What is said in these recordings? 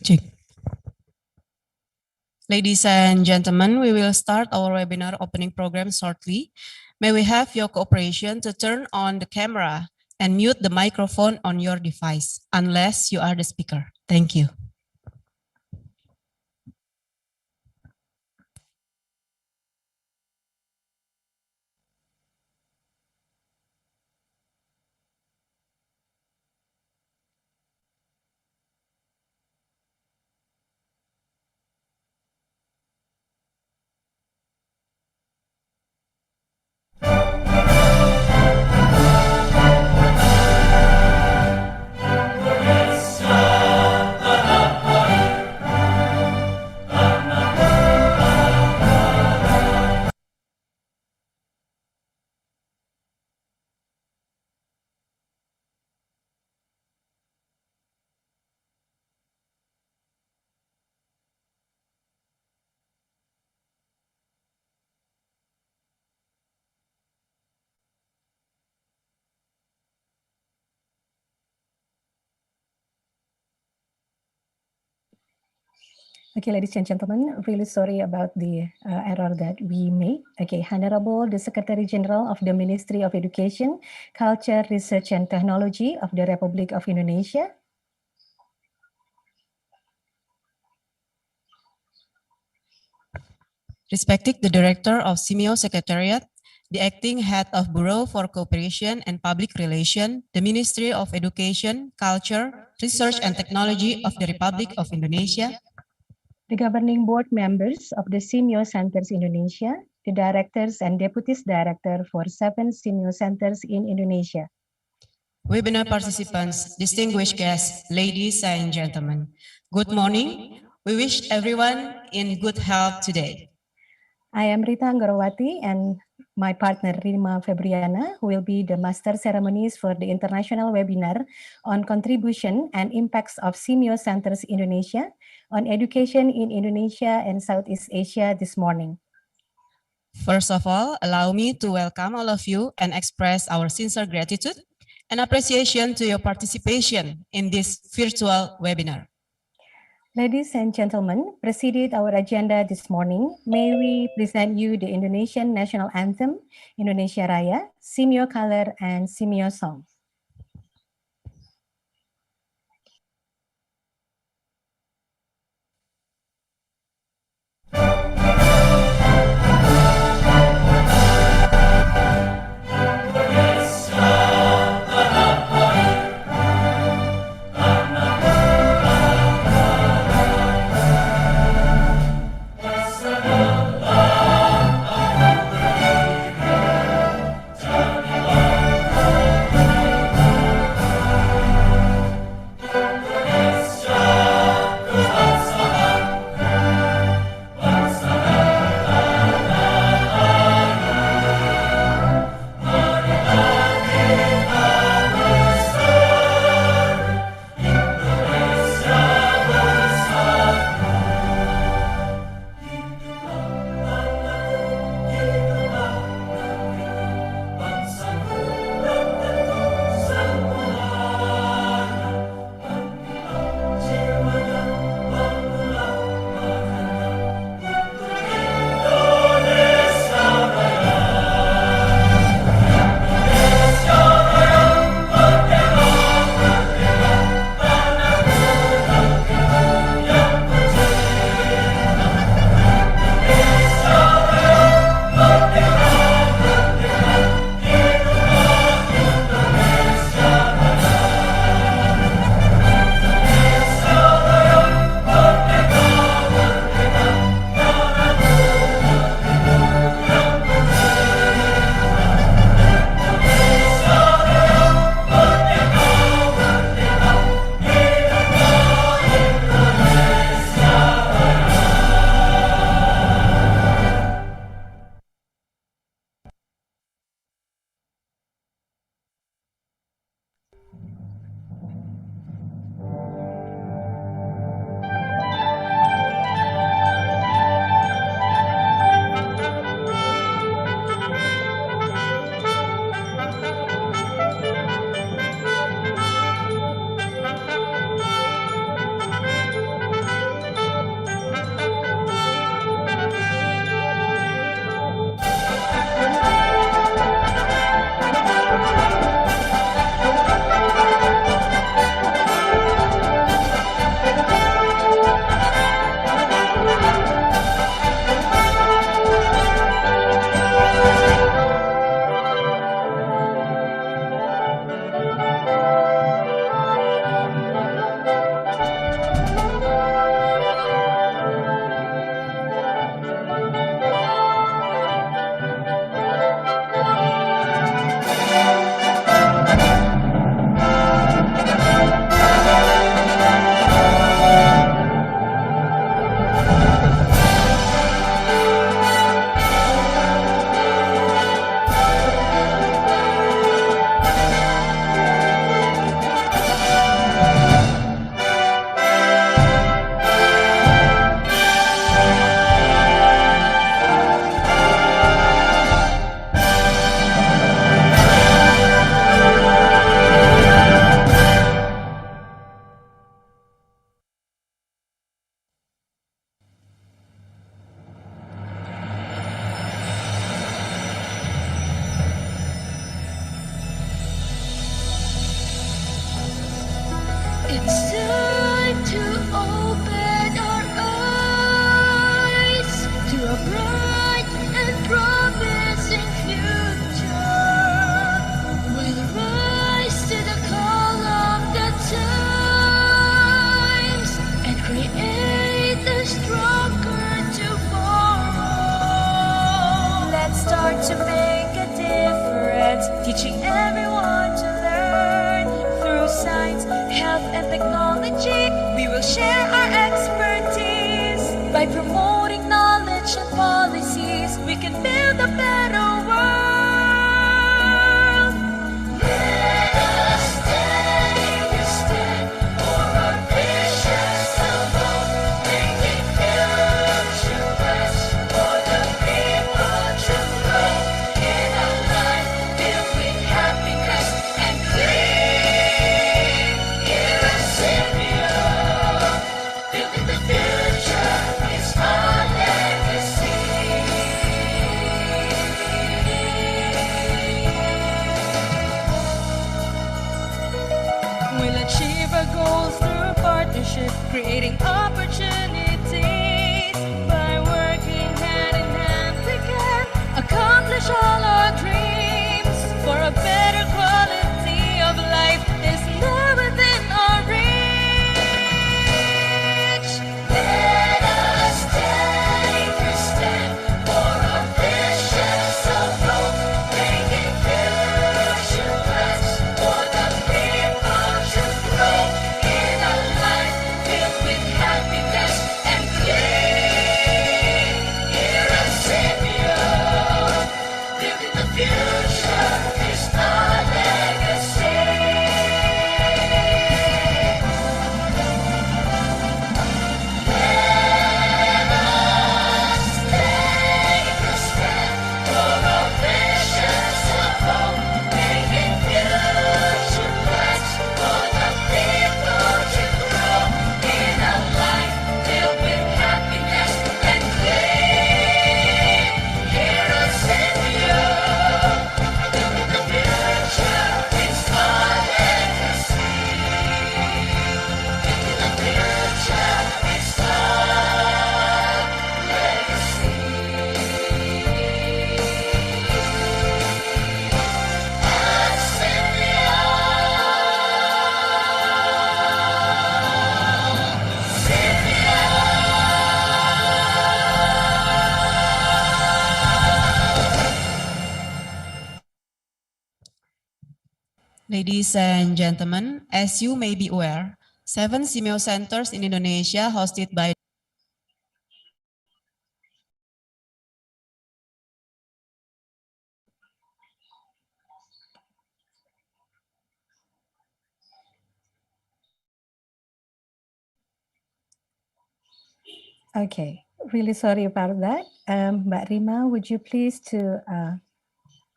Check. Ladies and gentlemen, we will start our webinar opening program shortly. May we have your cooperation to turn on the camera and mute the microphone on your device, unless you are the speaker. Thank you. Okay, ladies and gentlemen, really sorry about the error that we made. Okay, Honorable the Secretary General of the Ministry of Education, Culture, Research and Technology of the Republic of Indonesia. Respected the Director of SEAMEO Secretariat, the Acting Head of Bureau for Cooperation and Public Relations, the Ministry of Education, Culture, Research and Technology of the Republic of Indonesia, the governing board members of the SEAMEO Centers Indonesia, the directors and deputies director for 7 SEAMEO centers in Indonesia. webinar participants, distinguished guests, ladies and gentlemen, good morning. We wish everyone in good health today. I am Rita Anggarawati and my partner Rima Febriana will be the master ceremonies for the international webinar on contribution and impacts of SEAMEO Centers Indonesia on education in Indonesia and Southeast Asia this morning. First of all, allow me to welcome all of you and express our sincere gratitude and appreciation to your participation in this virtual webinar. Ladies and gentlemen, preceded our agenda this morning, may we present you the Indonesian national anthem, Indonesia Raya, SEAMEO Color, and SEAMEO Song. creating opportunities. By working hand in hand, we can accomplish all our dreams. For a better quality of life is now within our reach. Let us take a stand for a vision so bold, making future plans for the people to grow in a life filled with happiness and grace. Here at SEAMEO, building the future is our legacy. Let us take a stand for a vision so bold, making future plans for the people to grow in a life filled with happiness and grace. Here at SEAMEO, building the future is our legacy. Building the future is our legacy. At SEAMEO, Ladies and gentlemen, as you may be aware, 7 SEAMEO centers in Indonesia hosted by Okay, really sorry about that. Mbak Rima, would you please to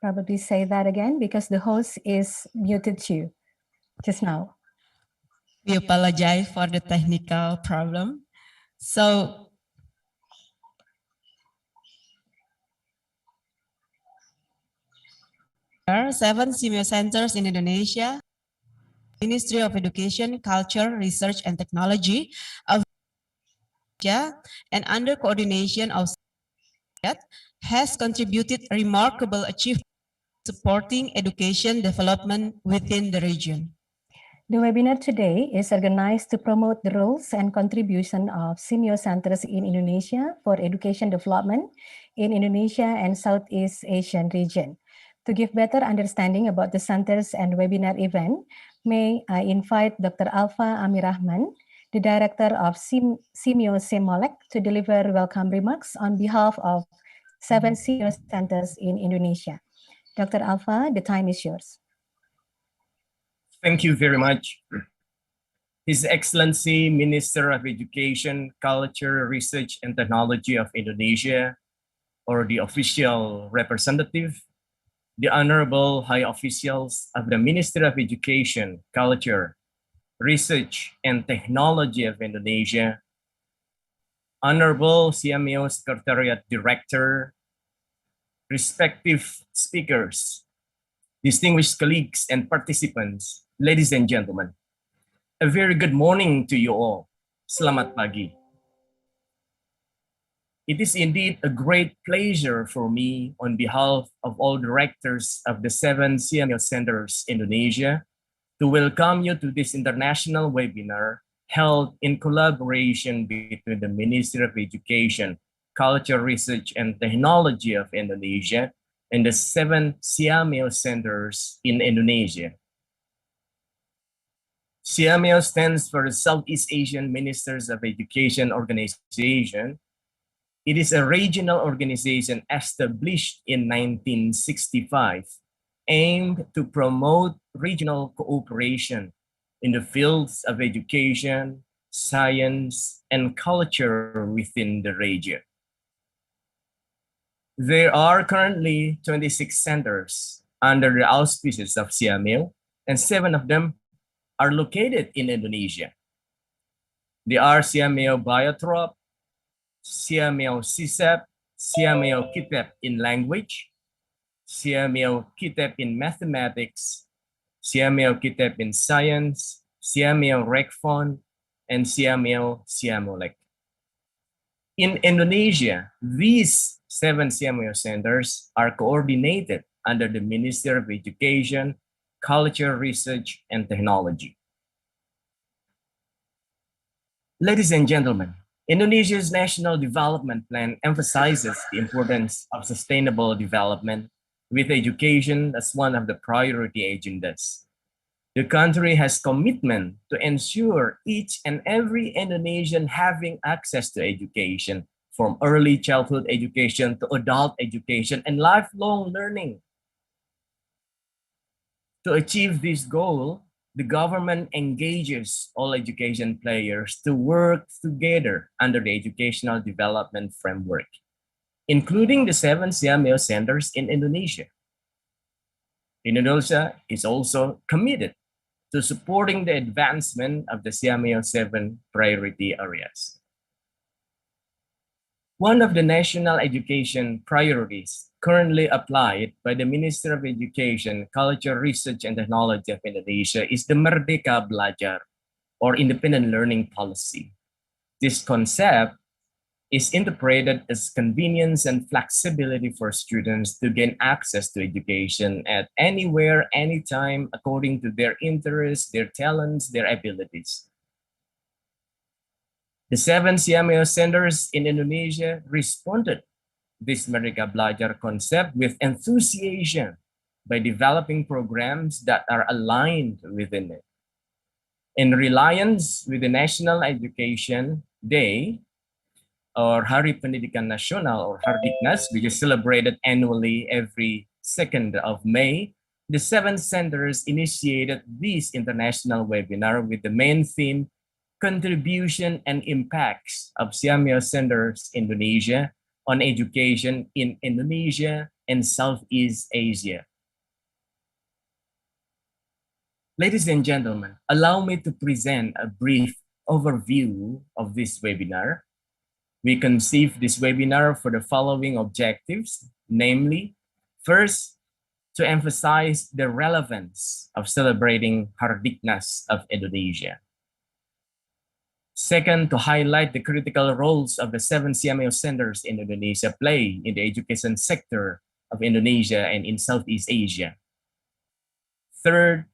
probably say that again because the host is muted too just now. we apologize for the technical problem. So, 7 SEAMEO centers in Indonesia, Ministry of Education, Culture, Research and Technology of Indonesia, and under coordination of has contributed remarkable achievements supporting education development within the region. The webinar today is organized to promote the roles and contribution of SEAMEO centers in Indonesia for education development in Indonesia and Southeast Asian region. To give better understanding about the centers and webinar event, may I invite Dr. Alfa Amirahman, the Director of SEAMEO Semolek, to deliver welcome remarks on behalf of 7 SEAMEO centers in Indonesia. Dr. Alfa, the time is yours. Thank you very much. His Excellency Minister of Education, Culture, Research and Technology of Indonesia, or the official representative, the Honorable High Officials of the Ministry of Education, Culture, Research and Technology of Indonesia, Honorable SEAMEO Secretariat Director, respective speakers, distinguished colleagues and participants, ladies and gentlemen, a very good morning to you all. Selamat pagi. It is indeed a great pleasure for me on behalf of all directors of the 7 SEAMEO centers Indonesia to welcome you to this international webinar held in collaboration between the Ministry of Education, Culture, Research and Technology of Indonesia and the 7 SEAMEO centers in Indonesia. SEAMEO stands for the Southeast Asian Ministers of Education Organization. It is a regional organization established in 1965, aimed to promote regional cooperation in the fields of education, science, and culture within the region. There are currently 26 centers under the auspices of SEAMEO, and 7 of them are located in Indonesia. They are SEAMEO Biotrop, SEAMEO CISEP, SEAMEO KITEP in language, SEAMEO KITEP in mathematics, SEAMEO KITEP in science, SEAMEO RECFON, and SEAMEO. In Indonesia, these 7 SEAMEO centers are coordinated under the Ministry of Education, Culture, Research, and Technology. Ladies and gentlemen, Indonesia's National Development Plan emphasizes the importance of sustainable development with education as one of the priority agendas. The country has commitment to ensure each and every Indonesian having access to education, from early childhood education to adult education and lifelong learning. To achieve this goal, the government engages all education players to work together under the Educational Development Framework, including the 7 SEAMEO centers in Indonesia. Indonesia is also committed to supporting the advancement of the SEAMEO 7 priority areas. One of the national education priorities currently applied by the Ministry of Education, Culture, Research, and Technology of Indonesia is the Merdeka Belajar, or independent learning policy. This concept is interpreted as convenience and flexibility for students to gain access to education at anywhere, anytime, according to their interests, their talents, their abilities. The 7 SEAMEO centers in Indonesia responded this Merdeka Belajar concept with enthusiasm by developing programs that are aligned within it. In reliance with the National Education Day, or Hari Pendidikan Nasional, or Hardiknas, which is celebrated annually every 2nd of May, the 7 centers initiated this international webinar with the main theme, Contribution and Impacts of SEAMEO Centers Indonesia on Education in Indonesia and Southeast Asia. Ladies and gentlemen, allow me to present a brief overview of this webinar. We conceived this webinar for the following objectives, namely, first, to emphasize the relevance of celebrating Hardiknas of Indonesia. Second, to highlight the critical roles of the 7 SEAMEO centers in Indonesia play in the education sector of Indonesia and in Southeast Asia. Third,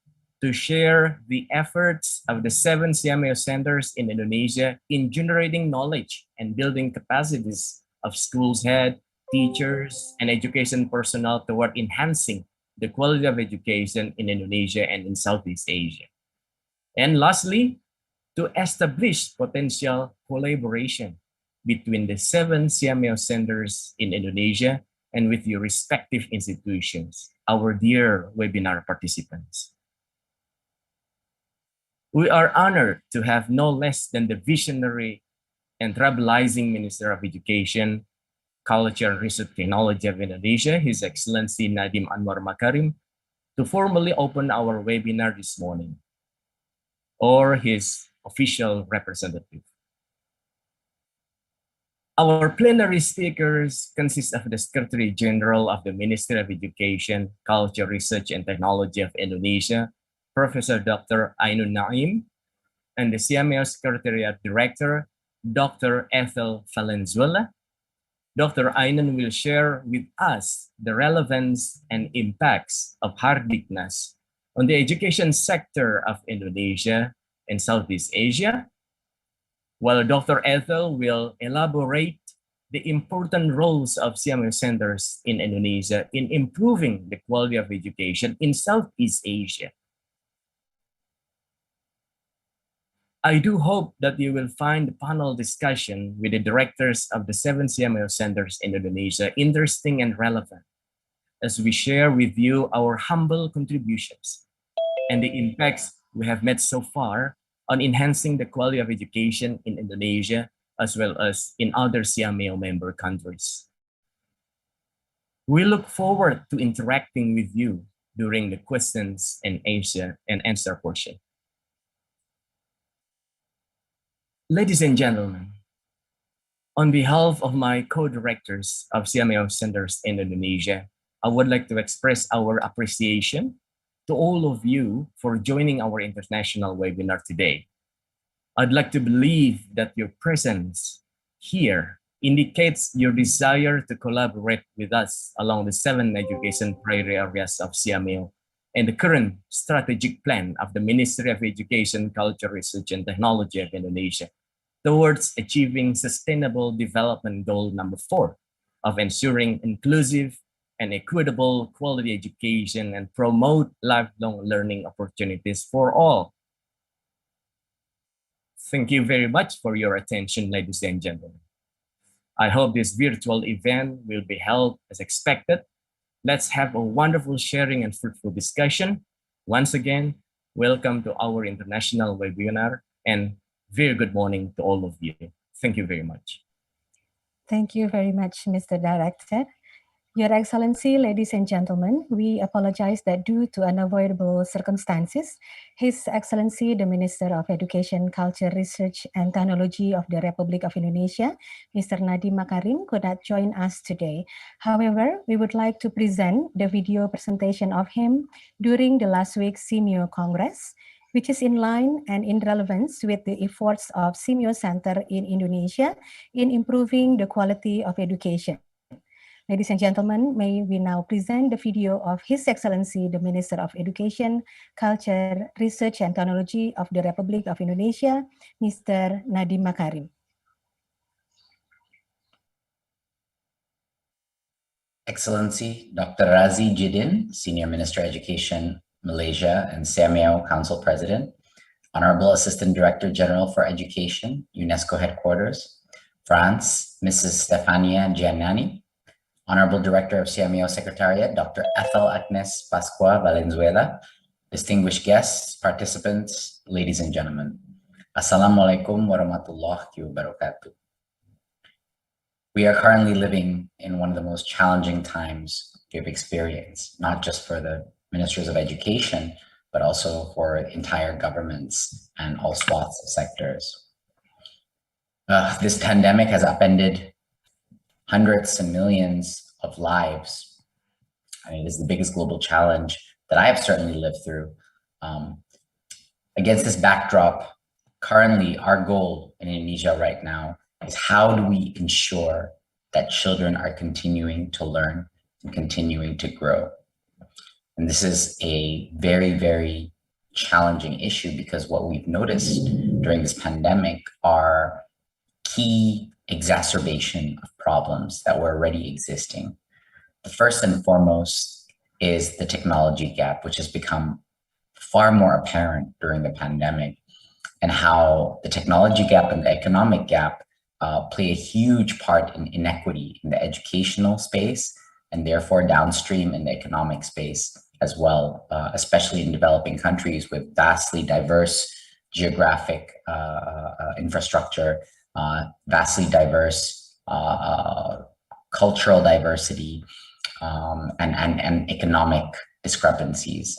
to share the efforts of the 7 SEAMEO centers in Indonesia in generating knowledge and building capacities of schools head, teachers, and education personnel toward enhancing the quality of education in Indonesia and in Southeast Asia. And lastly, to establish potential collaboration between the 7 SEAMEO centers in Indonesia and with your respective institutions, our dear webinar participants. We are honored to have no less than the visionary and trailblazing Minister of Education, Culture, and Research Technology of Indonesia, His Excellency Nadiem Anwar Makarim, to formally open our webinar this morning, or his official representative. Our plenary speakers consist of the Secretary General of the Ministry of Education, Culture, Research, and Technology of Indonesia, Professor Dr. Ainun Naim, and the SEAMEO Secretariat Director, Dr. Ethel Valenzuela. Dr. Ainun will share with us the relevance and impacts of Hardiknas on the education sector of Indonesia and Southeast Asia, while Dr. Ethel will elaborate the important roles of SEAMEO centers in Indonesia in improving the quality of education in Southeast Asia. I do hope that you will find the panel discussion with the directors of the 7 SEAMEO centers in Indonesia interesting and relevant as we share with you our humble contributions and the impacts we have made so far on enhancing the quality of education in Indonesia as well as in other SEAMEO member countries. We look forward to interacting with you during the questions and answer portion. Ladies and gentlemen, on behalf of my co-directors of SEAMEO Centers in Indonesia, I would like to express our appreciation to all of you for joining our international webinar today. I'd like to believe that your presence here indicates your desire to collaborate with us along the 7 education priority areas of SEAMEO and the current strategic plan of the Ministry of Education, Culture, Research, and Technology of Indonesia towards achieving Sustainable Development Goal number 4 of ensuring inclusive and equitable quality education and promote lifelong learning opportunities for all. Thank you very much for your attention, ladies and gentlemen. I hope this virtual event will be held as expected. Let's have a wonderful sharing and fruitful discussion. Once again, welcome to our international webinar and very good morning to all of you. Thank you very much. Thank you very much, Mr. Director. Your Excellency, ladies and gentlemen, we apologize that due to unavoidable circumstances, His Excellency, the Minister of Education, Culture, Research, and Technology of the Republic of Indonesia, Mr. Nadiem Makarim, could not join us today. However, we would like to present the video presentation of him during the last week's SEAMEO Congress, which is in line and in relevance with the efforts of SEAMEO Center in Indonesia in improving the quality of education. Ladies and gentlemen, may we now present the video of His Excellency, the Minister of Education, Culture, Research, and Technology of the Republic of Indonesia, Mr. Nadiem Makarim. Excellency Dr. Razi Jidin, Senior Minister Education, Malaysia, and SEAMEO Council President, Honorable Assistant Director General for Education, UNESCO Headquarters, France, Mrs. Stefania Giannani, Honorable Director of SEAMEO Secretariat, Dr. Ethel Agnes Pascua Valenzuela, distinguished guests, participants, ladies and gentlemen. Assalamualaikum warahmatullahi wabarakatuh. We are currently living in one of the most challenging times we've experienced, not just for the ministers of education, but also for entire governments and all swaths of sectors. This pandemic has upended hundreds and millions of lives. And it is the biggest global challenge that I have certainly lived through. Against this backdrop, currently our goal in Indonesia right now is how do we ensure that children are continuing to learn and continuing to grow? And this is a very, very challenging issue because what we've noticed during this pandemic are key exacerbation of problems that were already existing. The first and foremost is the technology gap, which has become far more apparent during the pandemic, and how the technology gap and the economic gap play a huge part in inequity in the educational space and therefore downstream in the economic space as well, especially in developing countries with vastly diverse geographic infrastructure, vastly diverse cultural diversity, and economic discrepancies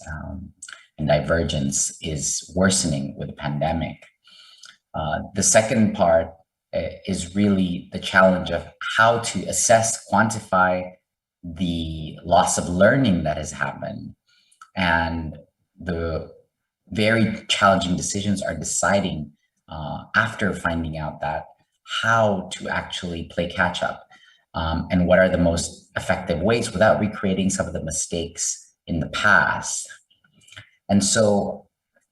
and divergence is worsening with the pandemic. The second part is really the challenge of how to assess, quantify the loss of learning that has happened. And the very challenging decisions are deciding after finding out that how to actually play catch up and what are the most effective ways without recreating some of the mistakes in the past. And so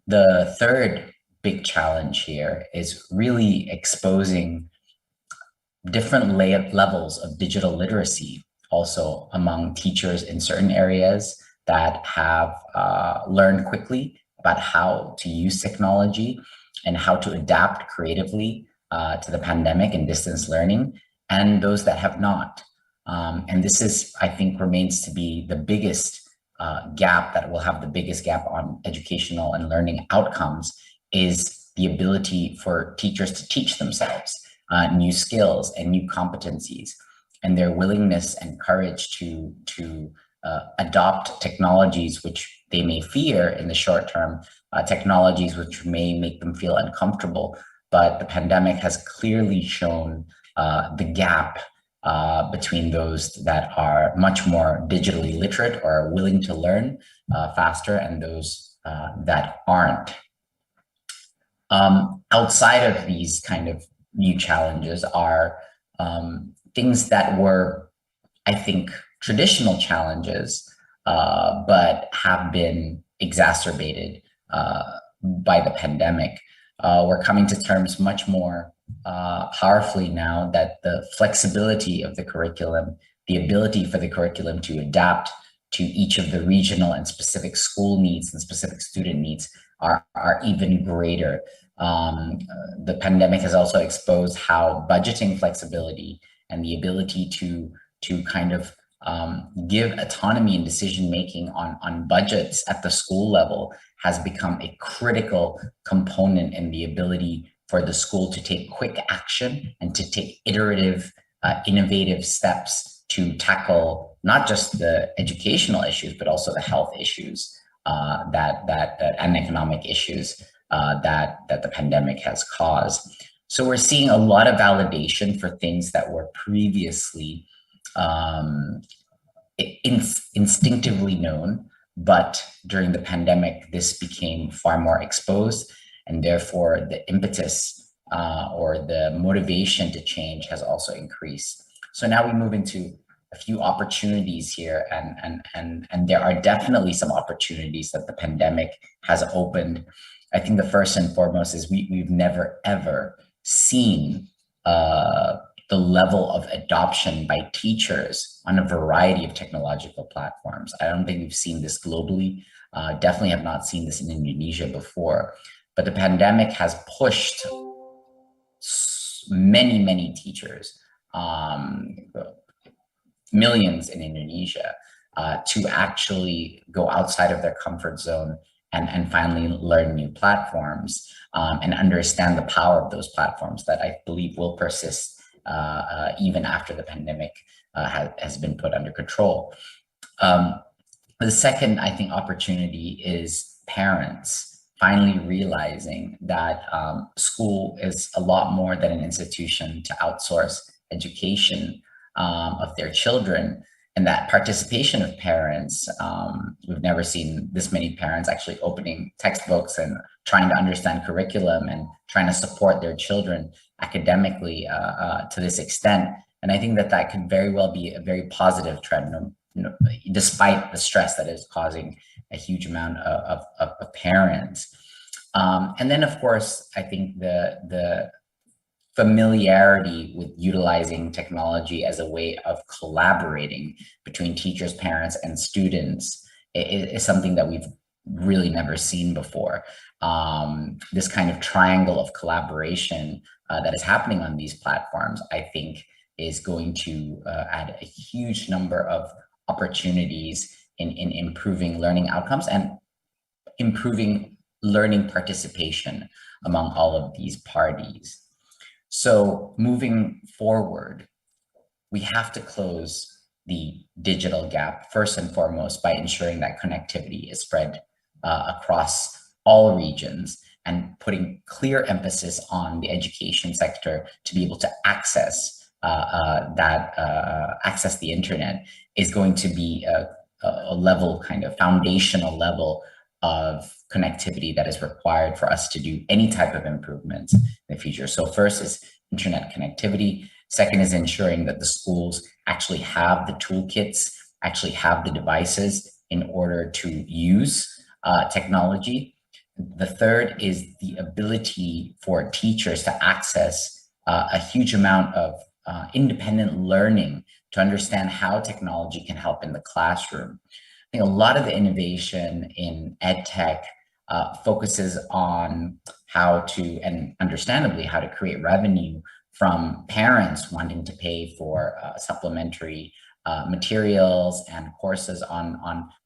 the third big challenge here is really exposing different levels of digital literacy also among teachers in certain areas that have learned quickly about how to use technology and how to adapt creatively to the pandemic and distance learning, and those that have not. And this is, I think, remains to be the biggest gap that will have the biggest gap on educational and learning outcomes, is the ability for teachers to teach themselves new skills and new competencies, and their willingness and courage to adopt technologies which they may fear in the short term, technologies which may make them feel uncomfortable. But the pandemic has clearly shown the gap between those that are much more digitally literate or are willing to learn faster and those that aren't. outside of these kind of new challenges are things that were, I think, traditional challenges, but have been exacerbated by the pandemic. We're coming to terms much more powerfully now that the flexibility of the curriculum, the ability for the curriculum to adapt to each of the regional and specific school needs and specific student needs are even greater. The pandemic has also exposed how budgeting flexibility and the ability to kind of give autonomy in decision making on budgets at the school level has become a critical component in the ability for the school to take quick action and to take iterative, innovative steps to tackle not just the educational issues, but also the health issues and economic issues that the pandemic has caused. So we're seeing a lot of validation for things that were previously instinctively known, but during the pandemic, this became far more exposed, and therefore the impetus or the motivation to change has also increased. So now we move into a few opportunities here, and there are definitely some opportunities that the pandemic has opened. I think the first and foremost is we've never ever seen the level of adoption by teachers on a variety of technological platforms. I don't think we've seen this globally. Definitely have not seen this in Indonesia before. But the pandemic has pushed many teachers, millions in Indonesia, to actually go outside of their comfort zone and finally learn new platforms and understand the power of those platforms that I believe will persist even after the pandemic has been put under control. The second, I think, opportunity is parents finally realizing that school is a lot more than an institution to outsource education of their children, and that participation of parents, we've never seen this many parents actually opening textbooks and trying to understand curriculum and trying to support their children academically to this extent. And I think that that could very well be a very positive trend, despite the stress that is causing a huge amount of parents. And then, of course, I think the familiarity with utilizing technology as a way of collaborating between teachers, parents, and students is something that we've really never seen before. This kind of triangle of collaboration that is happening on these platforms, I think, is going to add a huge number of opportunities in improving learning outcomes and improving learning participation among all of these parties. So moving forward, we have to close the digital gap first and foremost by ensuring that connectivity is spread across all regions and putting clear emphasis on the education sector to be able to access access the internet is going to be a level, kind of foundational level of connectivity that is required for us to do any type of improvements in the future. So first is internet connectivity. Second is ensuring that the schools actually have the toolkits, actually have the devices in order to use technology. The third is the ability for teachers to access a huge amount of independent learning to understand how technology can help in the classroom. I think a lot of the innovation in EdTech focuses on how to, and understandably, how to create revenue from parents wanting to pay for supplementary materials and courses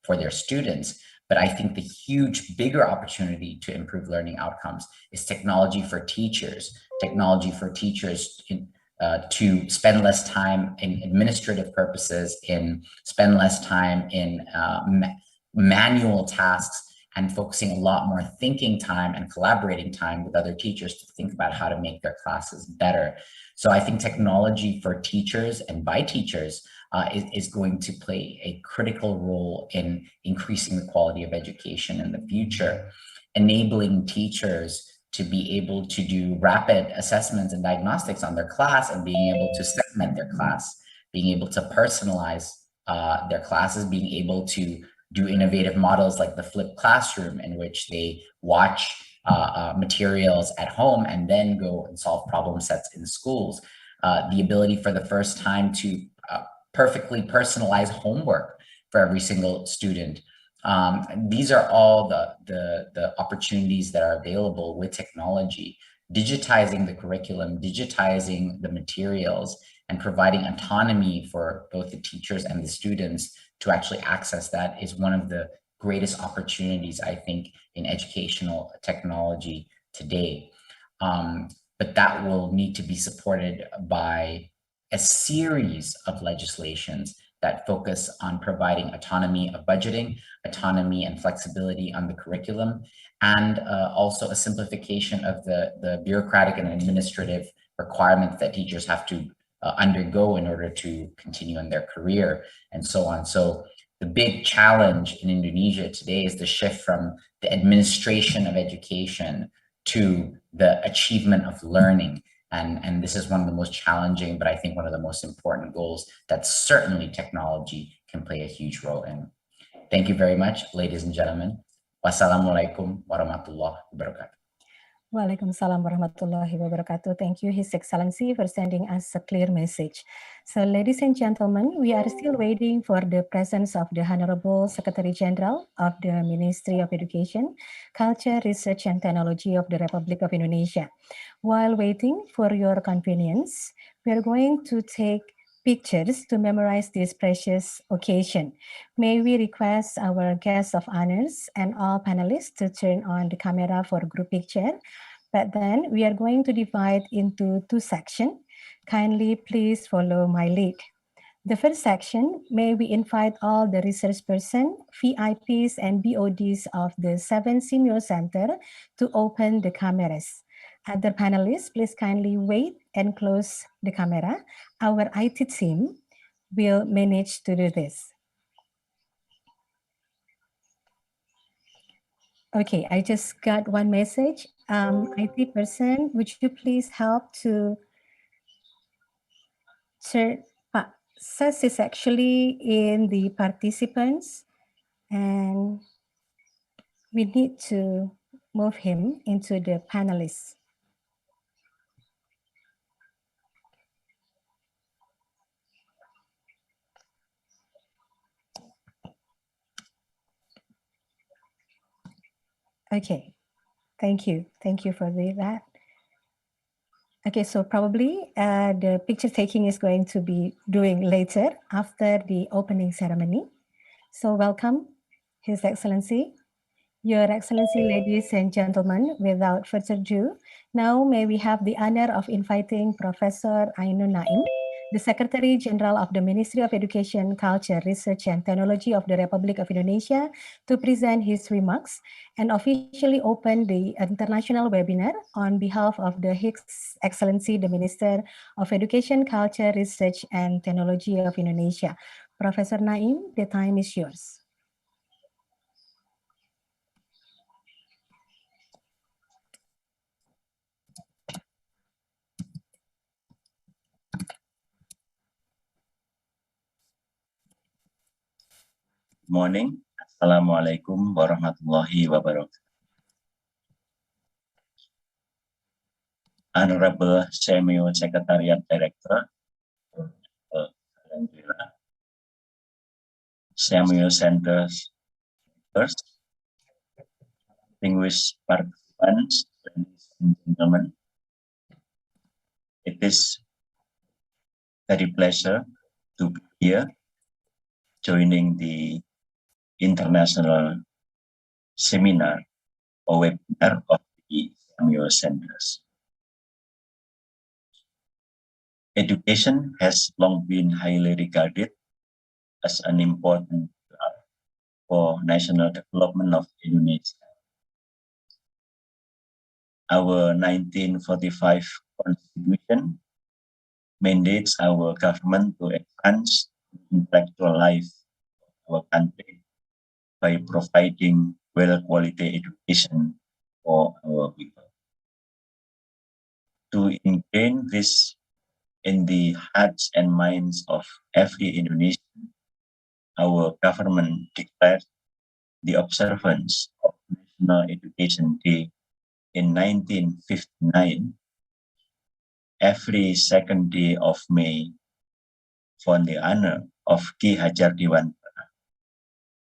for their students. But I think the huge, bigger opportunity to improve learning outcomes is technology for teachers. Technology for teachers to spend less time in administrative purposes, spend less time in manual tasks, and focusing a lot more thinking time and collaborating time with other teachers to think about how to make their classes better. So I think technology for teachers and by teachers is going to play a critical role in increasing the quality of education in the future, enabling teachers to be able to do rapid assessments and diagnostics on their class and being able to segment their class, being able to personalize their classes, being able to do innovative models like the flipped classroom in which they watch materials at home and then go and solve problem sets in schools. The ability for the first time to perfectly personalize homework for every single student. These are all the opportunities that are available with technology, digitizing the curriculum, digitizing the materials, and providing autonomy for both the teachers and the students to actually access that is one of the greatest opportunities, I think, in educational technology today. But that will need to be supported by a series of legislations that focus on providing autonomy of budgeting, autonomy and flexibility on the curriculum, and also a simplification of the bureaucratic and administrative requirements that teachers have to undergo in order to continue in their career and so on. So the big challenge in Indonesia today is the shift from the administration of education to the achievement of learning. And this is one of the most challenging, but I think one of the most important goals that certainly technology can play a huge role in. Thank you very much, ladies and gentlemen. Wassalamualaikum warahmatullahi wabarakatuh. Waalaikumsalam warahmatullahi wabarakatuh. Thank you, His Excellency, for sending us a clear message. So, ladies and gentlemen, we are still waiting for the presence of the Honorable Secretary General of the Ministry of Education, Culture, Research and Technology of the Republic of Indonesia. While waiting for your convenience, we are going to take pictures to memorize this precious occasion. May we request our guests of honors and all panelists to turn on the camera for group picture. But then we are going to divide into two sections. Kindly please follow my lead. The first section, may we invite all the research persons, VIPs and BODs of the 7 SEAMEO Center to open the cameras. Other panelists, please kindly wait and close the camera. Our IT team will manage to do this. Okay, I just got one message. IT person, would you please help to turn, Sas is actually in the participants and we need to move him into the panelists. Okay, thank you. Thank you for that. Okay, so probably the picture taking is going to be doing later after the opening ceremony. So welcome, His Excellency. Your Excellency, ladies and gentlemen, without further ado, now may we have the honor of inviting Professor Ainun Naim, the Secretary General of the Ministry of Education, Culture, Research and Technology of the Republic of Indonesia, to present his remarks and officially open the international webinar on behalf of His Excellency, the Minister of Education, Culture, Research and Technology of Indonesia. Professor Naim, the time is yours. Morning. Assalamualaikum warahmatullahi wabarakatuh. Honorable SEAMEO Secretariat Director, SEAMEO Centers, distinguished participants, ladies and gentlemen, it is very pleasure to be here joining the international seminar or webinar of the SEAMEO Centers. Education has long been highly regarded as an important pillar for national development of Indonesia. Our 1945 Constitution mandates our government to advance the intellectual life of our country by providing well-quality education for our people. this in the hearts and minds of every Indonesian, our government declared the observance of National Education Day in 1959 every second day of May for the honor of Ki Hajar Dewantara,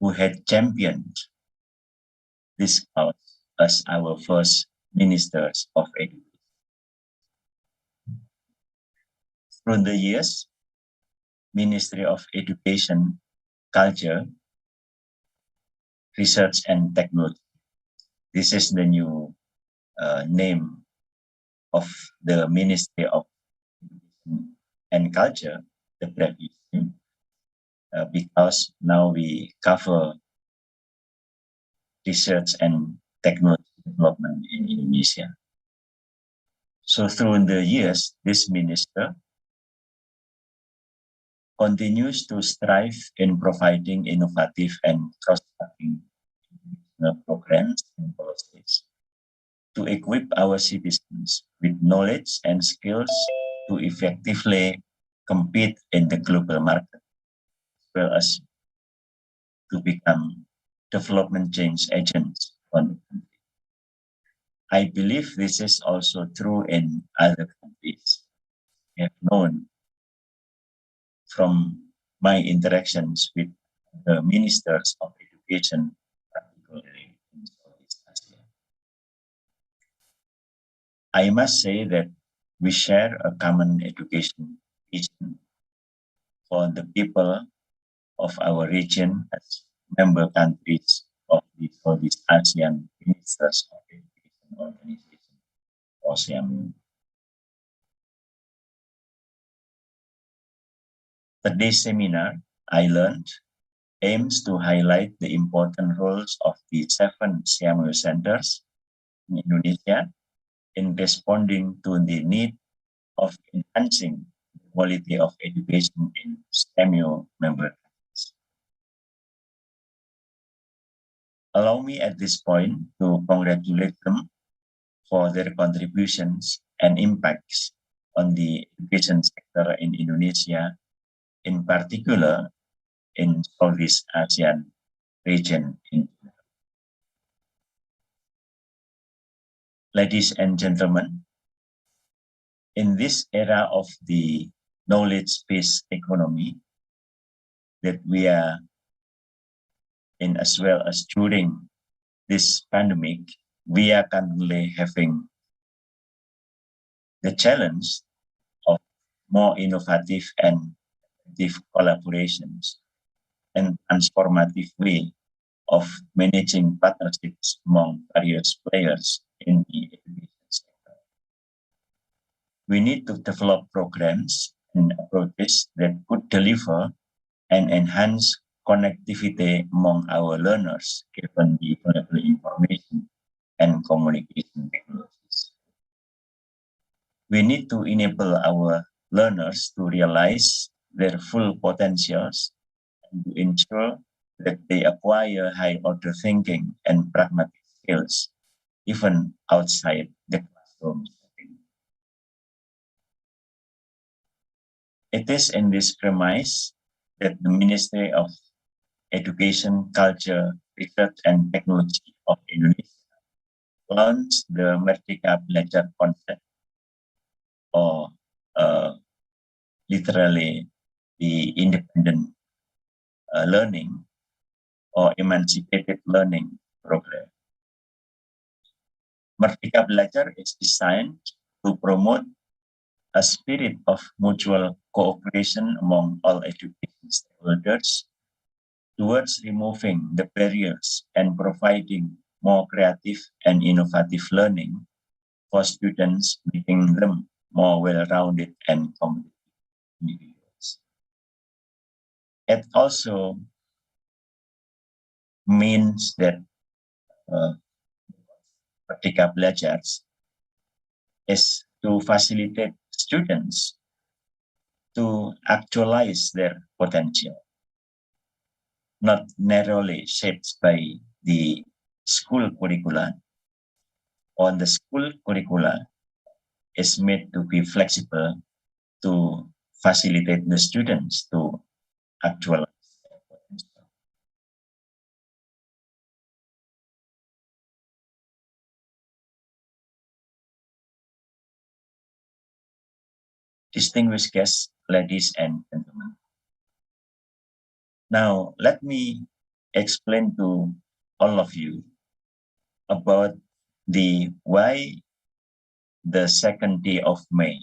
who had championed this cause as our first ministers of education. Through the years, Ministry of Education, Culture, Research and Technology. This is the new name of the Ministry of Education and Culture, the previous name, because now we cover research and technology development in Indonesia. So through the years, this minister continues to strive in providing innovative and cross-cutting programs and policies to equip our citizens with knowledge and skills to effectively compete in the global market, as well as to become development change agents for the country. I believe this is also true in other countries. I have known from my interactions with the ministers of education, particularly in Southeast Asia. I must say that we share a common education vision for the people of our region as member countries of the Southeast Asian Ministers of Education Organization, or SEAMEO. Today's seminar, I learned, aims to highlight the important roles of the 7 SEAMEO centers in Indonesia in responding to the need of enhancing the quality of education in SEAMEO member countries. Allow me at this point to congratulate them for their contributions and impacts on the education sector in Indonesia, in particular in Southeast Asian region. Ladies and gentlemen, in this era of the knowledge-based economy that we are in, as well as during this pandemic, we are currently having the challenge of more innovative and effective collaborations and transformative way of managing partnerships among various players in the education sector. We need to develop programs and approaches that could deliver and enhance connectivity among our learners given the available information and communication technologies. We need to enable our learners to realize their full potentials and to ensure that they acquire high-order thinking and pragmatic skills, even outside the classroom setting. It is in this premise that the Ministry of Education, Culture, Research and Technology of Indonesia launched the Merdeka Belajar concept, or literally the independent learning or emancipated learning program. Merdeka Belajar is designed to promote a spirit of mutual cooperation among all education stakeholders towards removing the barriers and providing more creative and innovative learning for students, making them more well-rounded and competitive individuals. It also means that Merdeka Belajar is to facilitate students to actualize their potential, not narrowly shaped by the school curricula. On the school curricula, is made to be flexible to facilitate the students to actualize their potential. Distinguished guests, ladies and gentlemen. Now, let me explain to all of you about the why the second day of May.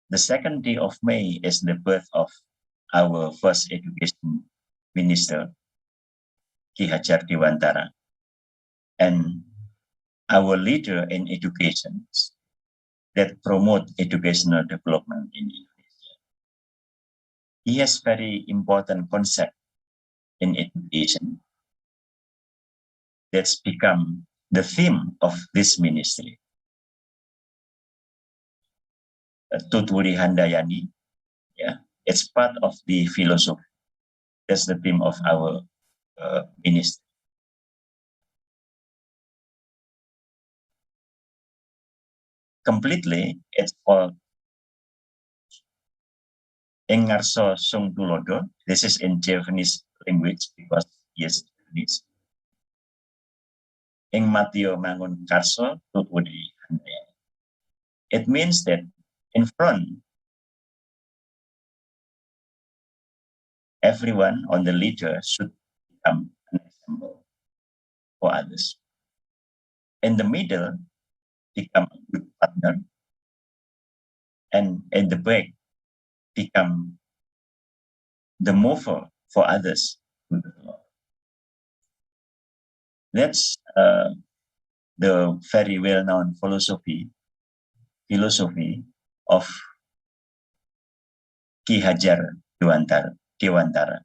The second day of May is the birth of our first education minister, Ki Hajar Dewantara, and our leader in education that promote educational development in Indonesia. He has very important concept in education that's become the theme of this ministry. Tuturi Handayani, yeah, it's part of the philosophy. That's the theme of our ministry. Completely, it's called Engarso Sung Tulodo. This is in Javanese language because he is Javanese. Ing Matio Mangun Karso Tuturi Handayani. It means that in front, everyone on the leader should become an example for others. In the middle, become a good partner, and in the back, become the mover for others. That's the very well-known philosophy of Ki Hajar Dewantara,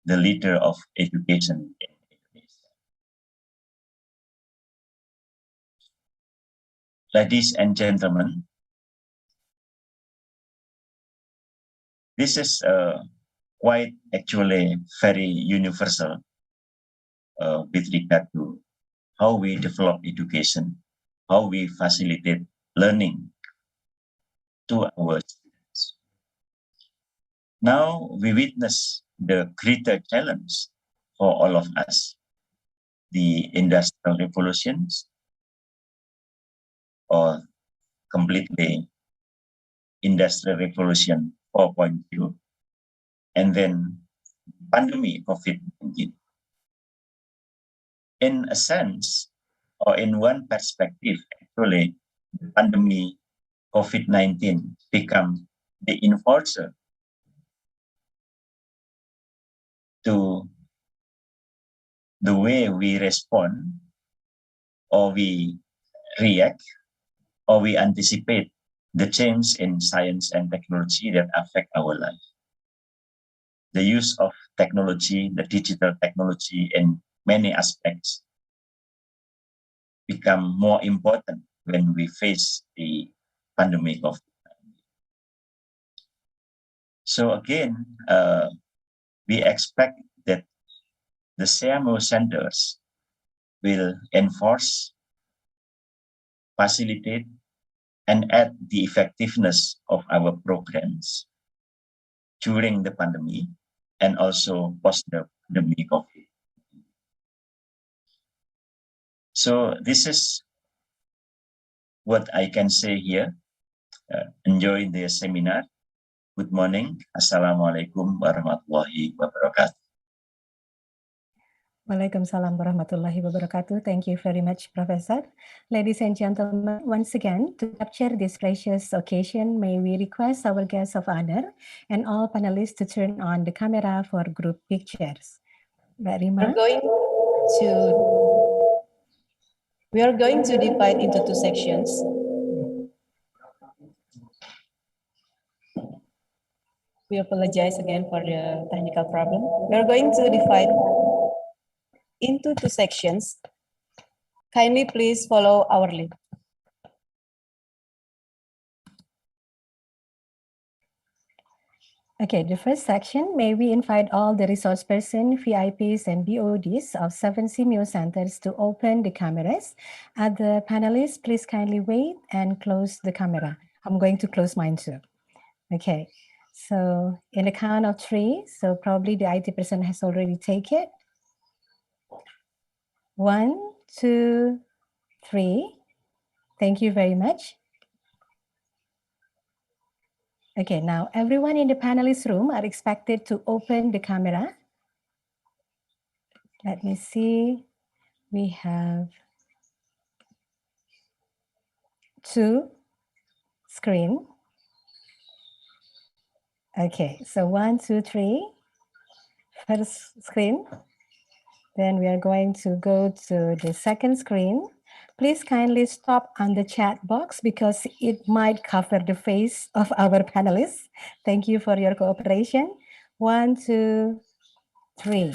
the leader of education in Indonesia. Ladies and gentlemen, this is quite actually very universal with regard to how we develop education, how we facilitate learning to our students. Now we witness the greater challenge for all of us, the industrial revolutions, or completely industrial revolution 4.0, and then pandemic COVID-19. In a sense, or in one perspective, actually, the pandemic COVID-19 become the enforcer to the way we respond, or we react, or we anticipate the change in science and technology that affect our life. The use of technology, the digital technology in many aspects become more important when we face the pandemic of COVID-19. So again, we expect that the SEAMEO centers will enforce, facilitate, and add the effectiveness of our programs during the pandemic and also post the pandemic of it. So this is what I can say here. Enjoy the seminar. Good morning. Assalamualaikum warahmatullahi wabarakatuh. Waalaikumsalam warahmatullahi wabarakatuh. Thank you very much, Professor. Ladies and gentlemen, once again, to capture this precious occasion, may we request our guests of honor and all panelists to turn on the camera for group pictures. Mbak Rima? We are going to divide into two sections. We apologize again for the technical problem. We are going to divide into two sections. Kindly please follow our lead. Okay, the first section, may we invite all the resource person, VIPs, and BODs of 7 SEAMEO centers to open the cameras. Other panelists, please kindly wait and close the camera. I'm going to close mine too. Okay, so in the count of 3, so probably the IT person has already taken it. 1, 2, 3. Thank you very much. Okay, now everyone in the panelist room are expected to open the camera. Let me see. We have 2 screen. Okay, so 1, 2, 3. First screen. Then we are going to go to the second screen. Please kindly stop on the chat box because it might cover the face of our panelists. Thank you for your cooperation. 1, 2, 3.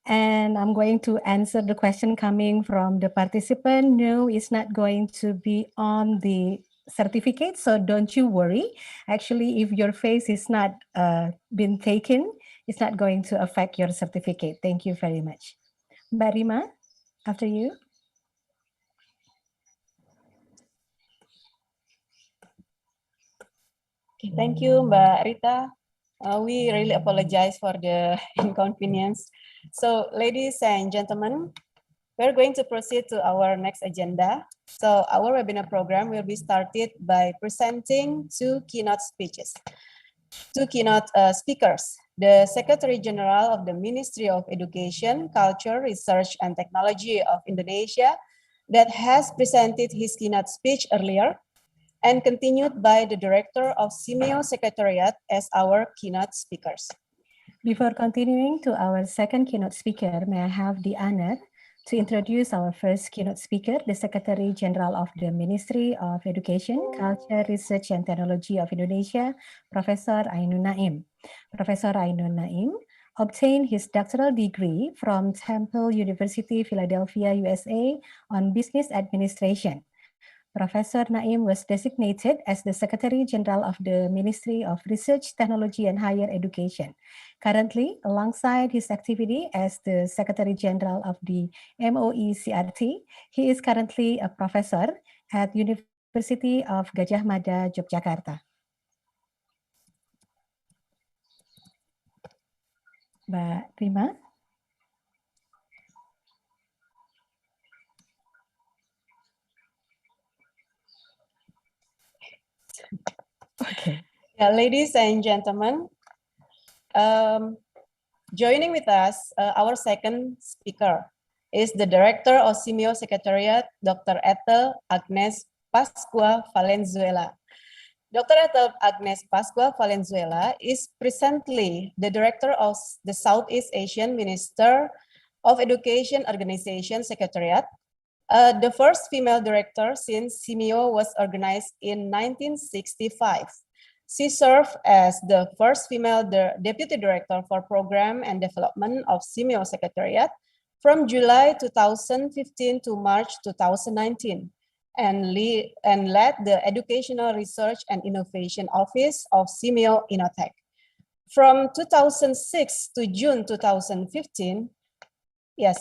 And I'm going to answer the question coming from the participant. No, it's not going to be on the certificate, so don't you worry. Actually, if your face is not been taken, it's not going to affect your certificate. Thank you very much. Mbak Rima, after you. Okay, thank you, Mbak Rita. We really apologize for the inconvenience. So, ladies and gentlemen, we're going to proceed to our next agenda. So, our webinar program will be started by presenting 2 keynote speeches. 2 keynote speakers, the Secretary General of the Ministry of Education, Culture, Research, and Technology of Indonesia that has presented his keynote speech earlier, and continued by the Director of SEAMEO Secretariat as our keynote speakers. Before continuing to our second keynote speaker, may I have the honor to introduce our first keynote speaker, the Secretary General of the Ministry of Education, Culture, Research, and Technology of Indonesia, Professor Ainun Naim. Professor Ainun Naim obtained his doctoral degree from Temple University, Philadelphia, USA on Business Administration. Professor Naim was designated as the Secretary General of the Ministry of Research, Technology, and Higher Education. Currently, alongside his activity as the Secretary General of the MOE-CRT, he is currently a professor at University of Gadjah Mada, Yogyakarta. Mbak Rima. Okay. Yeah, ladies and gentlemen, joining with us, our second speaker is the Director of SEAMEO Secretariat, Dr. Ethel Agnes Pascua Valenzuela. Dr. Ethel Agnes Pascua Valenzuela is presently the Director of the Southeast Asian Minister of Education Organization Secretariat, the first female director since SEAMEO was organized in 1965. She served as the first female deputy director for program and development of SEAMEO Secretariat from July 2015 to March 2019, and led the Educational Research and Innovation Office of SEAMEO Innotech. From 2006 to June 2015,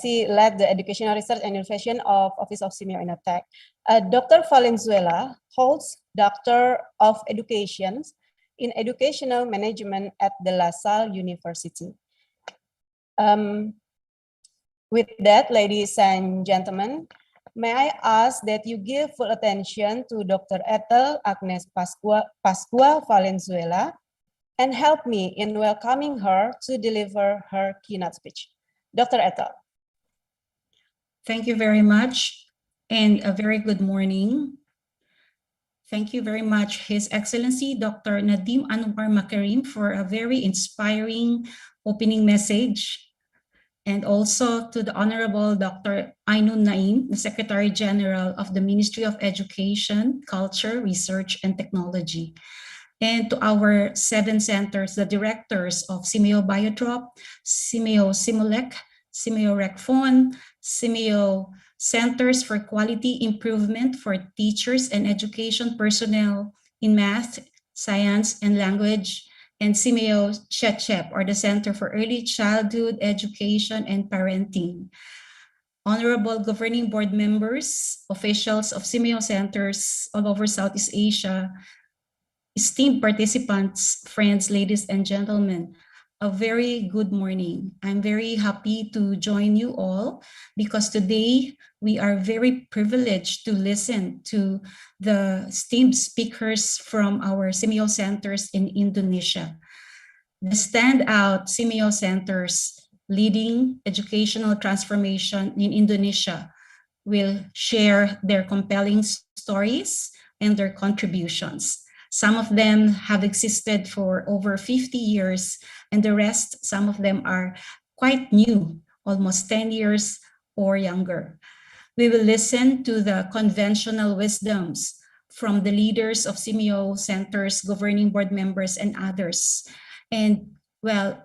she led the Educational Research and Innovation of Office of SEAMEO Innotech. Dr. Valenzuela holds Doctor of Education in Educational Management at the La Salle University. With that, ladies and gentlemen, may I ask that you give full attention to Dr. Ethel Agnes Pascua Valenzuela and help me in welcoming her to deliver her keynote speech. Dr. Ethel. Thank you very much, and a very good morning. Thank you very much, His Excellency Dr. Nadiem Anwar Makarim, for a very inspiring opening message, and also to the Honorable Dr. Ainun Naim, the Secretary General of the Ministry of Education, Culture, Research, and Technology, and to our 7 centers, the directors of SEAMEO Biotrop, SEAMEO Simulec, SEAMEO RecFon, SEAMEO Centers for Quality Improvement for Teachers and Education Personnel in Math, Science, and Language, and SEAMEO CHECHEP, or the Center for Early Childhood Education and Parenting. Honorable governing board members, officials of SEAMEO centers all over Southeast Asia, esteemed participants, friends, ladies and gentlemen, a very good morning. I'm very happy to join you all because today we are very privileged to listen to the esteemed speakers from our SEAMEO centers in Indonesia. The standout SEAMEO centers leading educational transformation in Indonesia will share their compelling stories and their contributions. Some of them have existed for over 50 years, and the rest, some of them are quite new, almost 10 years or younger. We will listen to the conventional wisdoms from the leaders of SEAMEO centers, governing board members, and others, and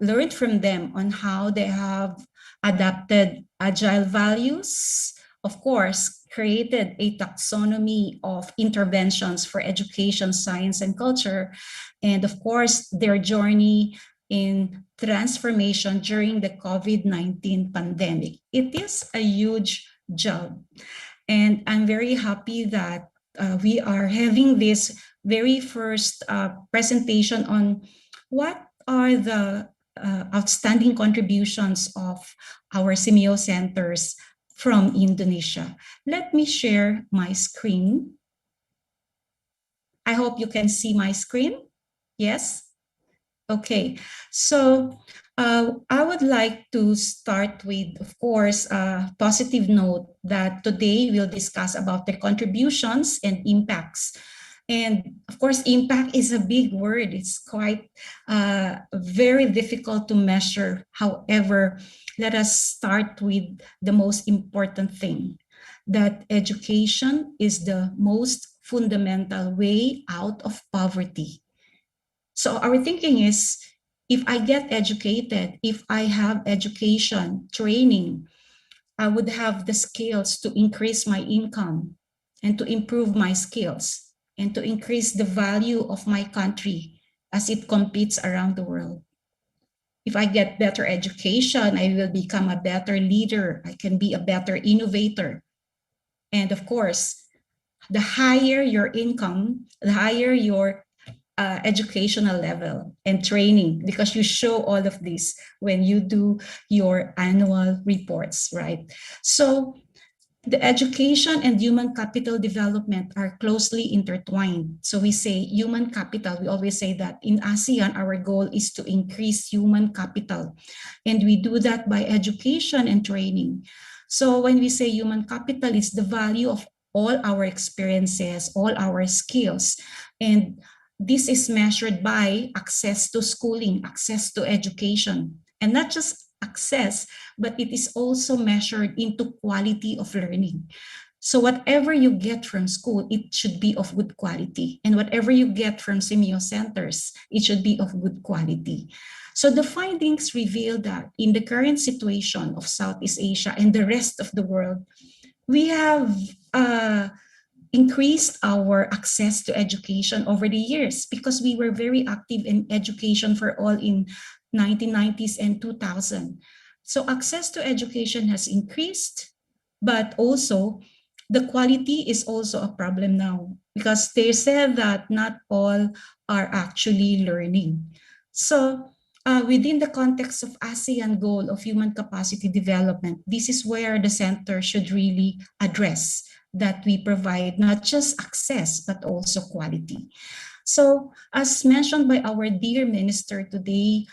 learn from them on how they have adapted agile values, of course, created a taxonomy of interventions for education, science, and culture, and of course, their journey in transformation during the COVID-19 pandemic. It is a huge job, and I'm very happy that we are having this very first presentation on what are the outstanding contributions of our SEAMEO centers from Indonesia. Let me share my screen. I hope you can see my screen. Yes? Okay, so I would like to start with, of course, a positive note that today we'll discuss about the contributions and impacts. And of course, impact is a big word. It's quite very difficult to measure. However, let us start with the most important thing, that education is the most fundamental way out of poverty. So our thinking is, if I get educated, if I have education, training, I would have the skills to increase my income and to improve my skills and to increase the value of my country as it competes around the world. If I get better education, I will become a better leader. I can be a better innovator. And of course, the higher your income, the higher your educational level and training, because you show all of this when you do your annual reports, right? So the education and human capital development are closely intertwined. So we say human capital, we always say that in ASEAN, our goal is to increase human capital. And we do that by education and training. So when we say human capital, it's the value of all our experiences, all our skills. And this is measured by access to schooling, access to education, and not just access, but it is also measured into quality of learning. So whatever you get from school, it should be of good quality. And whatever you get from SEAMEO centers, it should be of good quality. So the findings reveal that in the current situation of Southeast Asia and the rest of the world, we have increased our access to education over the years because we were very active in education for all in 1990s and 2000. So access to education has increased, but also the quality is also a problem now because they said that not all are actually learning. So within the context of ASEAN goal of human capacity development, this is where the center should really address that we provide not just access, but also quality. So as mentioned by our dear minister today,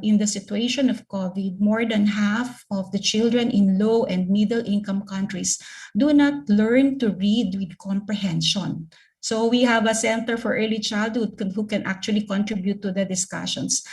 in the situation of COVID, more than half of the children in low and middle income countries do not learn to read with comprehension. So we have a Center for Early Childhood who can actually contribute to the discussions.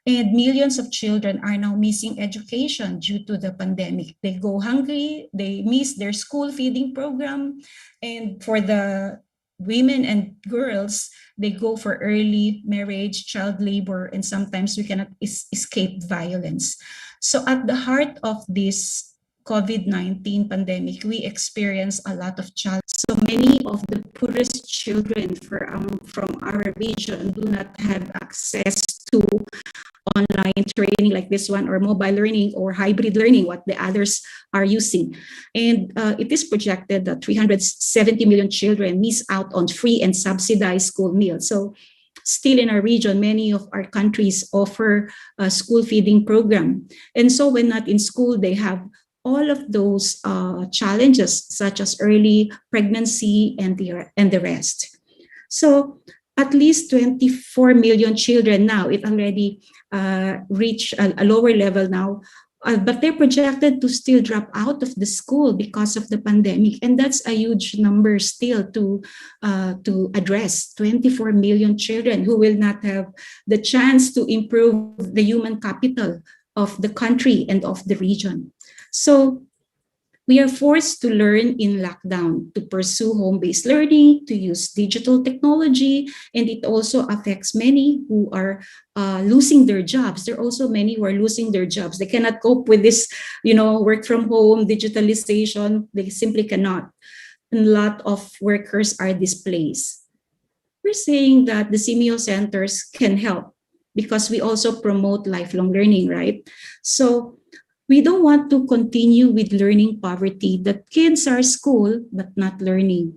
And millions of children are now missing education due to the pandemic. They go hungry, they miss their school feeding program, and for the women and girls, they go for early marriage, child labor, and sometimes we cannot escape violence. So at the heart of this COVID-19 pandemic, we experienced a lot of challenges. So many of the poorest children from our region do not have access to online training like this one, or mobile learning, or hybrid learning, what the others are using. And it is projected that 370 million children miss out on free and subsidized school meals. So still in our region, many of our countries offer a school feeding program. And so when not in school, they have all of those challenges, such as early pregnancy and the rest. So at least 24 million children now, it already reached a lower level now, but they're projected to still drop out of the school because of the pandemic. And that's a huge number still to address. 24 million children who will not have the chance to improve the human capital of the country and of the region. So we are forced to learn in lockdown, to pursue home-based learning, to use digital technology, and it also affects many who are losing their jobs. There are also many who are losing their jobs. They cannot cope with this, work from home, digitalization. They simply cannot. And a lot of workers are displaced. We're saying that the SEAMEO centers can help because we also promote lifelong learning, right? So we don't want to continue with learning poverty, that kids are school but not learning.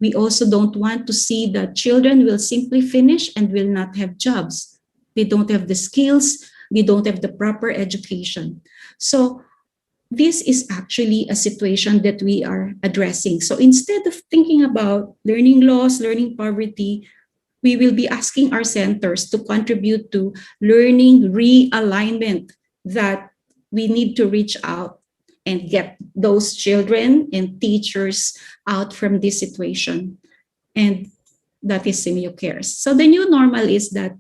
We also don't want to see that children will simply finish and will not have jobs. They don't have the skills, they don't have the proper education. So this is actually a situation that we are addressing. So instead of thinking about learning loss, learning poverty, we will be asking our centers to contribute to learning realignment, that we need to reach out and get those children and teachers out from this situation. And that is SEAMEO Cares. So the new normal is that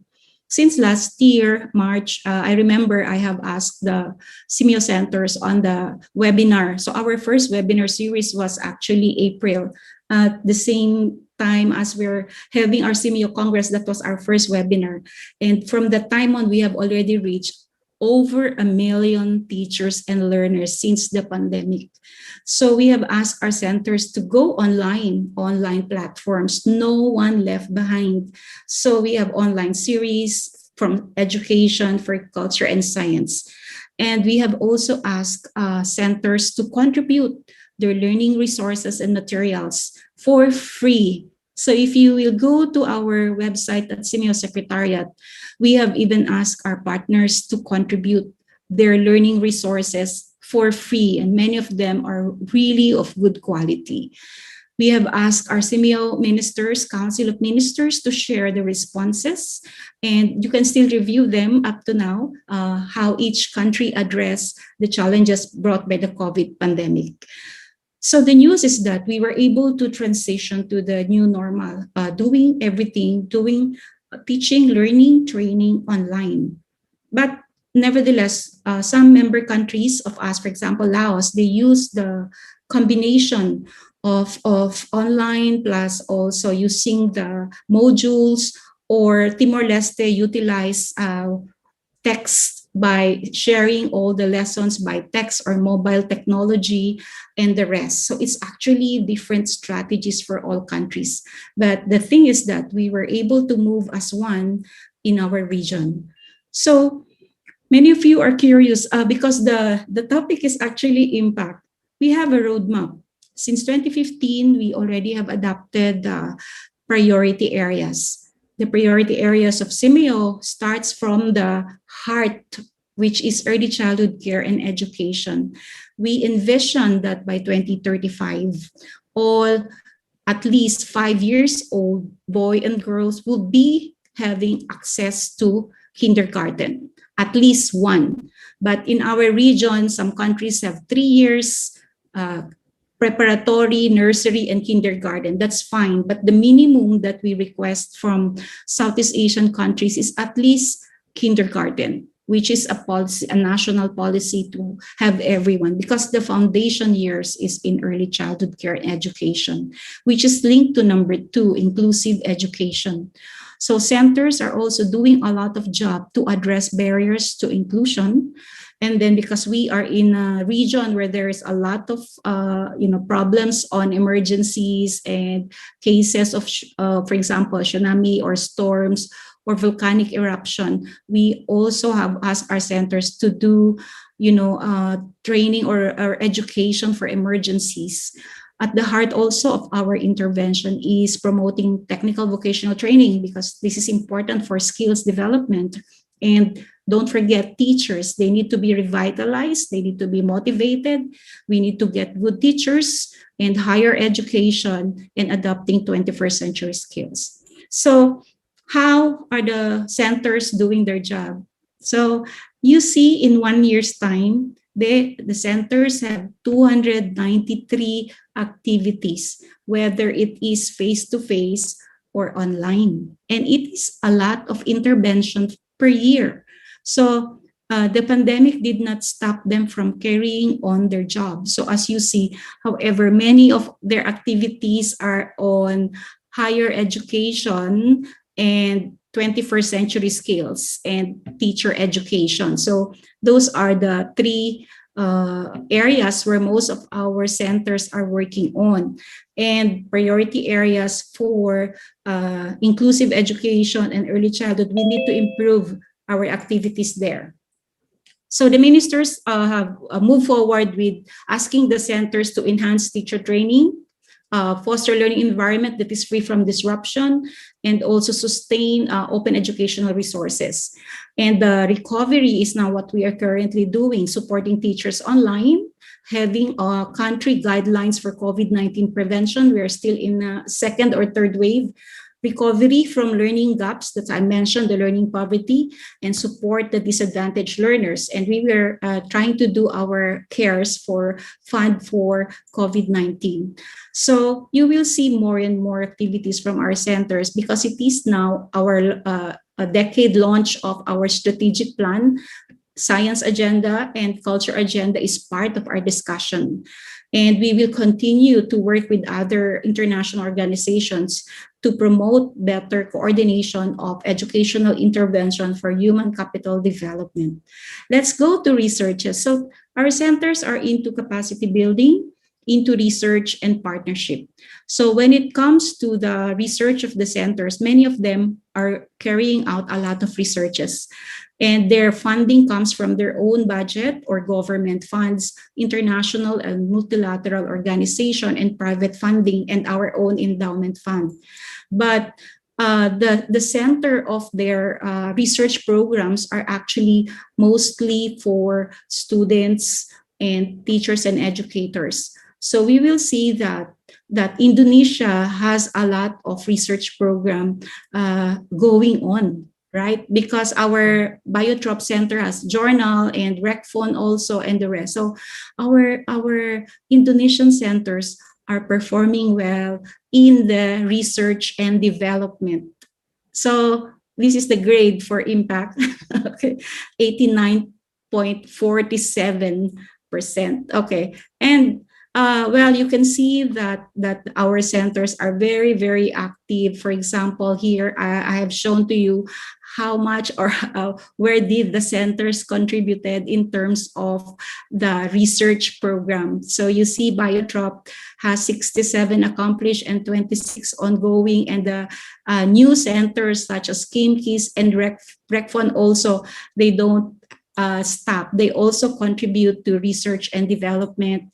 since last year, March, I remember I have asked the SEAMEO centers on the webinar. So our first webinar series was actually April. At the same time as we're having our SEAMEO Congress, that was our first webinar. And from that time on, we have already reached over 1 million teachers and learners since the pandemic. So we have asked our centers to go online platforms, no one left behind. So we have online series from education for culture and science. And we have also asked centers to contribute their learning resources and materials for free. So if you will go to our website at SEAMEO Secretariat, we have even asked our partners to contribute their learning resources for free, and many of them are really of good quality. We have asked our SEAMEO ministers, Council of Ministers, to share the responses, and you can still review them up to now, how each country addressed the challenges brought by the COVID pandemic. So the news is that we were able to transition to the new normal, doing everything, teaching, learning, training online. But nevertheless, some member countries of us, for example, Laos, they use the combination of online plus also using the modules, or Timor-Leste utilize text by sharing all the lessons by text or mobile technology and the rest. So it's actually different strategies for all countries. But the thing is that we were able to move as one in our region. So many of you are curious because the topic is actually impact. We have a roadmap. Since 2015, we already have adopted priority areas. The priority areas of SEAMEO starts from the heart, which is early childhood care and education. We envision that by 2035, all at least 5 years old boys and girls will be having access to kindergarten, at least one. But in our region, some countries have 3 years, preparatory, nursery, and kindergarten. That's fine. But the minimum that we request from Southeast Asian countries is at least kindergarten, which is a policy, a national policy to have everyone, because the foundation years is in early childhood care and education, which is linked to number 2, inclusive education. So centers are also doing a lot of job to address barriers to inclusion And then because we are in a region where there is a lot of problems on emergencies and cases of, for example, tsunami or storms or volcanic eruption, we also have asked our centers to do training or education for emergencies. At the heart also of our intervention is promoting technical vocational training, because this is important for skills development. And don't forget teachers, they need to be revitalized, they need to be motivated. We need to get good teachers and higher education and adopting 21st century skills. So how are the centers doing their job? So you see in 1 year's time, the centers have 293 activities, whether it is face-to-face or online. And it is a lot of intervention per year. So the pandemic did not stop them from carrying on their job. So as you see, however, many of their activities are on higher education and 21st century skills and teacher education. So those are the three areas where most of our centers are working on. And priority areas for inclusive education and early childhood, we need to improve our activities there. So the ministers have moved forward with asking the centers to enhance teacher training, foster learning environment that is free from disruption, and also sustain open educational resources. And the recovery is now what we are currently doing, supporting teachers online, having country guidelines for COVID-19 prevention. We are still in a second or third wave. Recovery from learning gaps that I mentioned, the learning poverty, and support the disadvantaged learners. And we were trying to do our cares for fund for COVID-19. So you will see more and more activities from our centers, because it is now our a decade launch of our strategic plan. Science agenda and culture agenda is part of our discussion. And we will continue to work with other international organizations to promote better coordination of educational intervention for human capital development. Let's go to researches. So our centers are into capacity building, into research and partnership. So when it comes to the research of the centers, many of them are carrying out a lot of researches. And their funding comes from their own budget or government funds, international and multilateral organization, and private funding, and our own endowment fund. But the center of their research programs are actually mostly for students and teachers and educators. So we will see that Indonesia has a lot of research program going on, right? Because our Biotrop Center has journal and RecPhone also, and the rest. So our Indonesian centers are performing well in the research and development. So this is the grade for impact, okay, 89.47%. Okay, and well, you can see that our centers are very, very active. For example, here I have shown to you how much or where did the centers contributed in terms of the research program. So you see Biotrop has 67 accomplished and 26 ongoing, and the new centers such as KIMKIS and RecPhone also, they don't stop. They also contribute to research and development,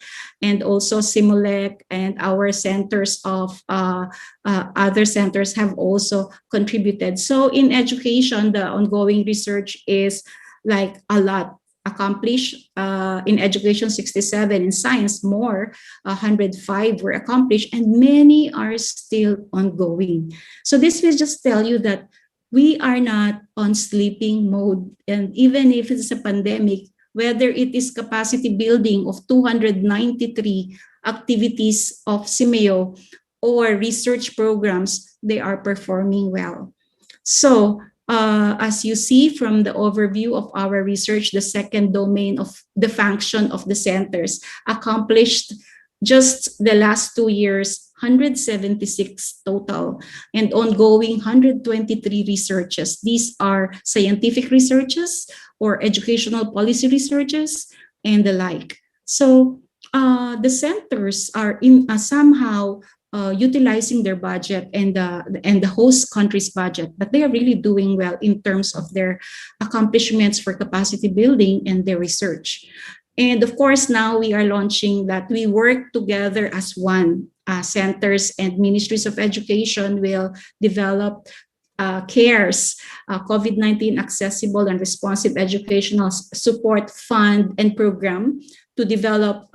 and also Simulec and our centers of other centers have also contributed. So in education, the ongoing research is like a lot accomplished. In education, 67, in science, more, 105 were accomplished, and many are still ongoing. So this will just tell you that we are not on sleeping mode. And even if it's a pandemic, whether it is capacity building of 293 activities of SEAMEO or research programs, they are performing well. So as you see from the overview of our research, the second domain of the function of the centers accomplished just the last 2 years 176 total, and ongoing 123 researches. These are scientific researches or educational policy researches and the like. So the centers are in somehow utilizing their budget and the host country's budget, but they are really doing well in terms of their accomplishments for capacity building and their research. And of course, now we are launching that we work together as one. Centers and ministries of education will develop CARES, COVID-19 Accessible and Responsive Educational Support Fund and Program to develop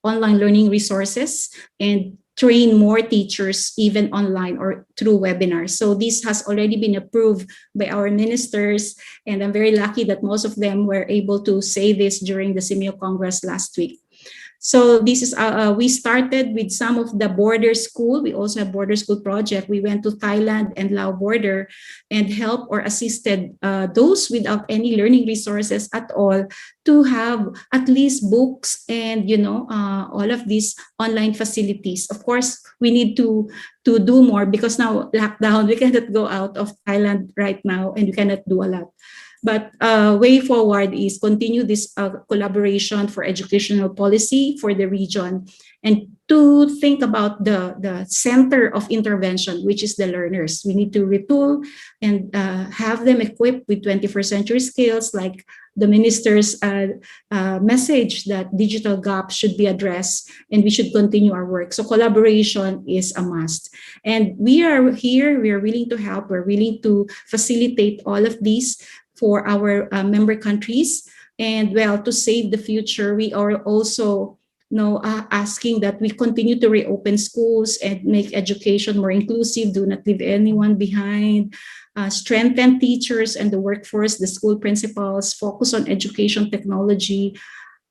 online learning resources and train more teachers even online or through webinars. So this has already been approved by our ministers, and I'm very lucky that most of them were able to say this during the SEAMEO Congress last week. So this is we started with some of the border school. We also have border school project. We went to Thailand and Laos border and helped or assisted those without any learning resources at all to have at least books and all of these online facilities. Of course, we need to do more because now lockdown, we cannot go out of Thailand right now and we cannot do a lot. But way forward is continue this collaboration for educational policy for the region and to think about the center of intervention, which is the learners. We need to retool and have them equipped with 21st century skills like the minister's message that digital gaps should be addressed and we should continue our work. So collaboration is a must. And we are here, we are willing to help, we're willing to facilitate all of these for our member countries. And well, to save the future, we are also asking that we continue to reopen schools and make education more inclusive, do not leave anyone behind, strengthen teachers and the workforce, the school principals, focus on education technology,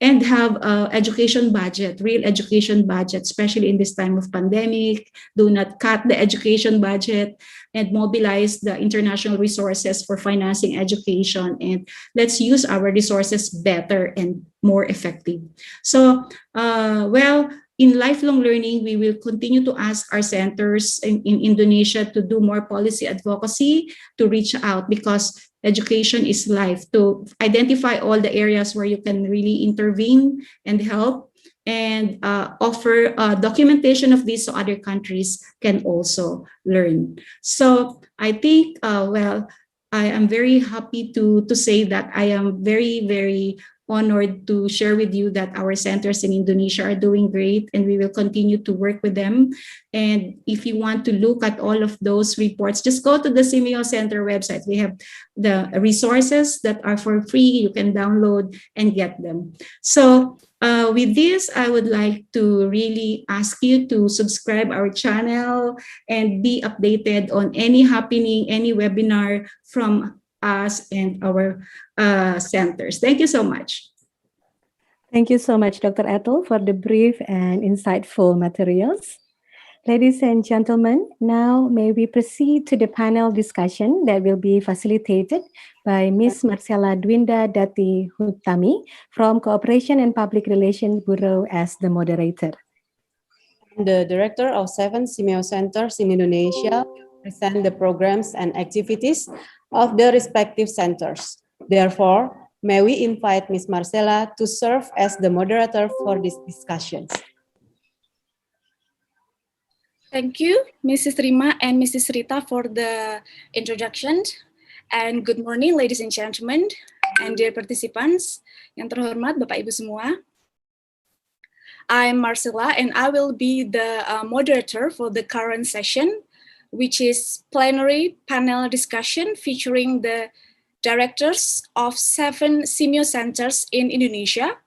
and have education budget, real education budget, especially in this time of pandemic. Do not cut the education budget and mobilize the international resources for financing education. And let's use our resources better and more effective. So, well, in lifelong learning, we will continue to ask our centers in Indonesia to do more policy advocacy to reach out because education is life, to identify all the areas where you can really intervene and help and offer documentation of this so other countries can also learn. So I think, well, I am very happy to say that I am very, very honored to share with you that our centers in Indonesia are doing great and we will continue to work with them. And if you want to look at all of those reports, just go to the SEAMEO Center website. We have the resources that are for free. You can download and get them. So with this, I would like to really ask you to subscribe our channel and be updated on any happening, any webinar from us and our centers. Thank you so much. Thank you so much, Dr. Ethel, for the brief and insightful materials. Ladies and gentlemen, now may we proceed to the panel discussion that will be facilitated by Ms. Marcella Dwinda Dati Hutami from Cooperation and Public Relations Bureau as the moderator. The director of 7 SEAMEO centers in Indonesia present the programs and activities of the respective centers. Therefore, may we invite Ms. Marcella to serve as the moderator for this discussion. Thank you, Mrs. Rima and Mrs. Rita for the introduction. And good morning, ladies and gentlemen, and dear participants. Yang terhormat Bapak Ibu semua. I'm Marcella and I will be the moderator for the current session, which is plenary panel discussion featuring the directors of 7 SEAMEO centers in Indonesia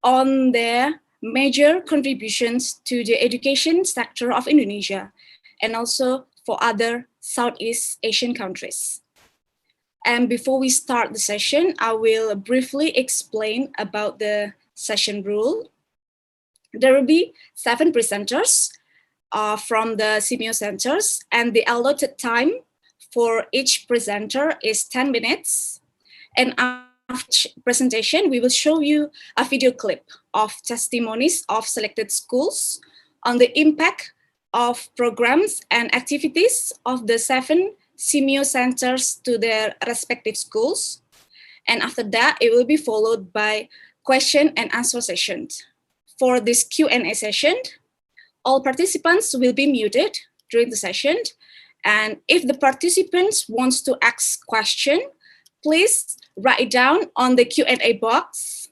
on their major contributions to the education sector of Indonesia and also for other Southeast Asian countries. And before we start the session, I will briefly explain about the session rule. There will be 7 presenters from the SEAMEO centers, and the allotted time for each presenter is 10 minutes. And after each presentation, we will show you a video clip of testimonies of selected schools on the impact of programs and activities of the 7 SEAMEO centers to their respective schools. And after that, it will be followed by question and answer sessions. For this Q&A session, all participants will be muted during the session. And if the participants wants to ask question, please write it down on the Q&A box.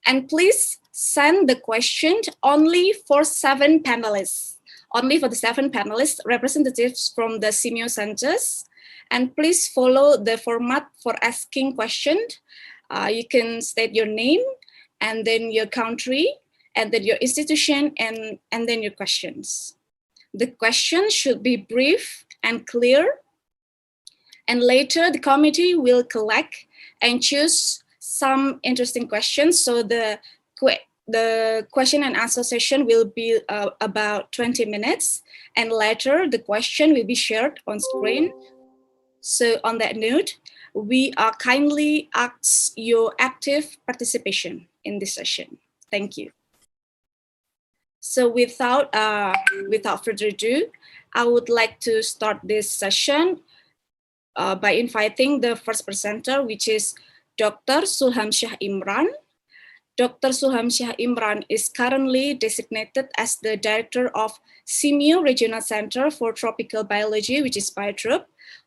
And please send the question only for 7 panelists. Only for the 7 panelists, representatives from the SEAMEO centers. And please follow the format for asking questions. You can state your name, and then your country, and then your institution, and then your questions. The questions should be brief and clear. And later, the committee will collect and choose some interesting questions. So the question and answer session will be about 20 minutes. And later, the question will be shared on screen. So on that note, we kindly ask your active participation in this session. Thank you. So without further ado, I would like to start this session by inviting the first presenter, which is Dr. Sulham Shah Imran. Dr. Sulham Shah Imran is currently designated as the Director of SEAMEO Regional Center for Tropical Biology, which is BioTROP.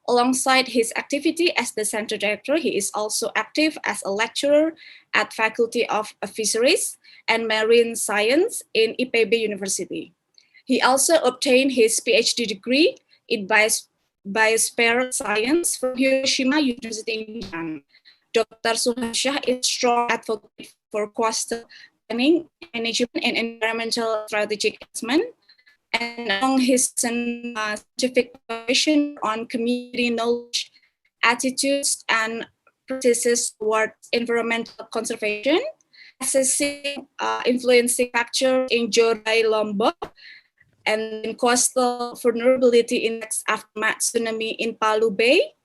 Alongside his activity as the Center Director, he is also active as a lecturer at Faculty of Fisheries and Marine Science in IPB University. He also obtained his PhD degree in Biosphere Science from Hiroshima University in Japan. Dr. Sulham Shah is strong advocate for coastal planning, management, and environmental strategic assessment. And among his scientific publications on community knowledge, attitudes, and practices towards environmental conservation, assessing influencing factors in Jorai Lombok, and in coastal vulnerability index aftermath tsunami in Palu Bay.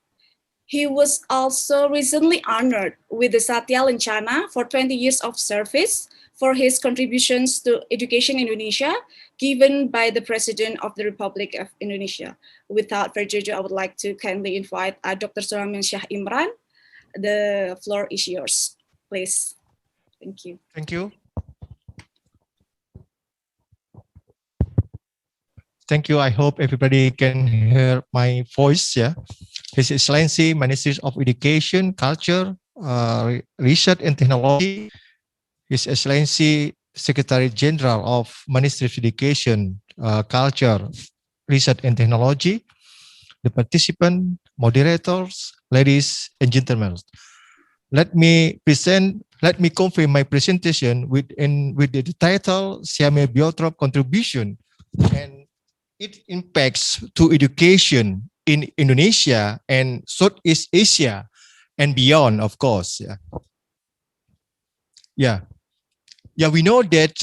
He was also recently honored with the Satya Lencana for 20 years of service for his contributions to education in Indonesia, given by the President of the Republic of Indonesia. Without further ado, I would like to kindly invite Dr. Sulham Shah Imran. The floor is yours, please. Thank you. Thank you. Thank you. I hope everybody can hear my voice. Yeah. His Excellency, Ministry of Education, Culture, Research and Technology, His Excellency, Secretary General of Ministry of Education, Culture, Research and Technology, the participant, moderators, ladies and gentlemen. Let me confirm my presentation with the title SEAMEO Biotrop Contribution and its impacts to education in Indonesia and Southeast Asia and beyond, of course. Yeah, we know that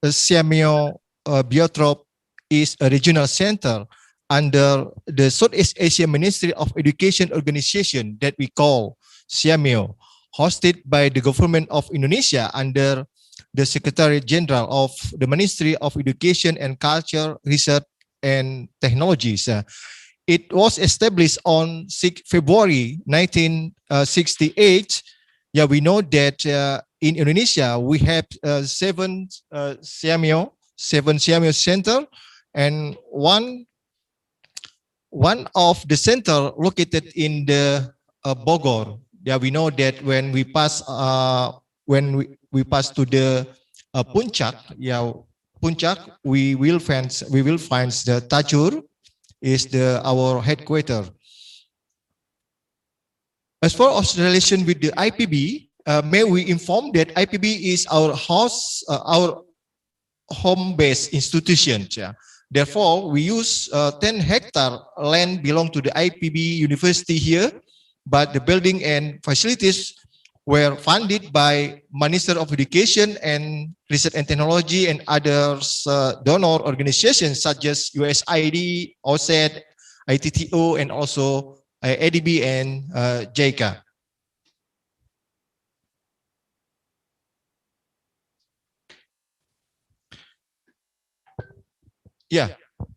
SEAMEO Biotrop is a regional center under the Southeast Asia Ministry of Education organization that we call SEAMEO, hosted by the government of Indonesia under the Secretary General of the Ministry of Education and Culture, Research and Technologies. It was established on 6 February 1968. Yeah, we know that in Indonesia we have seven SEAMEO center, and one of the center located in the Bogor. Yeah, we know that when we pass to the Puncak, we will find the Tajur is our headquarters. As far as relation with the IPB, may we inform that IPB is our home-based institution. Yeah. Therefore, we use 10 hectare land belong to the IPB University here, but the building and facilities were funded by Minister of Education and Research and Technology and others donor organizations such as USAID, OSED, ITTO, and also ADB and JICA. Yeah,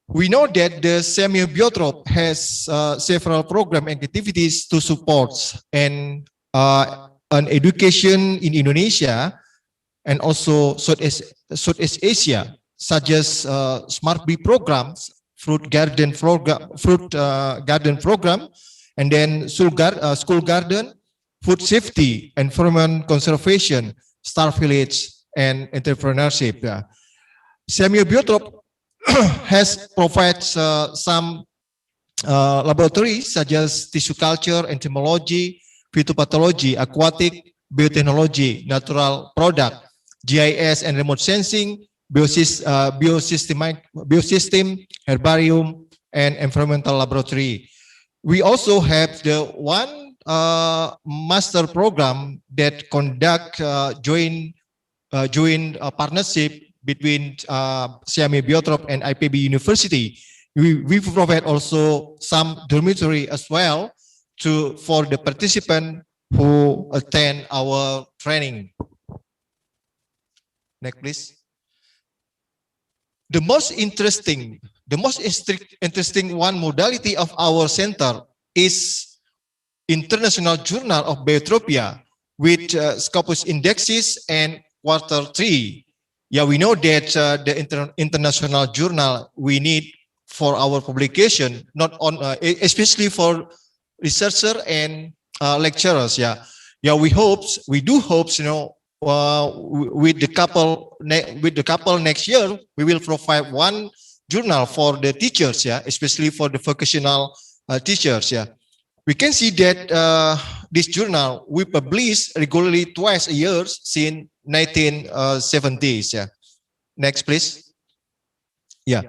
we know that the SEAMEO Biotrop has several program and activities to support and an education in Indonesia and also Southeast Asia, such as Smart Bee programs, fruit garden program, and then school garden, food safety, environment conservation, star village, and entrepreneurship. Yeah. SEAMEO Biotrop has provides some laboratories such as tissue culture, entomology, phytopathology, aquatic, biotechnology, natural product, GIS and remote sensing, biosystem, herbarium, and environmental laboratory. We also have the one master program that conduct joint partnership between SEAMEO Biotrop and IPB University. We provide also some dormitory as well for the participant who attend our training. Next, please. The most interesting one modality of our center is International Journal of Biotropia with Scopus Indexes and Quarter 3. Yeah, we know that the international journal we need for our publication, not on especially for researcher and lecturers. Yeah, we do hopes, you know, with the couple next year we will provide one journal for the teachers. Yeah, especially for the vocational teachers. Yeah, we can see that this journal we publish regularly twice a year since 1970s. Yeah. Next, please. Yeah.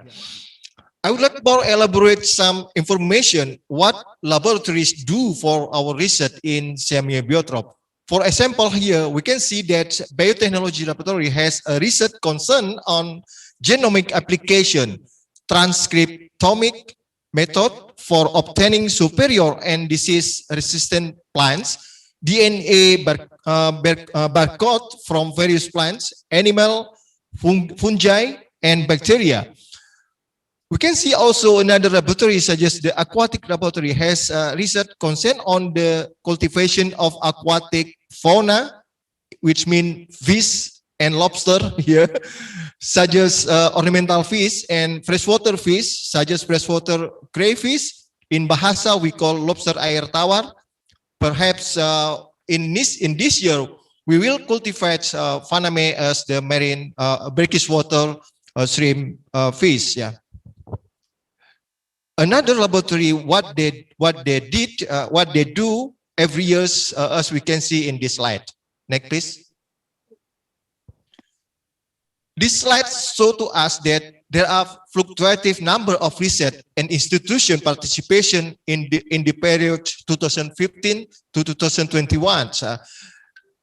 I would like to elaborate some information what laboratories do for our research in SEAMEO Biotrop. For example, here we can see that biotechnology laboratory has a research concern on genomic application, transcriptomic method for obtaining superior and disease-resistant plants, DNA barcode from various plants, animal, fungi, and bacteria. We can see also another laboratory such as the aquatic laboratory has research concern on the cultivation of aquatic fauna, which means fish and lobster here, such as ornamental fish and freshwater fish, such as freshwater crayfish. In Bahasa, we call lobster air tawar. Perhaps in this year, we will cultivate faname as the marine brackish water shrimp fish. Yeah. Another laboratory, what they do every year, as we can see in this slide. Next, please. This slide shows to us that there are fluctuative number of research and institution participation in the period 2015 to 2021.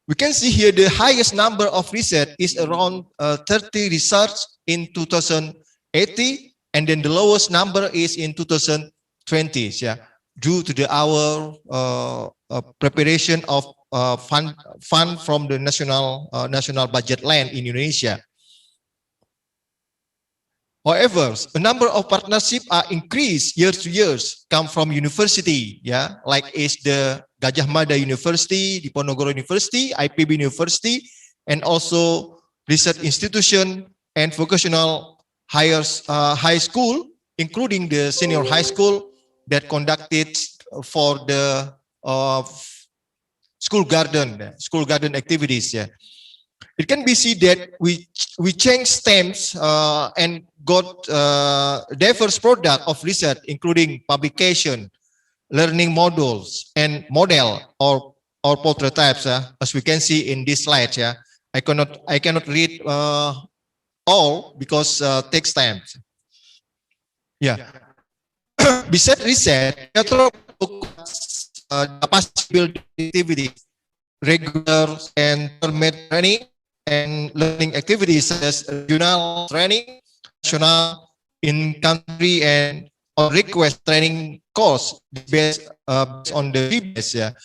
We can see here the highest number of research is around 30 research in 2080, and then the lowest number is in 2020. Yeah, due to our preparation of fund from the national budget land in Indonesia. However, a number of partnerships are increased year to year, come from university, yeah, like is the Gajah Mada University, Diponegoro University, IPB University, and also research institution and vocational high school, including the senior high school that conducted for the school garden activities. Yeah. It can be seen that we changed stems and got diverse product of research, including publication, learning modules, and model or prototypes. As we can see in this slide, yeah, I cannot read all because takes time. Yeah. Besides research, capacity building activities, regular and term training, and learning activities such as regional training, national, in-country, and on request training course based on the fee-based. Yeah.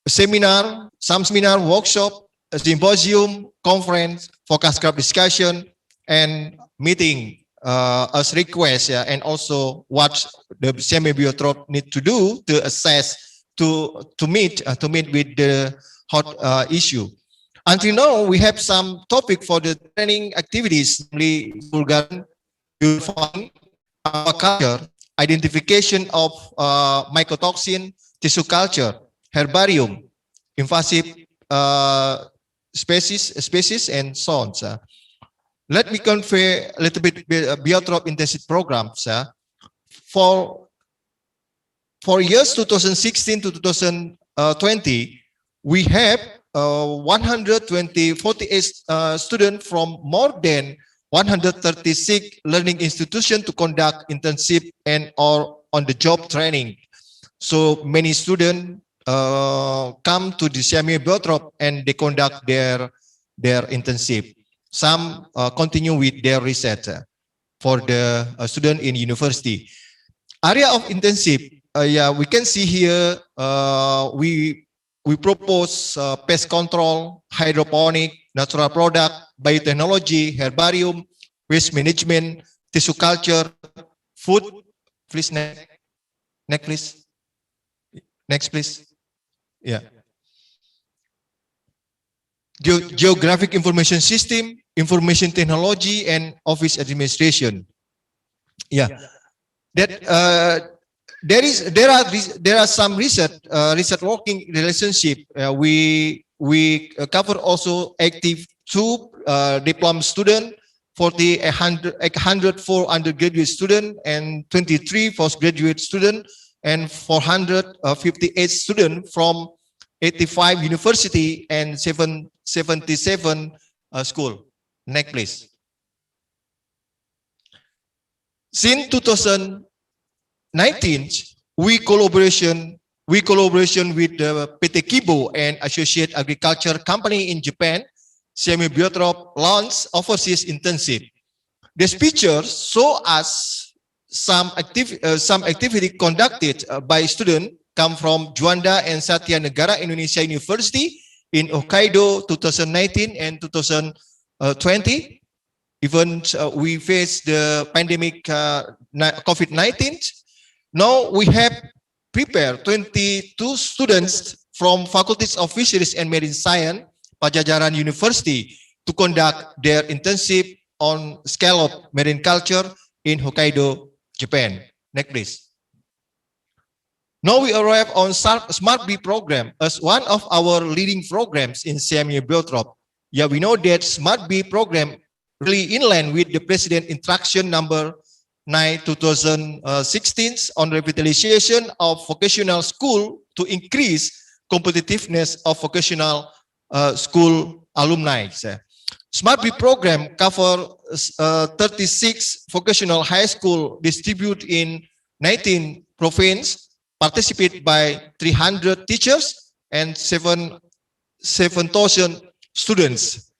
Some seminar, workshop, a symposium, conference, focus group discussion, and meeting as request, yeah, and also what the SEAMEO Biotrop need to do to assess to meet with the hot issue. Until now, we have some topic for the training activities, namely school garden, youth farming, aquaculture, identification of mycotoxin, tissue culture, herbarium, invasive species, and so on. Let me convey a little bit biotrop intensive programs. For years 2016 to 2020, we have 48 students from more than 136 learning institutions to conduct internship and or on-the-job training. So many students come to the SEAMEO Biotrop and they conduct their internship. Some continue with their research for the student in university. Area of internship, yeah, we can see here we propose pest control, hydroponic, natural product, biotechnology, herbarium, waste management, tissue culture, food. Please next, please. Next, please. Yeah. Geographic information system, information technology, and office administration. Yeah. That there are some research working relationship. We cover also active 2 diploma student, 104 undergraduate student, and 23 postgraduate student, and 458 students from 85 university and 77 school. Next, please. Since 2019, we collaboration with the PT Kibo and Associate Agriculture Company in Japan. SEAMEO Biotrop launched overseas internship. This picture show us some activity conducted by students come from Juanda and Satya Negara Indonesia University in Hokkaido 2019 and 2020. Even we face the pandemic COVID-19. Now we have prepared 22 students from faculties of Fisheries and Marine Science, Pajajaran University, to conduct their internship on scallop marine culture in Hokkaido, Japan. Next, please. Now we arrive on Smart Bee program as one of our leading programs in SEAMEO Biotrop. Yeah, we know that Smart Bee program really in line with the President Instruction number 9 2016 on revitalization of vocational school to increase competitiveness of vocational school alumni. Smart Bee program cover 36 vocational high school distributed in 19 provinces, participated by 300 teachers and 7,000 students.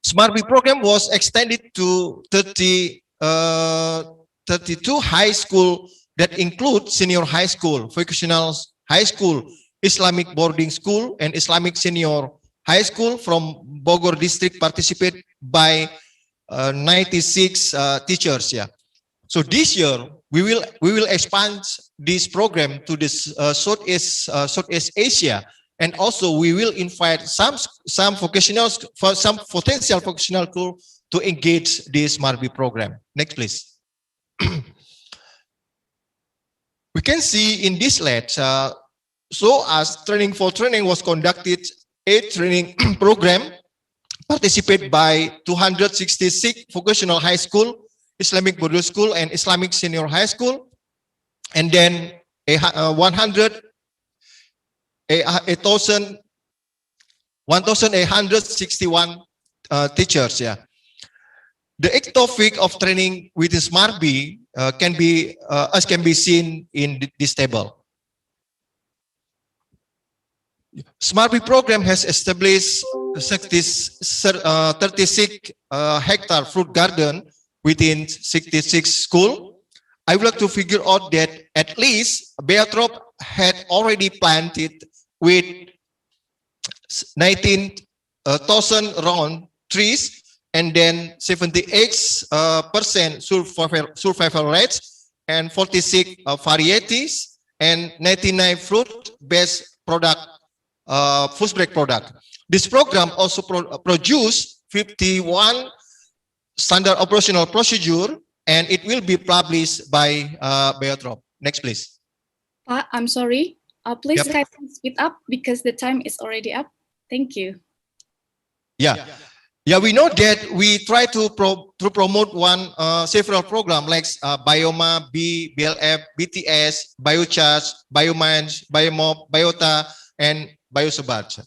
Smart Bee program was extended to 32 high school that include senior high school, vocational high school, Islamic boarding school, and Islamic senior high school from Bogor district participate by 96 teachers. Yeah. So this year we will expand this program to this Southeast Asia, and also we will invite some vocationals for some potential vocational school to engage this Smart Bee program. Next, please. We can see in this slide, so as training for training was conducted, a training program participated by 266 vocational high school, Islamic boarding school, and Islamic senior high school, and then 1,861 teachers. Yeah. The eighth topic of training within Smart Bee can be seen in this table. Smart Bee program has established 36 hectare fruit garden within 66 schools. I would like to figure out that at least Biotrop had already planted with 19,000 round trees and then 78% survival rates, and 46 varieties, and 99 fruit-based product, food break product. This program also produced 51 standard operational procedure, and it will be published by Biotrop. Next, please. I'm sorry. Please Yep. kindly speed up because the time is already up. Thank you. Yeah, we know that we try to promote several program like Bioma, BLF, BTS, Biocharge, Biominds, Biomob, Biota, and Biosobat.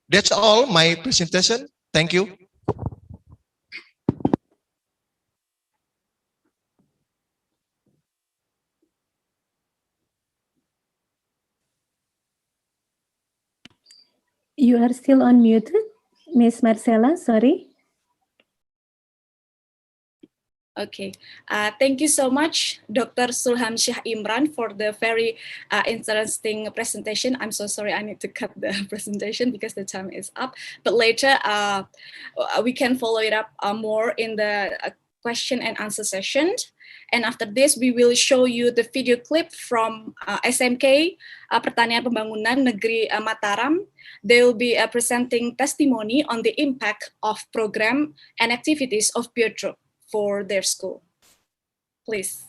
That's all my presentation. Thank you. You are still unmuted, Miss Marcella, sorry. Okay, thank you so much, Dr. Sulham Shah Imran, for the very interesting presentation. I'm so sorry, I need to cut the presentation because the time is up. But later, we can follow it up more in the question and answer session. And after this, we will show you the video clip from SMK, Pertanian Pembangunan Negeri Mataram. They will be presenting testimony on the impact of program and activities of Biotrop for their school. Please.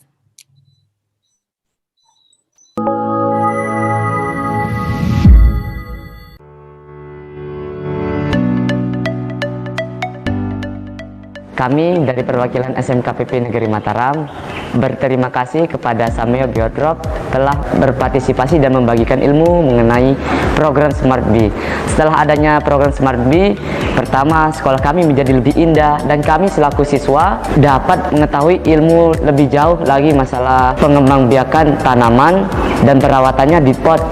Kami dari perwakilan SMKPP Negeri Mataram berterima kasih kepada SEAMEO Biotrop telah berpartisipasi dan membagikan ilmu mengenai program Smart B. Setelah adanya program Smart B, pertama sekolah kami menjadi lebih indah dan kami selaku siswa dapat mengetahui ilmu lebih jauh lagi masalah pengembangbiakan tanaman dan perawatannya di pot.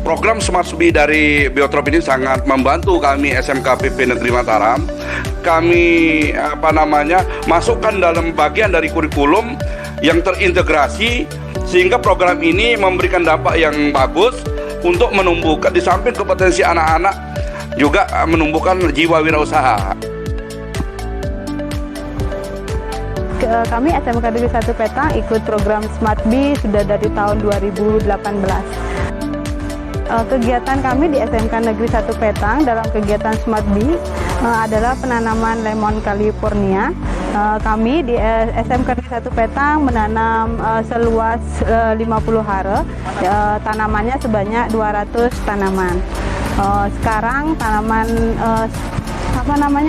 Program Smart B dari Biotrop ini sangat membantu kami SMKPP Negeri Mataram. Kami masukkan dalam bagian dari kurikulum yang terintegrasi sehingga program ini memberikan dampak yang bagus untuk menumbuhkan di samping kompetensi anak-anak juga menumbuhkan jiwa wirausaha. Kami SMK Negeri 1 Petang ikut program Smart B sudah dari tahun 2018. Kegiatan kami di SMK Negeri 1 Petang dalam kegiatan Smart B adalah penanaman lemon California. Kami di SMK Negeri 1 Petang menanam seluas 50 hara, tanamannya sebanyak 200 tanaman. Sekarang tanaman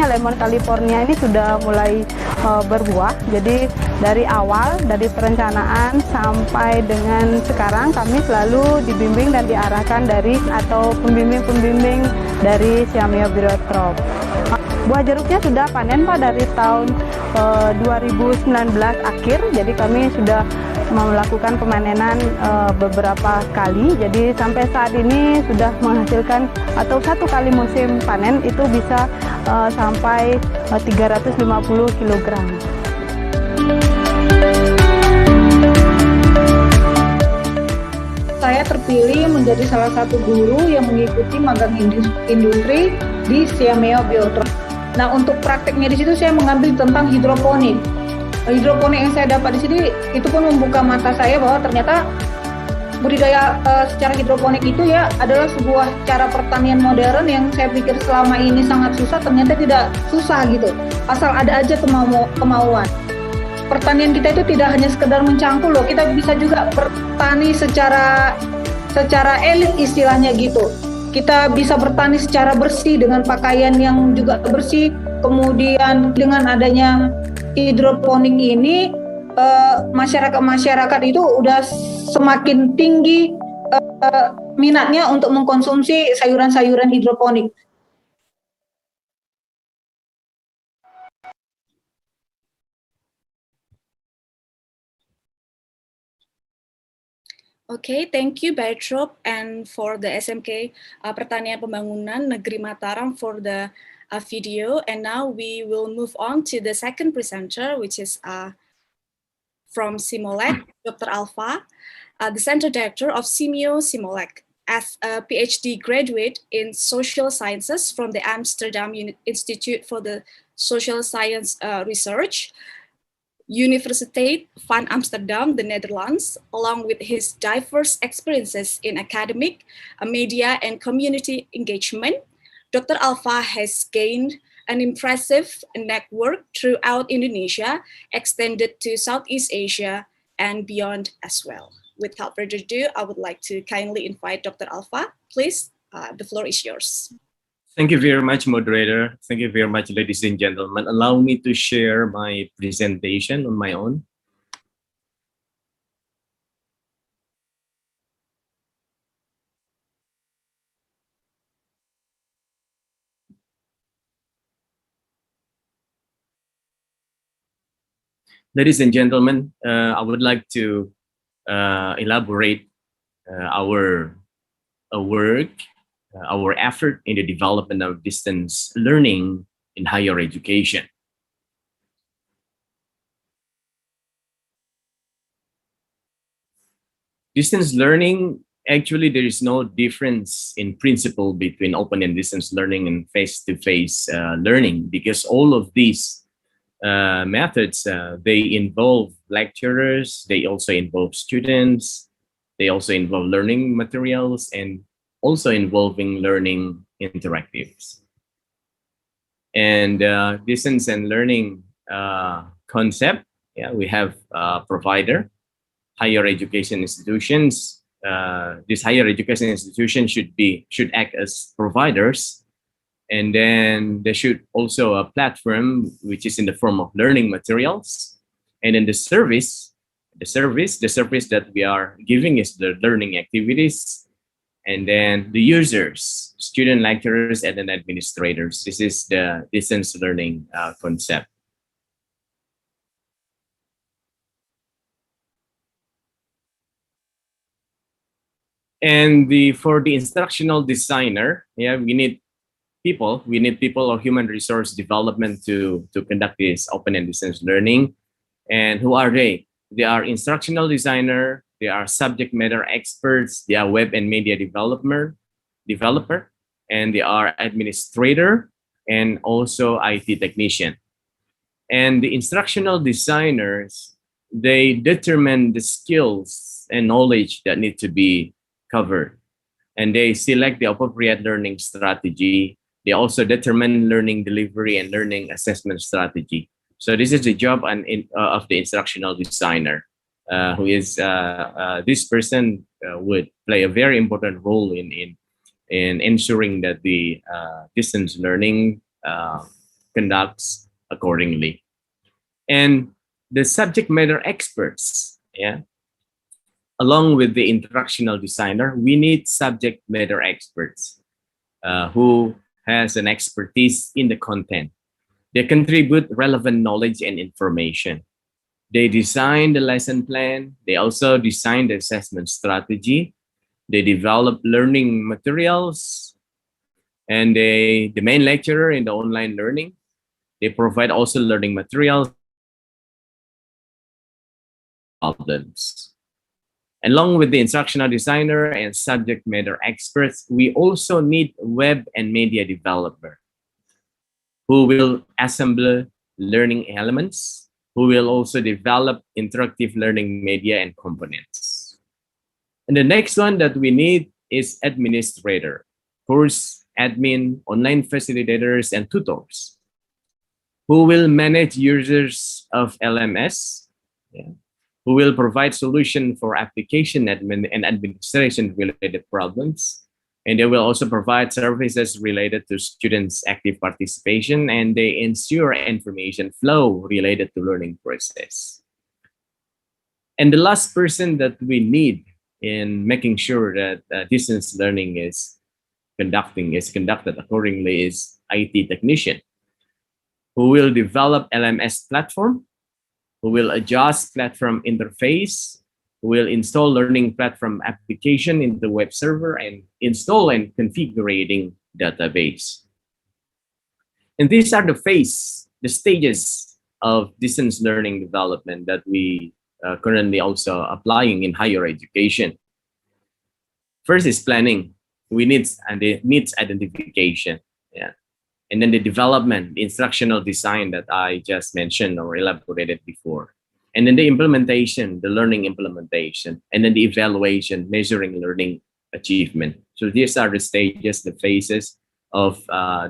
lemon California ini sudah mulai berbuah. Jadi dari awal, dari perencanaan sampai dengan sekarang kami selalu dibimbing dan diarahkan dari atau pembimbing-pembimbing dari SEAMEO Biotrop. Buah jeruknya sudah panen Pak dari tahun 2019 akhir. Jadi kami sudah melakukan pemanenan beberapa kali. Jadi sampai saat ini sudah menghasilkan atau satu kali musim panen itu bisa sampai 350 kg. Saya terpilih menjadi salah satu guru yang mengikuti magang industri di SEAMEO Biotrop. Nah, untuk prakteknya di situ saya mengambil tentang hidroponik. Hidroponik yang saya dapat di sini itu pun membuka mata saya bahwa ternyata budidaya secara hidroponik itu ya adalah sebuah cara pertanian modern yang saya pikir selama ini sangat susah, ternyata tidak susah gitu. Asal ada aja kemauan. Pertanian kita itu tidak hanya sekedar mencangkul loh, kita bisa juga bertani secara elit istilahnya gitu. Kita bisa bertani secara bersih dengan pakaian yang juga bersih. Kemudian dengan adanya hidroponik ini masyarakat itu udah semakin tinggi minatnya untuk mengkonsumsi sayuran-sayuran hidroponik. Okay, thank you Biotrop and for the SMK Pertanian Pembangunan Negeri Mataram for the video. And now we will move on to the second presenter, which is from Simolek, Dr. Alfa, the Center Director of SEAMEO Simolek. as a PhD graduate in social sciences from the Amsterdam Institute for the Social Science Research, Universiteit van Amsterdam, the Netherlands, along with his diverse experiences in academic, media, and community engagement. Dr. Alpha has gained an impressive network throughout Indonesia, extended to Southeast Asia and beyond as well. Without further ado, I would like to kindly invite Dr. Alpha. Please, the floor is yours. Thank you very much, moderator. Thank you very much, ladies and gentlemen. Allow me to share my presentation on my own. Ladies and gentlemen, I would like to elaborate our work, our effort in the development of distance learning in higher education. Distance learning, actually, there is no difference in principle between open and distance learning and face-to-face learning, because all of these methods, they involve lecturers, they also involve students, they also involve learning materials, and also involving learning interactives. And distance and learning concept, yeah, we have provider, higher education institutions. This higher education institution should act as providers, and then there should also a platform which is in the form of learning materials, and then the service that we are giving is the learning activities, and then the users, student, lecturers, and then administrators. This is the distance learning concept. And for the instructional designer, yeah, we need people or human resource development to conduct this open and distance learning. And who are they? They are instructional designer, they are subject matter experts, they are web and media developer, and they are administrator and also IT technician. And the instructional designers, they determine the skills and knowledge that need to be covered, and they select the appropriate learning strategy. They also determine learning delivery and learning assessment strategy. So this is the job of the instructional designer, who is this person would play a very important role in ensuring that the distance learning conducts accordingly. And the subject matter experts, yeah, along with the instructional designer, we need subject matter experts who has an expertise in the content. They contribute relevant knowledge and information. They design the lesson plan. They also design the assessment strategy. They develop learning materials. And the main lecturer in the online learning, they provide also learning materials, problems. Along with the instructional designer and subject matter experts, we also need web and media developer who will assemble learning elements, who will also develop interactive learning media and components. And the next one that we need is administrator, course admin, online facilitators, and tutors who will manage users of LMS, yeah, who will provide solution for application admin and administration related problems. And they will also provide services related to students' active participation, and they ensure information flow related to learning process. And the last person that we need in making sure that distance learning is conducted accordingly is IT technician, who will develop LMS platform, who will adjust platform interface, who will install learning platform application in the web server, and install and configuring database. And these are the stages of distance learning development that we currently also applying in higher education. First is planning. We need and the needs identification. Yeah. And then the development, the instructional design that I just mentioned or elaborated before. And then the implementation, the learning implementation, and then the evaluation, measuring learning achievement. So these are the stages, the phases of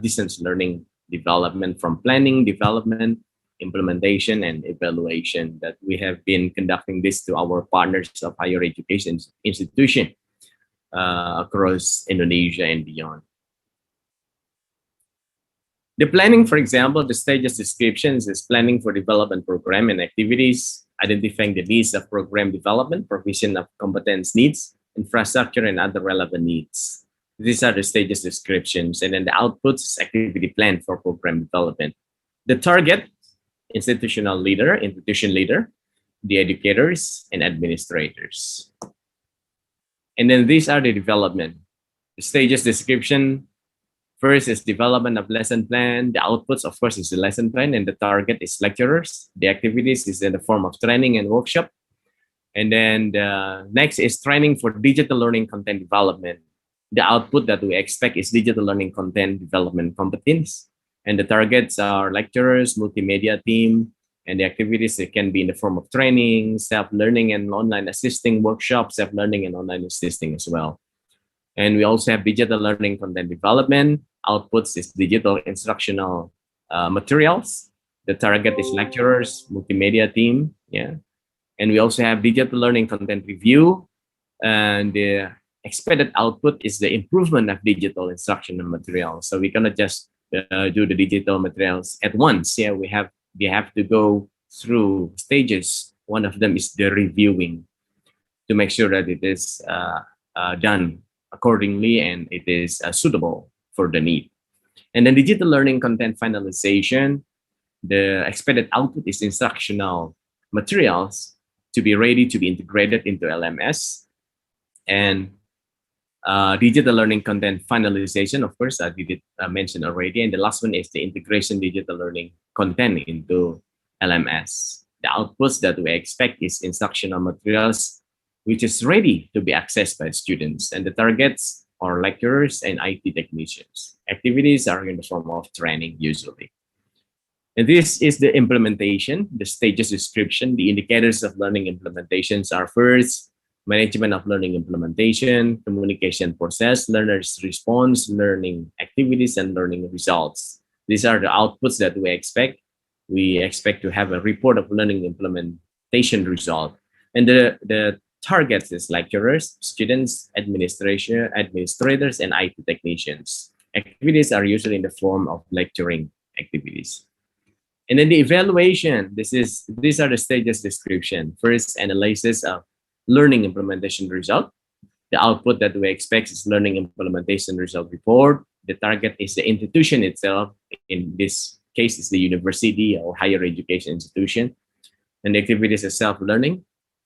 distance learning development, from planning, development, implementation, and evaluation, that we have been conducting this to our partners of higher education institution across Indonesia and beyond. The planning, for example, the stages descriptions is planning for development program and activities, identifying the needs of program development, provision of competence needs, infrastructure, and other relevant needs. These are the stages descriptions. And then the outputs is activity plan for program development. The target, institution leader, the educators, and administrators. And then these are the development. The stages description. First is development of lesson plan. The outputs, of course, is the lesson plan, and the target is lecturers. The activities is in the form of training and workshop. And then the next is training for digital learning content development. The output that we expect is digital learning content development competence. And the targets are lecturers, multimedia team, and the activities, it can be in the form of training, self-learning and online assisting workshops, self-learning and online assisting as well. And we also have digital learning content development. Outputs is digital instructional materials. The target is lecturers, multimedia team, yeah. And we also have digital learning content review. And the expected output is the improvement of digital instructional materials. So we cannot just do the digital materials at once. Yeah, we have to go through stages. One of them is the reviewing to make sure that it is done accordingly and it is suitable for the need. And then digital learning content finalization, the expected output is instructional materials to be ready to be integrated into LMS. And digital learning content finalization, of course, I did mention already. And the last one is the integration digital learning content into LMS. The outputs that we expect is instructional materials, which is ready to be accessed by students. And the targets are lecturers and IT technicians. Activities are in the form of training usually. And this is the implementation, the stages description. The indicators of learning implementations are first, management of learning implementation, communication process, learners' response, learning activities, and learning results. These are the outputs that we expect. We expect to have a report of learning implementation result. And the targets is lecturers, students, administrators, and IT technicians. Activities are usually in the form of lecturing activities. And then the evaluation, these are the stages description. First, analysis of learning implementation result. The output that we expect is learning implementation result report. The target is the institution itself. In this case, it's the university or higher education institution. And the activities are self-learning.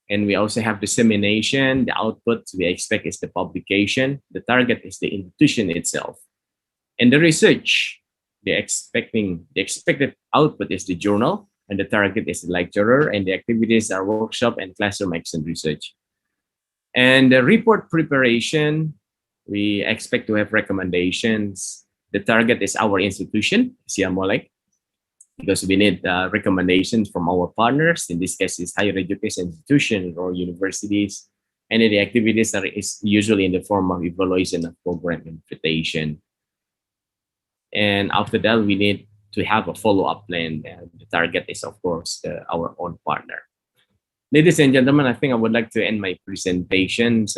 And we also have dissemination. The output we expect is the publication. The target is the institution itself. And the research, the expected output is the journal, and the target is the lecturer, and the activities are workshop and classroom action research. And the report preparation, we expect to have recommendations. The target is our institution, SEAMEO, because we need recommendations from our partners. In this case, it's higher education institutions or universities. And the activities is usually in the form of evaluation of program invitation. And after that, we need to have a follow-up plan. And the target is, of course, our own partner. Ladies and gentlemen, I think I would like to end my presentations.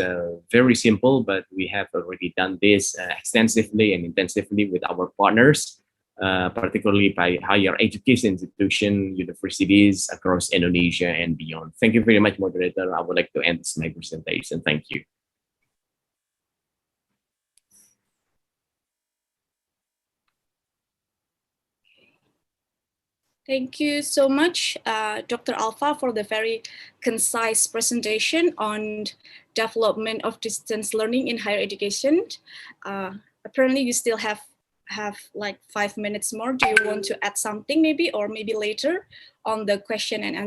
Very simple, but we have already done this extensively and intensively with our partners, particularly by higher education institutions, universities across Indonesia and beyond. Thank you very much, moderator. I would like to end my presentation. Thank you. Thank you so much, Dr. Alpha, for the very concise presentation on development of distance learning in higher education. Apparently, you still have like 5 minutes more. Do you want to add something maybe, or maybe later on the question and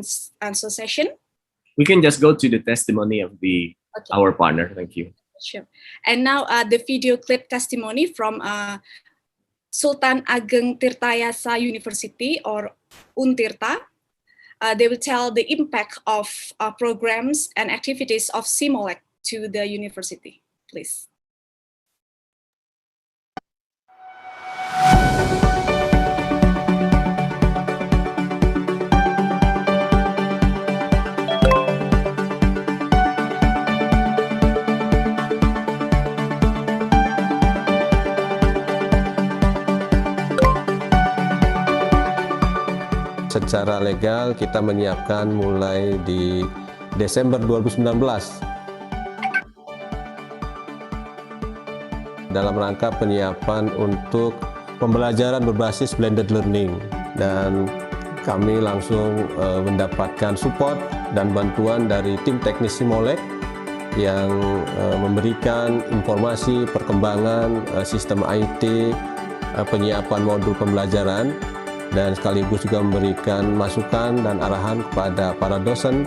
answer session? We can just go to the testimony of our partner. Thank you. Sure. And now the video clip testimony from Sultan Ageng Tirtayasa University, or Untirta. They will tell the impact of programs and activities of SEAMEO to the university. Please. Secara legal kita menyiapkan mulai di Desember 2019 dalam rangka penyiapan untuk pembelajaran berbasis blended learning, dan kami langsung mendapatkan support dan bantuan dari tim teknis SEAMEO yang memberikan informasi perkembangan sistem IT, penyiapan modul pembelajaran, dan sekaligus juga memberikan masukan dan arahan kepada para dosen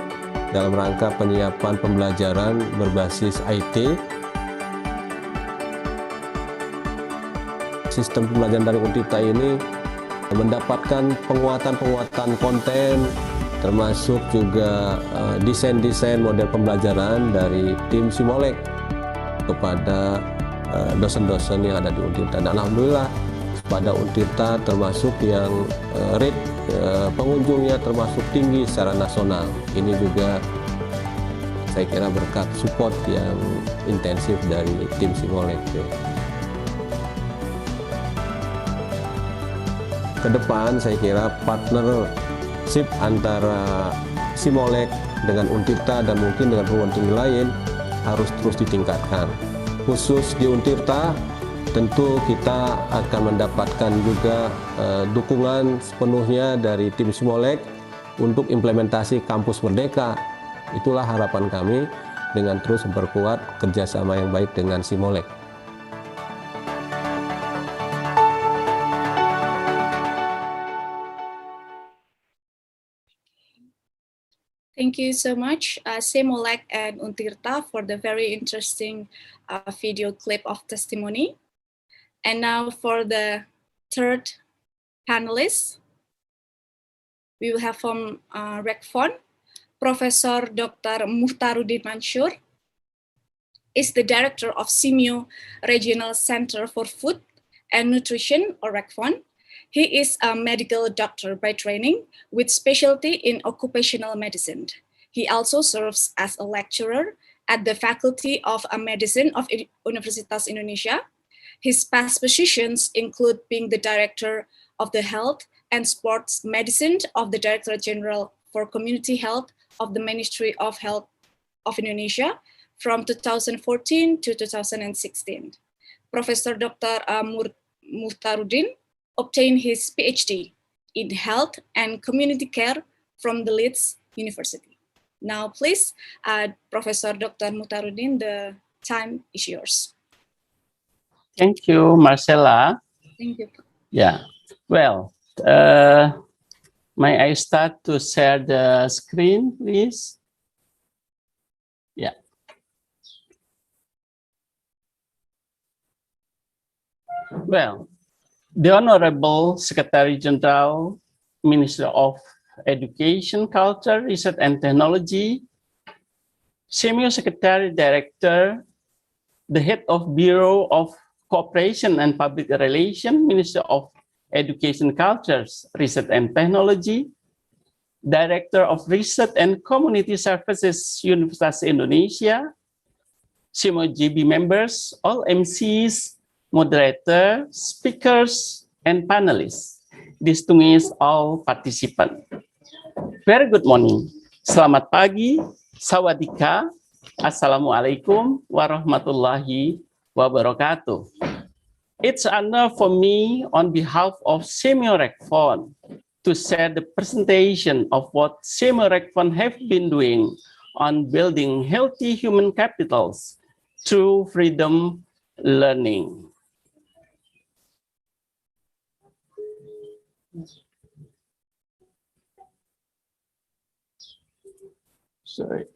dalam rangka penyiapan pembelajaran berbasis IT. Sistem pembelajaran dari Untirta ini mendapatkan penguatan konten, termasuk juga desain-desain model pembelajaran dari tim SEAMEO kepada dosen-dosen yang ada di Untirta. Dan alhamdulillah pada Untirta termasuk yang rate pengunjungnya termasuk tinggi secara nasional. Ini juga saya kira berkat support yang intensif dari tim SEAMEO. Ke depan saya kira partnership antara SEAMEO dengan Untirta dan mungkin dengan perguruan tinggi lain harus terus ditingkatkan. Khusus di Untirta, tentu kita akan mendapatkan juga dukungan sepenuhnya dari tim SEAMEO untuk implementasi kampus merdeka. Itulah harapan kami dengan terus memperkuat kerjasama yang baik dengan SEAMEO. Thank you so much, SEAMEO and Untirta, for the very interesting video clip of testimony. And now for the third panelist, we will have from RECFON, Professor Dr. Muhtaruddin Mansur is the director of SEAMEO Regional Center for Food and Nutrition, or RECFON. He is a medical doctor by training with specialty in occupational medicine. He also serves as a lecturer at the Faculty of Medicine of Universitas Indonesia. His past positions include being the Director of the Health and Sports Medicine of the Director General for Community Health of the Ministry of Health of Indonesia from 2014 to 2016. Professor Dr. Muhtaruddin obtained his PhD in Health and Community Care from the Leeds University. Now, please, Professor Dr. Muhtaruddin, the time is yours. Thank you, Marcella. Thank you. Yeah, well, may I start to share the screen, please? Yeah. Well, the Honorable Secretary General, Minister of Education, Culture, Research and Technology, SEAMEO Secretary Director, the Head of Bureau of Cooperation and Public Relations, Minister of Education, Culture, Research and Technology, Director of Research and Community Services, Universitas Indonesia, SEAMEO GB members, all MCs, moderator, speakers, and panelists, distinguished all participants. Very good morning. Selamat pagi, sawadika, assalamualaikum warahmatullahi wabarakatuh. It's an honor for me on behalf of SEAMEO RECFON to share the presentation of what SEAMEO RECFON have been doing on building healthy human capitals through freedom learning. Sorry.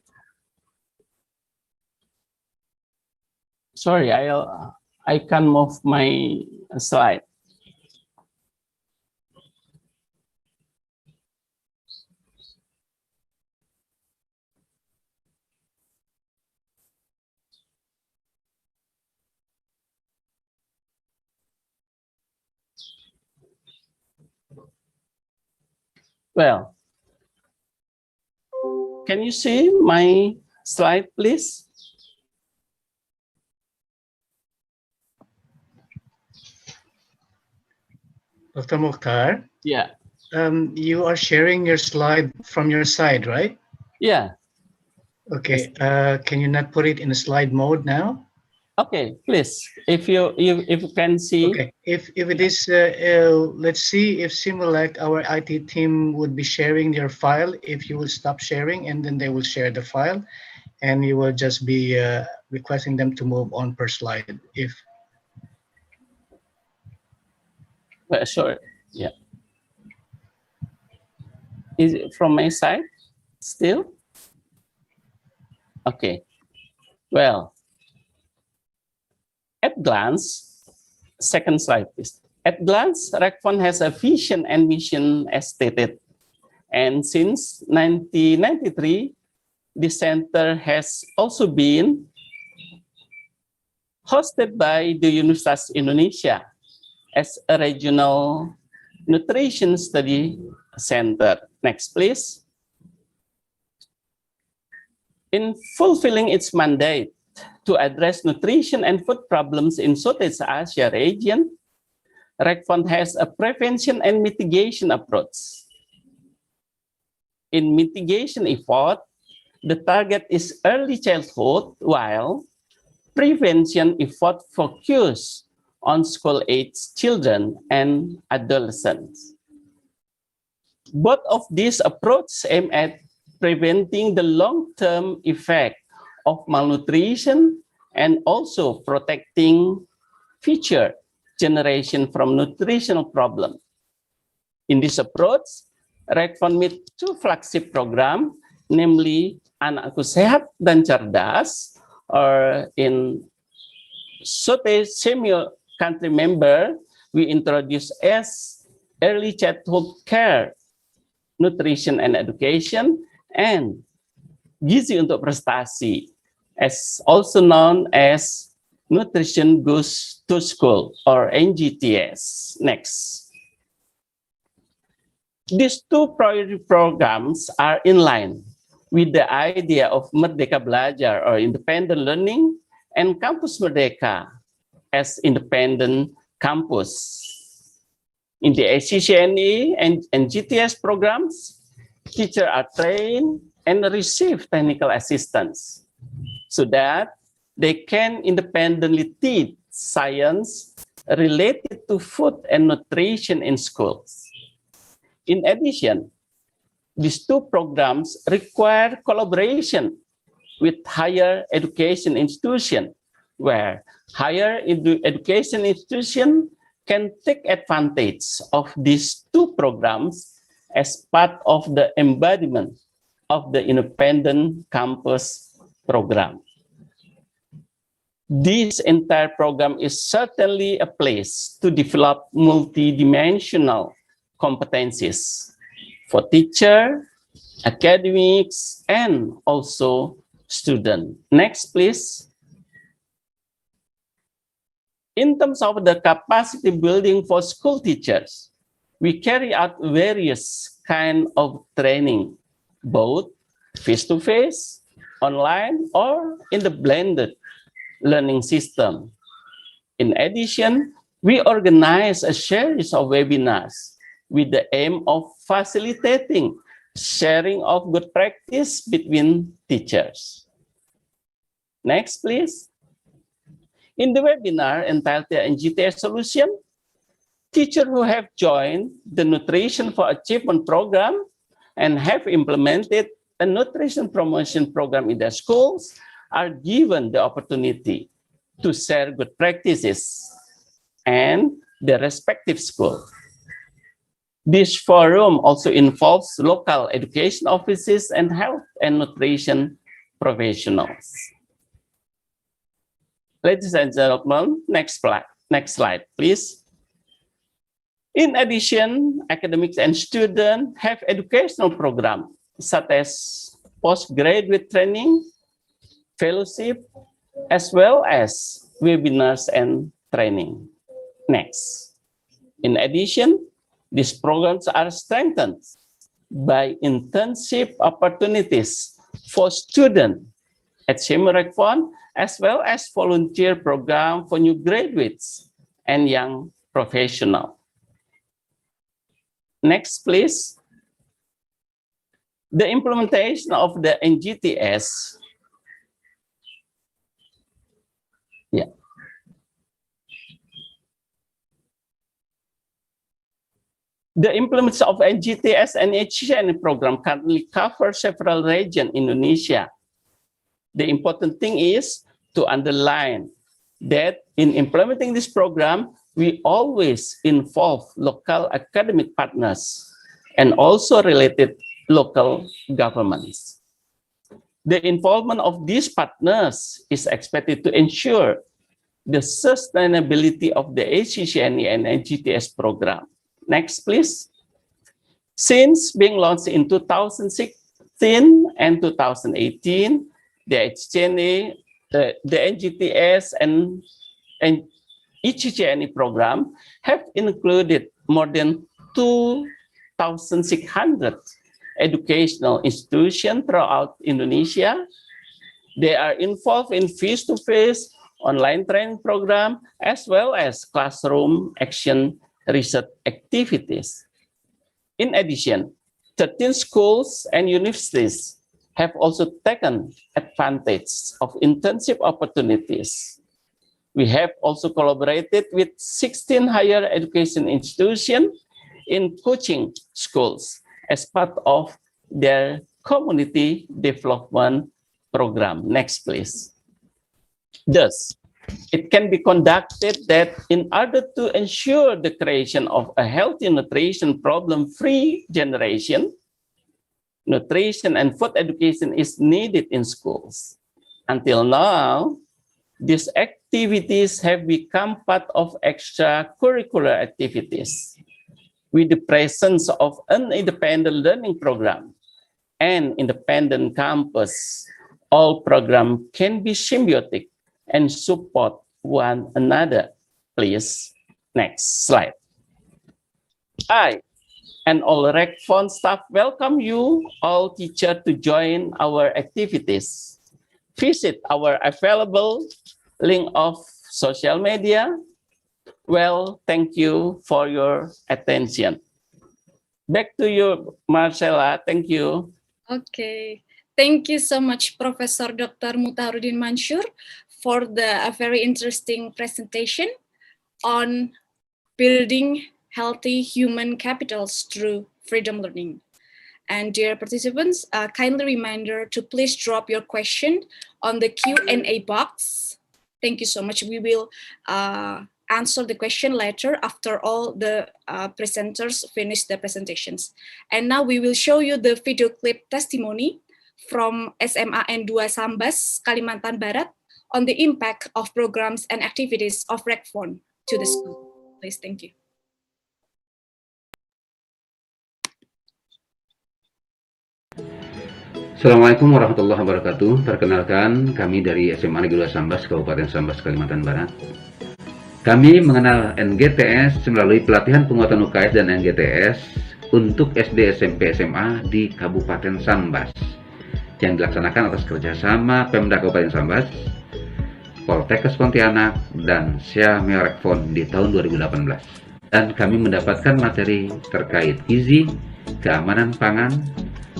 Sorry, I can move my slide. Well, can you see my slide, please? Dr. Mukhtar? Yeah. You are sharing your slide from your side, right? Yeah. Okay. Can you not put it in a slide mode now? Okay, please. If you can see. Okay. If it is, let's see if Simulec, our IT team, would be sharing your file. If you will stop sharing, and then they will share the file, and you will just be requesting them to move on per slide. If Sure. Yeah. Is it from my side still? Okay. Well, at glance, second slide, please. At glance, RECFON has a vision and mission as stated. And since 1993, the center has also been hosted by the Universitas Indonesia as a regional nutrition study center. Next, please. In fulfilling its mandate to address nutrition and food problems in Southeast Asia region, RECFON has a prevention and mitigation approach. In mitigation effort, the target is early childhood, while prevention effort focus on school-age children and adolescents. Both of these approaches aim at preventing the long-term effect of malnutrition and also protecting future generation from nutritional problems. In this approach, RECFON meet two flagship programs, namely Anakku Sehat dan Cerdas, or in SEAMEO country member, we introduce as early childhood care, nutrition and education, and Gizi untuk Prestasi, as also known as Nutrition Goes to School, or NGTS. Next. These two priority programs are in line with the idea of Merdeka Belajar, or independent learning, and Campus Merdeka as independent campus. In the ACCNE and GTS programs, teachers are trained and receive technical assistance so that they can independently teach science related to food and nutrition in schools. In addition, these two programs require collaboration with higher education institutions, where higher education institutions can take advantage of these two programs as part of the embodiment of the independent campus program. This entire program is certainly a place to develop multidimensional competencies for teacher, academics, and also student. Next, please. In terms of the capacity building for school teachers, we carry out various kinds of training, both face-to-face, online, or in the blended learning system. In addition, we organize a series of webinars with the aim of facilitating sharing of good practice between teachers. Next, please. In the webinar entitled the NGTS Solution, teachers who have joined the Nutrition for Achievement program and have implemented a nutrition promotion program in their schools are given the opportunity to share good practices and their respective school. This forum also involves local education offices and health and nutrition professionals. Ladies and gentlemen, next slide, please. In addition, academics and students have educational programs such as postgraduate training, fellowship, as well as webinars and training. Next. In addition, these programs are strengthened by internship opportunities for students at SEAMEO Rekfon, as well as volunteer program for new graduates and young professionals. Next, please. The implementation of the NGTS. Yeah. The implementation of NGTS and HCN program currently covers several regions in Indonesia. The important thing is to underline that in implementing this program, we always involve local academic partners and also related local governments. The involvement of these partners is expected to ensure the sustainability of the HCCNE and NGTS program. Next, please. Since being launched in 2016 and 2018, the HCCNE, the NGTS and HCCNE program have included more than 2,600 educational institutions throughout Indonesia. They are involved in face-to-face online training program, as well as classroom action research activities. In addition, 13 schools and universities have also taken advantage of internship opportunities. We have also collaborated with 16 higher education institutions in coaching schools as part of their community development program. Next, please. Thus, it can be conducted that in order to ensure the creation of a healthy nutrition problem-free generation, nutrition and food education is needed in schools. Until now, these activities have become part of extracurricular activities. With the presence of an independent learning program and independent campus, all programs can be symbiotic and support one another. Please, next slide. I and all Rekfon staff welcome you all teachers to join our activities. Visit our available link of social media. Well, thank you for your attention. Back to you, Marcella. Thank you. Okay. Thank you so much, Professor Dr. Mutaharudin Mansur, for a very interesting presentation on building healthy human capitals through freedom learning. And dear participants, a kindly reminder to please drop your question on the Q&A box. Thank you so much. We will answer the question later after all the presenters finish their presentations. And now we will show you the video clip testimony from SMA N2 Sambas, Kalimantan Barat, on the impact of programs and activities of Rekfon to the school. Please, thank you. Assalamualaikum warahmatullahi wabarakatuh. Perkenalkan, kami dari SMA Negeri 2 Sambas, Kabupaten Sambas, Kalimantan Barat. Kami mengenal NGTS melalui pelatihan penguatan UKS dan NGTS untuk SD, SMP, SMA di Kabupaten Sambas yang dilaksanakan atas kerjasama Pemda Kabupaten Sambas, Poltekkes Pontianak, dan SEAMEO Rekfon di tahun 2018. Dan kami mendapatkan materi terkait gizi, keamanan pangan,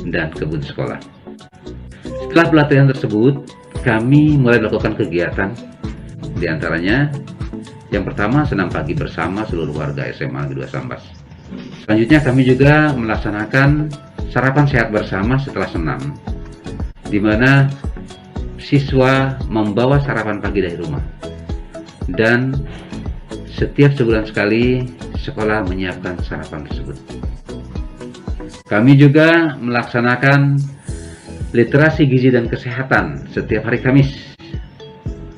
dan kebun sekolah. Setelah pelatihan tersebut, kami mulai melakukan kegiatan. Di antaranya, yang pertama, senam pagi bersama seluruh warga SMA Negeri 2 Sambas. Selanjutnya, kami juga melaksanakan sarapan sehat bersama setelah senam, di mana siswa membawa sarapan pagi dari rumah. Dan setiap sebulan sekali, sekolah menyiapkan sarapan tersebut. Kami juga melaksanakan literasi gizi dan kesehatan setiap hari Kamis,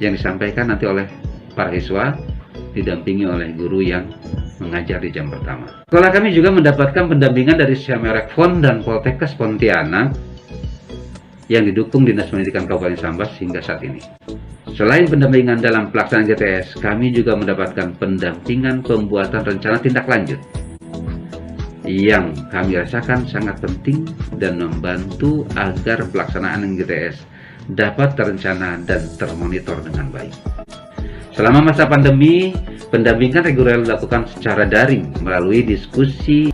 yang disampaikan nanti oleh para siswa didampingi oleh guru yang mengajar di jam pertama. Sekolah kami juga mendapatkan pendampingan dari SEAMEO Rekfon dan Poltekkes Pontianak yang didukung Dinas Pendidikan Kabupaten Sambas hingga saat ini. Selain pendampingan dalam pelaksanaan GTS, kami juga mendapatkan pendampingan pembuatan rencana tindak lanjut yang kami rasakan sangat penting dan membantu agar pelaksanaan GTS dapat terencana dan termonitor dengan baik. Selama masa pandemi, pendampingan reguler dilakukan secara daring melalui diskusi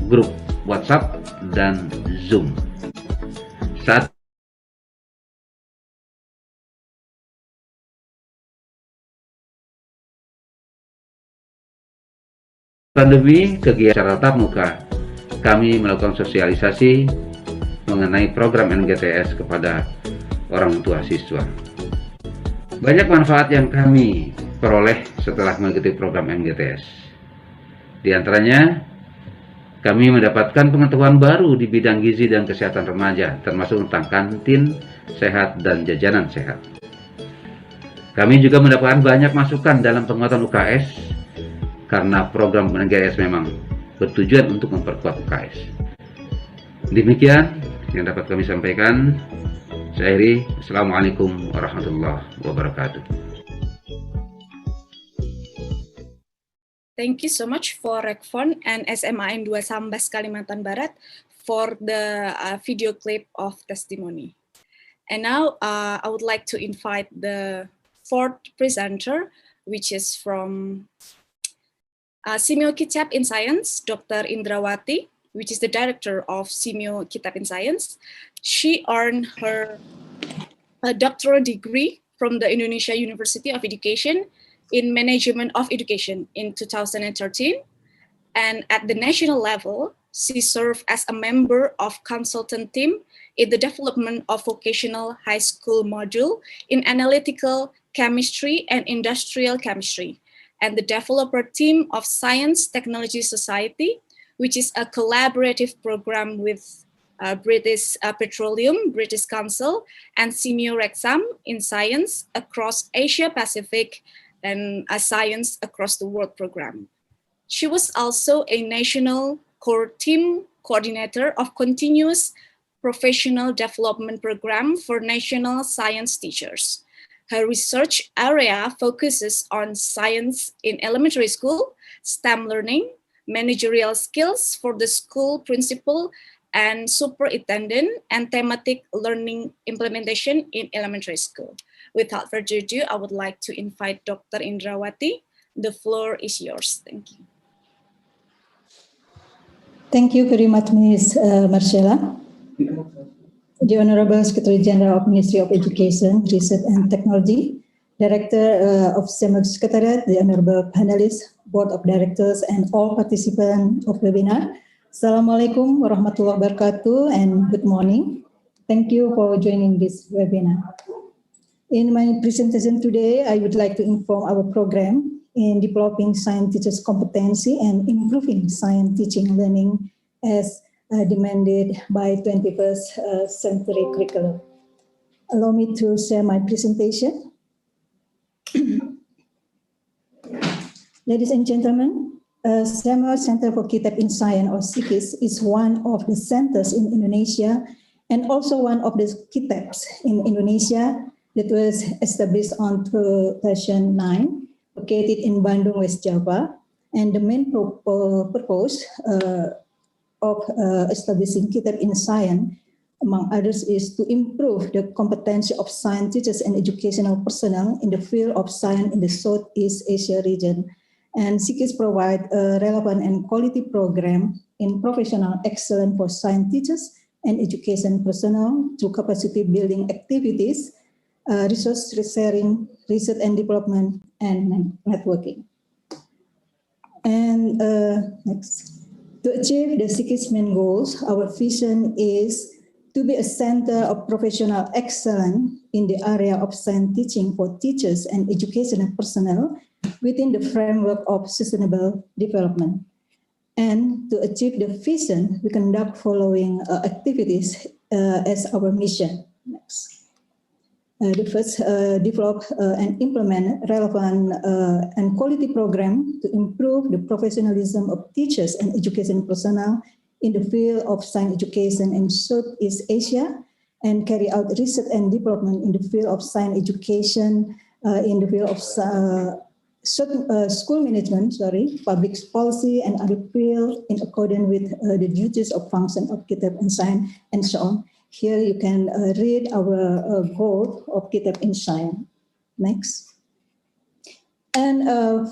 grup WhatsApp dan Zoom. Saat pandemi, kegiatan secara tatap muka, kami melakukan sosialisasi mengenai program NGTS kepada orang tua siswa. Banyak manfaat yang kami peroleh setelah mengikuti program NGTS. Di antaranya, kami mendapatkan pengetahuan baru di bidang gizi dan kesehatan remaja, termasuk tentang kantin sehat dan jajanan sehat. Kami juga mendapatkan banyak masukan dalam penguatan UKS, karena program NGTS memang bertujuan untuk memperkuat UKS. Demikian yang dapat kami sampaikan. Saya akhiri. Assalamualaikum warahmatullahi wabarakatuh. Thank you so much for Rekfon and SMAN 2 Sambas Kalimantan Barat for the video clip of testimony. And now I would like to invite the fourth presenter, which is from SEAMEO Kitab in Science, Dr. Indrawati, which is the director of SEAMEO Kitab in Science. She earned her doctoral degree from the Indonesia University of Education in Management of Education in 2013. And at the national level, she served as a member of consultant team in the development of vocational high school module in analytical chemistry and industrial chemistry, and the developer team of Science Technology Society, which is a collaborative program with British Petroleum, British Council, and SEAMEO Rexam in science across Asia Pacific and a science across the world program. She was also a national core team coordinator of continuous professional development program for national science teachers. Her research area focuses on science in elementary school, STEM learning, managerial skills for the school principal and superintendent, and thematic learning implementation in elementary school. Without further ado, I would like to invite Dr. Indrawati. The floor is yours. Thank you. Thank you very much, Ms. Marcella. The Honorable Secretary General of Ministry of Education, Research and Technology, Director of SEAMEO Secretariat, the Honorable Panelists, Board of Directors, and all participants of the webinar. Assalamualaikum warahmatullahi wabarakatuh and good morning. Thank you for joining this webinar. In my presentation today, I would like to inform our program in developing science teachers' competency and improving science teaching learning as demanded by 21st century curriculum. Allow me to share my presentation. Ladies and gentlemen, SEAMEO Center for Kitab in Science, or SIKIS, is one of the centers in Indonesia and also one of the kitabs in Indonesia that was established on 2009, located in Bandung, West Java. And the main purpose of establishing Kitab in Science, among others, is to improve the competency of science teachers and educational personnel in the field of science in the Southeast Asia region. And SIKIS provide a relevant and quality program in professional excellence for science teachers and education personnel through capacity building activities, resource sharing, research and development, and networking. And next, to achieve the SIKIS main goals, our vision is to be a center of professional excellence in the area of science teaching for teachers and educational personnel within the framework of sustainable development. And to achieve the vision, we conduct following activities as our mission. Next. The first, develop and implement relevant and quality program to improve the professionalism of teachers and education personnel in the field of science education in Southeast Asia, and carry out research and development in the field of science education, in the field of school management, public policy, and other fields in accordance with the duties of function of Kitab and Science, and so on. Here you can read our goal of Kitab in Science. Next. And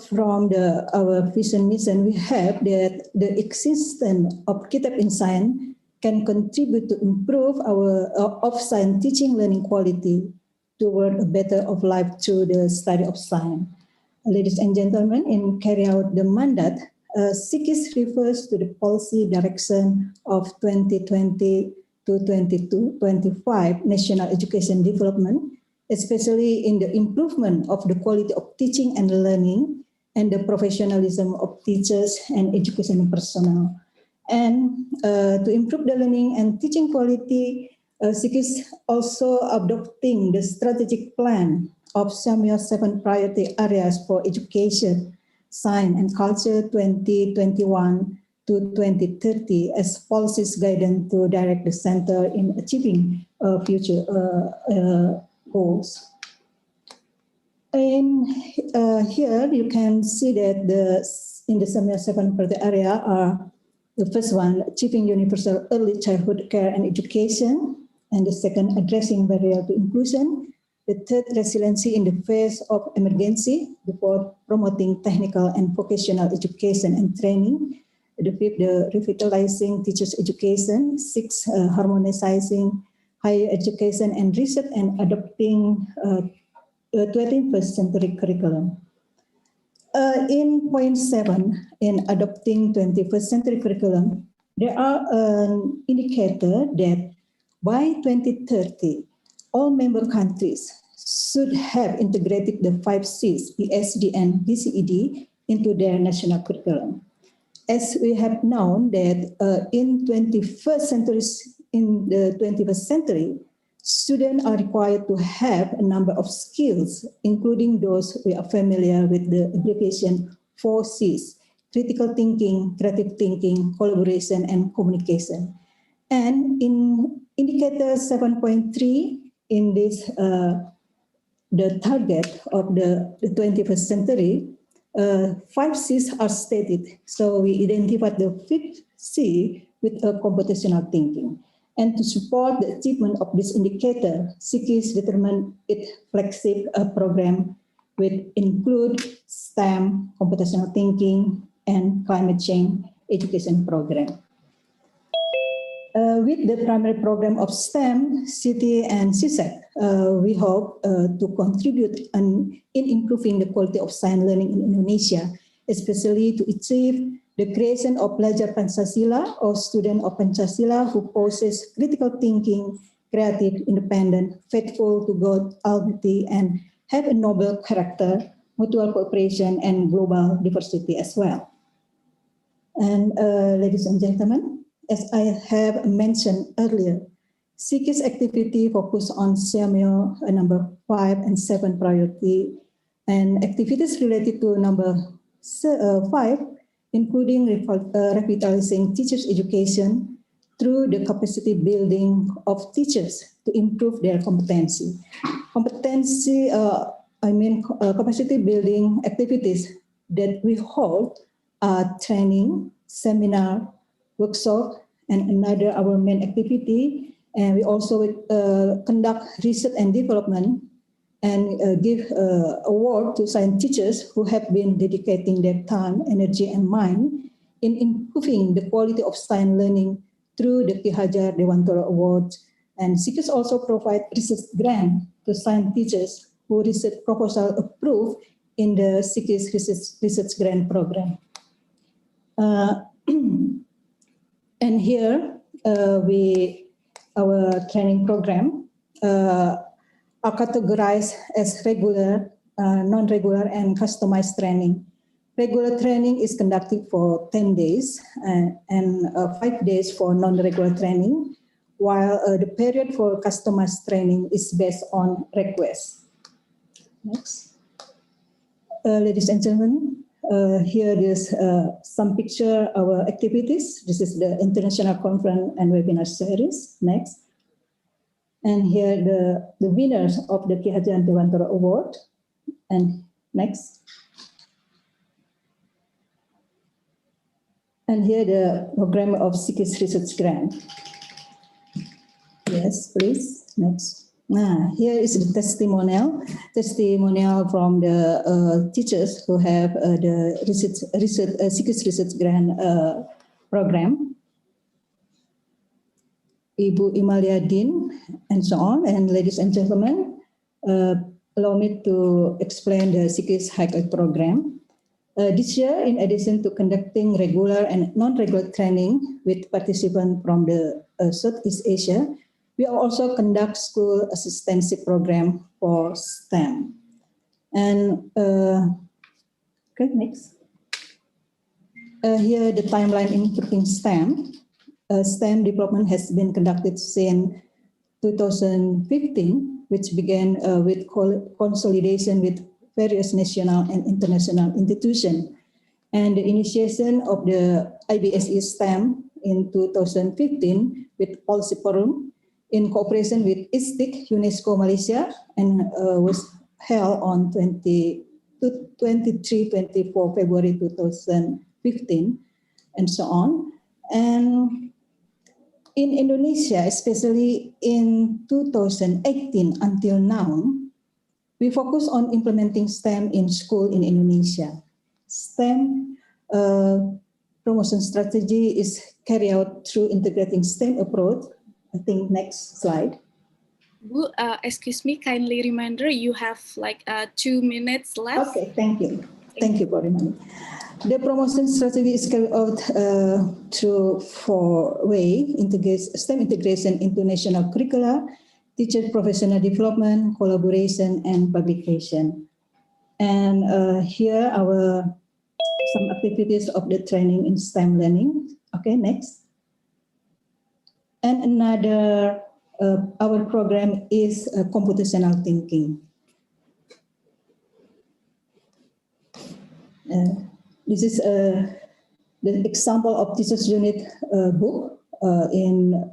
from our vision mission, we have that the existence of Kitab in Science can contribute to improve our of-science teaching learning quality toward a better of life through the study of science. Ladies and gentlemen, in carry out the mandate, SIKIS refers to the policy direction of 2020 to 2025 national education development, especially in the improvement of the quality of teaching and learning and the professionalism of teachers and education personnel. And to improve the learning and teaching quality, SIKIS also adopting the strategic plan of SEAMEO 7 priority areas for education, science and culture 2021 to 2030 as policies guidance to direct the center in achieving future goals. And here you can see that in the SEAMEO 7 priority area are the first one, achieving universal early childhood care and education, and the second, addressing barrier to inclusion. The third, resiliency in the face of emergency. The fourth, promoting technical and vocational education and training. The fifth, the revitalizing teachers' education. Sixth, harmonizing higher education and research and adopting 21st century curriculum. In point 7, in adopting 21st century curriculum, there are an indicator that by 2030, all member countries should have integrated the 5 Cs, PSD and BCED, into their national curriculum. As we have known that in the 21st century, students are required to have a number of skills, including those we are familiar with the abbreviation 4 Cs, critical thinking, creative thinking, collaboration, and communication. And in indicator 7.3, in this, the target of the 21st century, 5 Cs are stated. So we identified the 5th C with a computational thinking. And to support the achievement of this indicator, SIKIS determined its flagship program which include STEM, computational thinking, and climate change education program. With the primary program of STEM, CT, and CSEC, we hope to contribute in improving the quality of science learning in Indonesia, especially to achieve the creation of Pelajar Pancasila or student of Pancasila who possess critical thinking, creative, independent, faithful to God Almighty, and have a noble character, mutual cooperation, and global diversity as well. And ladies and gentlemen, as I have mentioned earlier, SIKIS activity focus on SEAMEO number 5 and 7 priority, and activities related to number 5, including revitalizing teachers' education through the capacity building of teachers to improve their competency. Capacity building activities that we hold are training, seminar, workshop, and another our main activity. And we also conduct research and development and give award to science teachers who have been dedicating their time, energy, and mind in improving the quality of science learning through the Ki Hajar Dewantara Awards. And SIKIS also provide research grant to science teachers who research proposal approved in the SIKIS research grant program. And here our training program are categorized as regular, non-regular, and customized training. Regular training is conducted for 10 days and 5 days for non-regular training. while the period for customized training is based on request. Next. Ladies and gentlemen, here is some picture of our activities. This is the International Conference and Webinar Series. Next. And here the winners of the Ki Hajar Dewantara Award. And next. And here the program of Sikis Research Grant. Yes, please. Next. Here is the testimonial from the teachers who have the Sikis Research Grant program. Ibu Imalia Din, and so on. And ladies and gentlemen, allow me to explain the Sikis High program. This year, in addition to conducting regular and non-regular training with participants from the Southeast Asia, we also conduct school assistancy program for STEM. And okay, next. Here the timeline in improving STEM. STEM development has been conducted since 2015, which began with consolidation with various national and international institutions. And the initiation of the IBSE STEM in 2015 with Policy Forum in cooperation with ISTIC, UNESCO Malaysia, and was held on 23-24 February 2015, and so on. And in Indonesia, especially in 2018 until now, we focus on implementing STEM in school in Indonesia. STEM promotion strategy is carried out through integrating STEM approach. I think next slide. Bu, excuse me, kindly reminder, you have like 2 minutes left. Okay, thank you. Thank you very much. The promotion strategy is carried out through 4 ways: STEM integration into national curricula, teacher professional development, collaboration, and publication. And here are some activities of the training in STEM learning. Okay, next. And another, our program is computational thinking. This is the example of teachers unit book in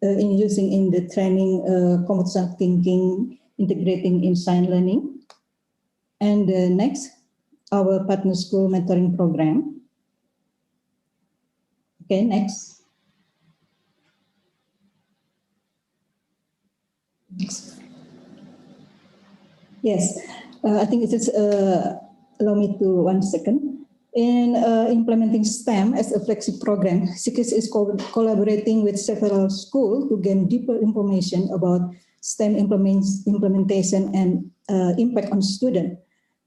using in the training computational thinking, integrating in science learning. And next, our partner school mentoring program. Okay, next. Yes, I think it is, allow me to 1 second. In implementing STEM as a flagship program, Sikis is collaborating with several schools to gain deeper information about STEM implementation and impact on students.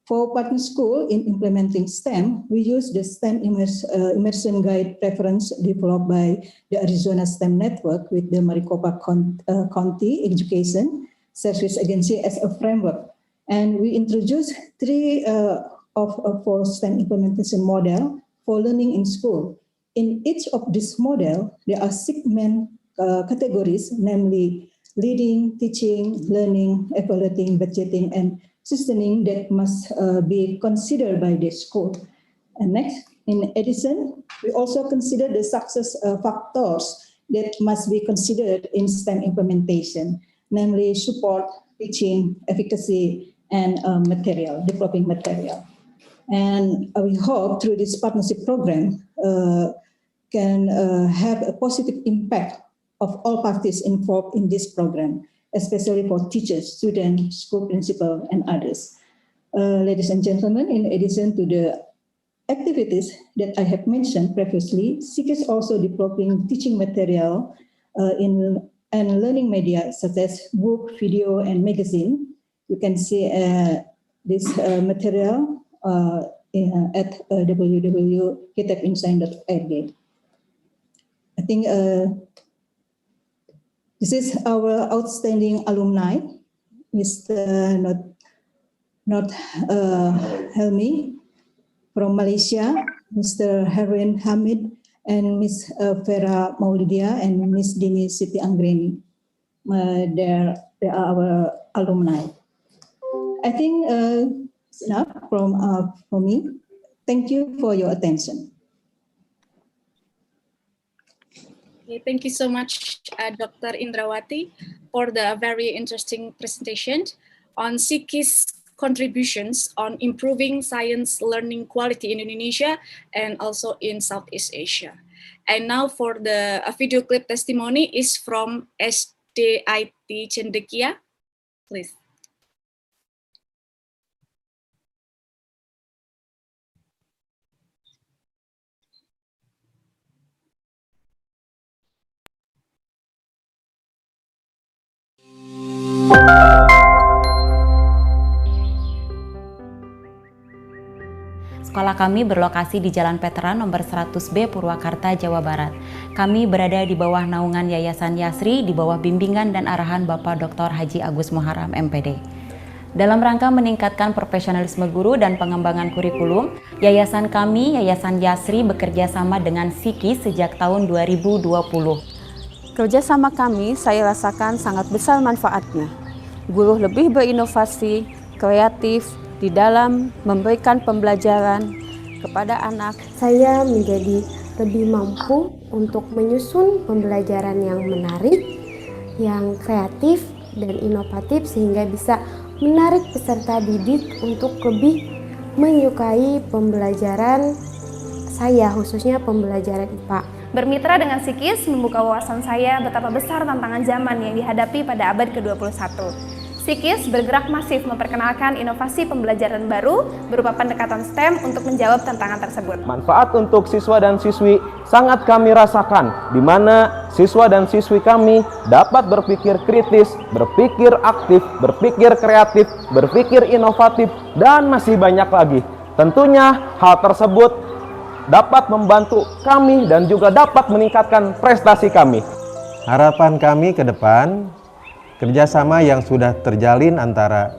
For partner school in implementing STEM, we use the STEM immersion guide reference developed by the Arizona STEM Network with the Maricopa County Education Service Agency as a framework. And we introduced 3 of 4 STEM implementation model for learning in school. In each of this model, there are 6 main categories, namely leading, teaching, learning, evaluating, budgeting, and sustaining that must be considered by the school. And next, in addition, we also consider the success factors that must be considered in STEM implementation, namely support, teaching, efficacy, and developing material. And we hope through this partnership program can have a positive impact of all parties involved in this program, especially for teachers, students, school principal, and others. Ladies and gentlemen, in addition to the activities that I have mentioned previously, Sikis is also developing teaching material and learning media such as book, video, and magazine. You can see this material at www.kitabinsign.org. I think this is our outstanding alumni, Mr. Not Helmi from Malaysia, Mr. Herwin Hamid and Miss Vera Maulidia and Miss Dini Siti Anggreni. They are our alumni. I think it's enough from me. Thank you for your attention. Okay, thank you so much, Dr. Indrawati, for the very interesting presentation on SEAKI's contributions on improving science learning quality in Indonesia and also in Southeast Asia. And now for the video clip testimony is from SDIT Cendekia, please. Sekolah kami berlokasi di Jalan Veteran nomor 100B Purwakarta, Jawa Barat. Kami berada di bawah naungan Yayasan Yasri di bawah bimbingan dan arahan Bapak Dr. Haji Agus Muharram MPD. Dalam rangka meningkatkan profesionalisme guru dan pengembangan kurikulum, yayasan kami, Yayasan Yasri, bekerja sama dengan SEAKI sejak tahun 2020. Kerjasama kami saya rasakan sangat besar manfaatnya. Guru lebih berinovasi, kreatif, di dalam memberikan pembelajaran kepada anak. Saya menjadi lebih mampu untuk menyusun pembelajaran yang menarik, yang kreatif dan inovatif sehingga bisa menarik peserta didik untuk lebih menyukai pembelajaran saya, khususnya pembelajaran IPA. Bermitra dengan SEAKIS membuka wawasan saya betapa besar tantangan zaman yang dihadapi pada abad ke-21. SEAKIS bergerak masif memperkenalkan inovasi pembelajaran baru berupa pendekatan STEM untuk menjawab tantangan tersebut. Manfaat untuk siswa dan siswi sangat kami rasakan, di mana siswa dan siswi kami dapat berpikir kritis, berpikir aktif, berpikir kreatif, berpikir inovatif, dan masih banyak lagi. Tentunya hal tersebut dapat membantu kami dan juga dapat meningkatkan prestasi kami. Harapan kami ke depan, kerjasama yang sudah terjalin antara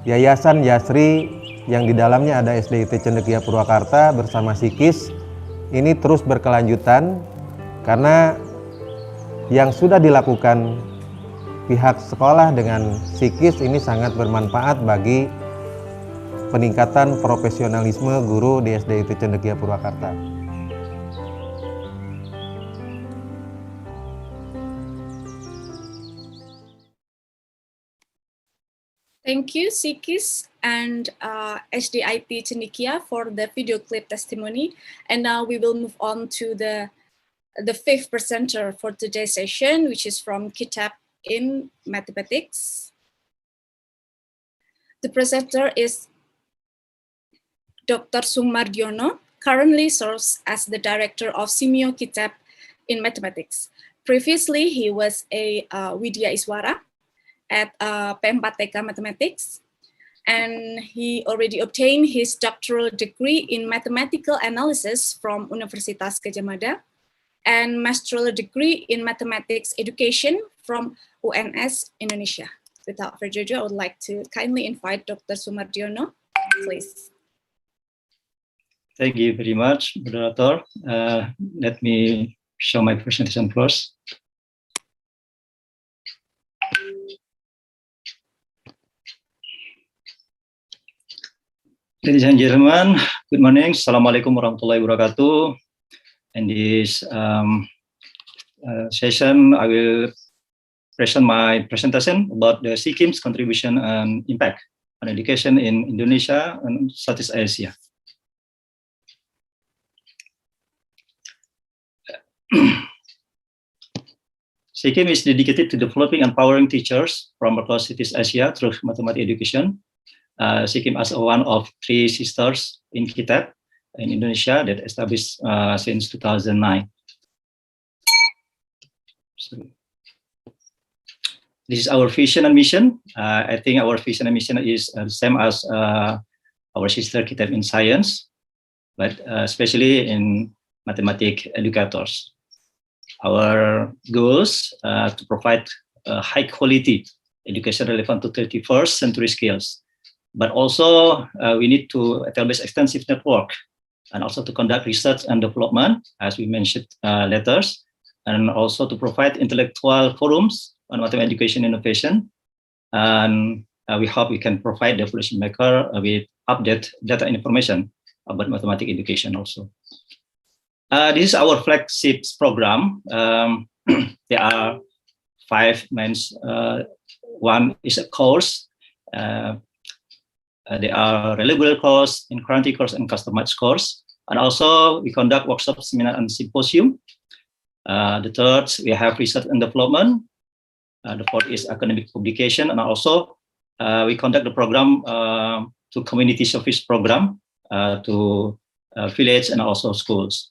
Yayasan Yasri yang di dalamnya ada SDIT Cendekia Purwakarta bersama SEAKIS ini terus berkelanjutan, karena yang sudah dilakukan pihak sekolah dengan SEAKIS ini sangat bermanfaat bagi peningkatan profesionalisme guru di SDIT Cendekia Purwakarta. Thank you, SEAKIS and SDIT Cendekia for the video clip testimony. And now we will move on to the fifth presenter for today's session, which is from Kitab in Mathematics. The presenter is Dr. Sumardiono, currently serves as the director of SEAMEO Kitab in Mathematics. Previously, he was a Widya Iswara at P4TK Mathematics, and he already obtained his doctoral degree in mathematical analysis from Universitas Gadjah Mada and master's degree in mathematics education from UNS Indonesia. Without further ado, I would like to kindly invite Dr. Sumardiono, please. Thank you very much, moderator. Let me show my presentation first. Ladies and gentlemen, good morning. Assalamualaikum warahmatullahi wabarakatuh. In this session, I will present my presentation about the SEAKIM's contribution and impact on education in Indonesia and Southeast Asia. SEAKIM is dedicated to developing and empowering teachers from across Southeast Asia through mathematics education. SEAKIM as one of 3 sisters in Kitab in Indonesia that established since 2009. This is our vision and mission. I think our vision and mission is the same as our sister Kitab in science, but especially in mathematics educators. Our goals to provide high quality education relevant to 21st century skills. But also we need to establish extensive network and also to conduct research and development, as we mentioned letters, and also to provide intellectual forums on mathematics education innovation. And we hope we can provide the policymaker with update data information about mathematics education also. This is our flagship program. There are 5 main. One is a course. There are regular course, incremental course, and customized course. And also we conduct workshops, seminar, and symposium. The third, we have research and development. The fourth is academic publication, and also we conduct the program to community service program to village and also schools.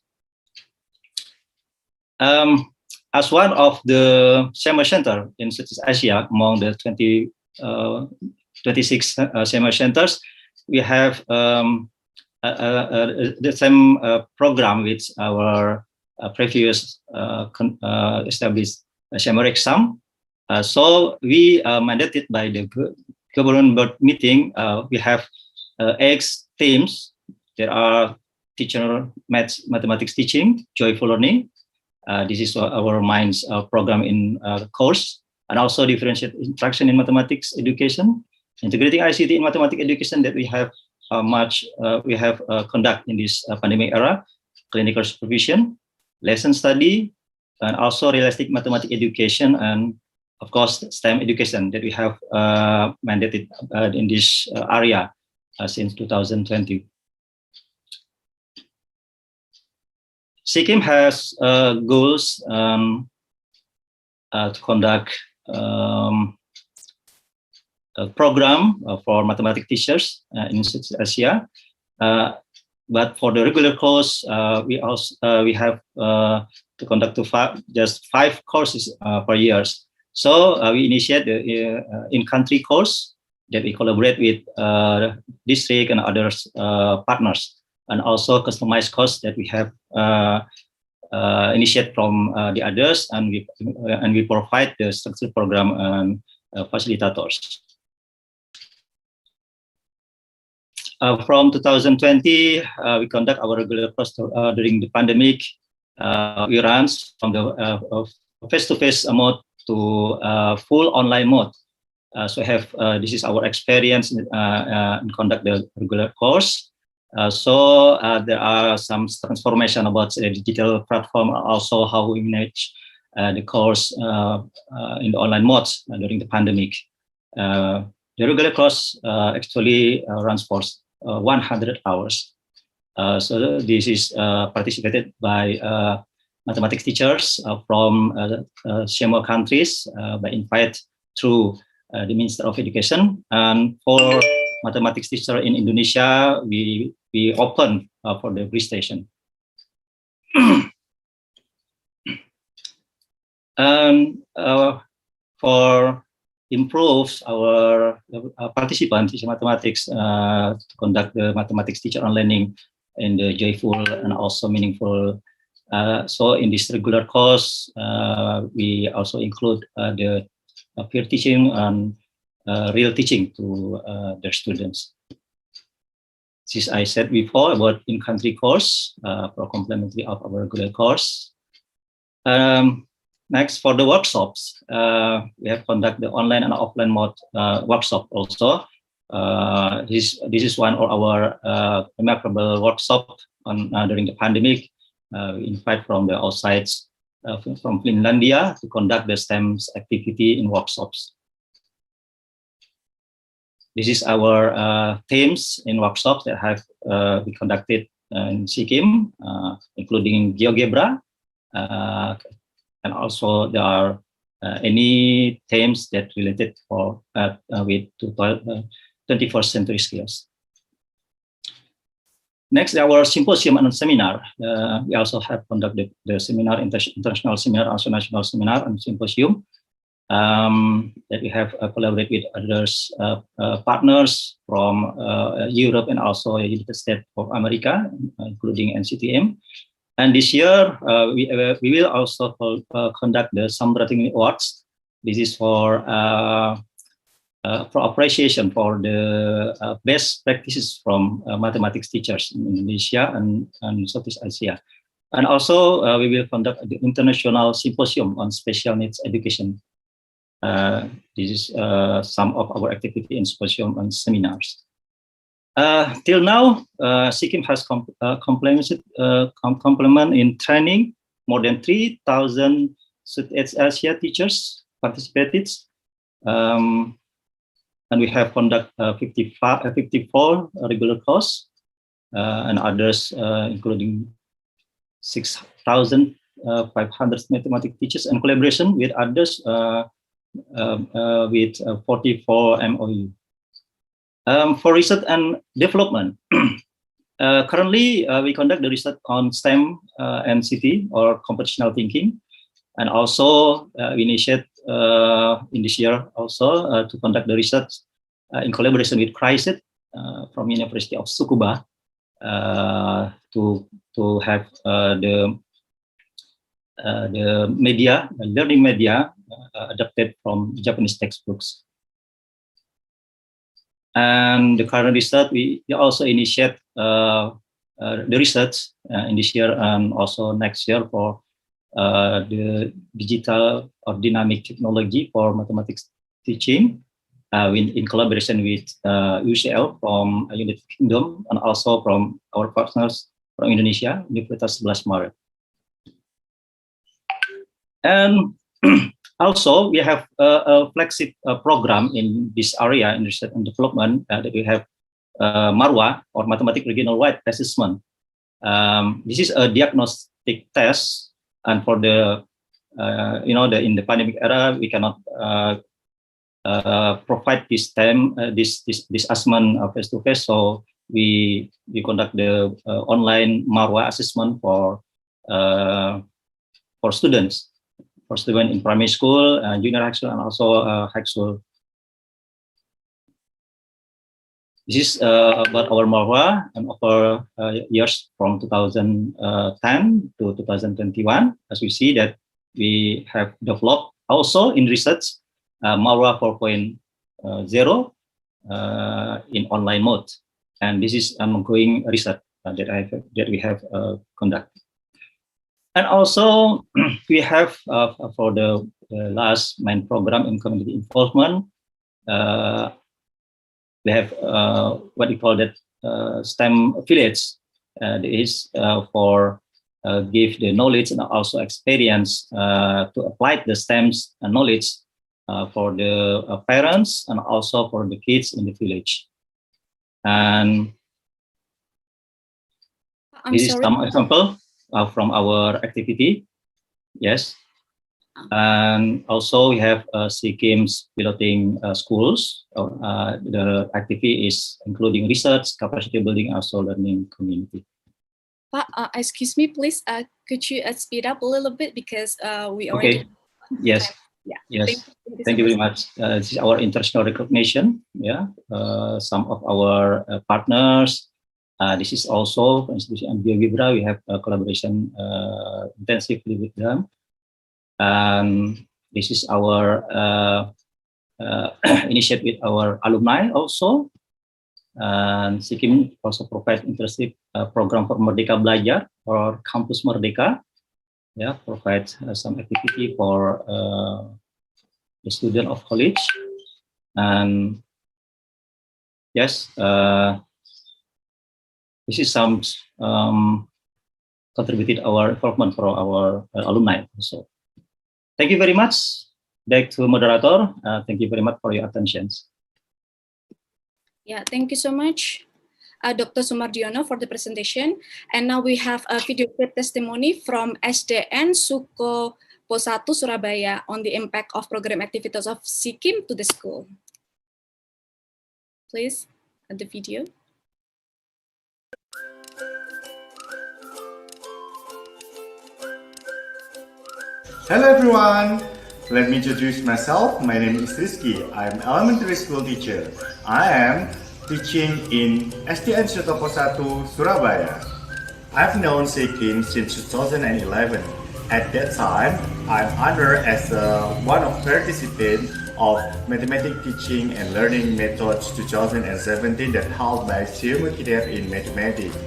As one of the SEAMEO center in Southeast Asia, among the 26 SEAMEO centers, we have the same program with our previous established SEAMEO exam. So we mandated by the government board meeting. We have 8 themes. There are teacher mathematics teaching, joyful learning. This is our minds program in course, and also differentiated instruction in mathematics education, integrating ICT in mathematics education that we have conduct in this pandemic era, clinical supervision, lesson study, and also realistic mathematics education, and of course STEM education that we have mandated in this area since 2020. SEAMEO has goals to conduct a program for mathematics teachers in Southeast Asia. But for the regular course, we have to conduct just 5 courses per year. So we initiate the in-country course that we collaborate with district and other partners, and also customized course that we have initiate from the others, and we provide the structured program and facilitators. From 2020, we conduct our regular course during the pandemic. We run from the face-to-face mode to full online mode. So this is our experience in conduct the regular course. So there are some transformation about the digital platform, also how we manage the course in the online mode during the pandemic. The regular course actually runs for 100 hours. So this is participated by mathematics teachers from SEAMEO countries by invite through the Minister of Education. And for mathematics teacher in Indonesia, we open for the registration. And for improve our participants in mathematics to conduct the mathematics teacher on learning in the joyful and also meaningful. So in this regular course, we also include the peer teaching and real teaching to their students. As I said before about in-country course for complementary of our regular course. Next, for the workshops, we have conducted the online and offline mode workshop also. This is one of our remarkable workshop on during the pandemic. We invite from the outside from Finlandia to conduct the STEM activity in workshops. This is our themes in workshops that have been conducted in SEAMEO, including GeoGebra, and also there are any themes that related for with 21st century skills. Next, our symposium and seminar. We also have conducted the seminar, international seminar, also national seminar and symposium. That we have collaborated with others partners from Europe and also the United States of America, including NCTM. And this year we will also conduct the Sambrating Awards. This is for for appreciation for the best practices from mathematics teachers in Indonesia and Southeast Asia. And also, we will conduct the International Symposium on Special Needs Education. This is some of our activity in symposium and seminars. Till now, SEAMEO has complement in training more than 3,000 Southeast Asia teachers participated. And we have conduct 54 regular courses and others, including 6,500 mathematics teachers, and collaboration with others with 44 MOU. For research and development, currently we conduct the research on STEM and CT, or computational thinking, and also we initiate in this year also to conduct the research in collaboration with CRISIT from University of Tsukuba to have the media, the learning media adapted from Japanese textbooks. And the current research, we also initiate the research in this year and also next year for the digital or dynamic technology for mathematics teaching in collaboration with UCL from United Kingdom and also from our partners from Indonesia, Universitas 11 Maret. And also, we have a flagship program in this area in research and development that we have MARWA, or Mathematics Regional-Wide Assessment. This is a diagnostic test, and for the in the pandemic era, we cannot provide this assessment face to face. So we conduct the online MARWA assessment for students. For students in primary school, junior high school, and also high school. This is about our MARWA and over years from 2010 to 2021. As we see that we have developed also in research MARWA 4.0 in online mode, and this is an ongoing research that we have conducted. And also, we have for the last main program in community involvement, we have what we call that STEM village. Is for give the knowledge and also experience to apply the STEM knowledge for the parents and also for the kids in the village. And this is some example from our activity. Yes. And also we have SEAMEO piloting schools. The activity is including research, capacity building, also learning community. Excuse me, please. Could you speed up a little bit because we already. Okay. Yes. Yeah. Yes. Thank you very much. This is our international recognition. Yeah. Some of our partners. This is also institution Vibra. We have a collaboration intensively with them. And this is our initiative with our alumni also. And SEAMEO also provide internship program for Merdeka Belajar or Campus Merdeka. Yeah, provide some activity for the student of college. And yes, this is some contributed our involvement for our alumni also. Thank you very much. Back to moderator. Thank you very much for your attention. Yeah, thank you so much, Dr. Sumardiono, for the presentation. And now we have a video clip testimony from SDN Suko Posatu Surabaya on the impact of program activities of SEAMEO to the school. Please, the video. Hello everyone! Let me introduce myself. My name is Rizky. I'm elementary school teacher. I am teaching in SDN Suko Posatu, Surabaya. I've known SEAMEO since 2011. At that time, I'm honored as one of participants of Mathematics Teaching and Learning Methods 2017 that held by SEAMEO in Mathematics.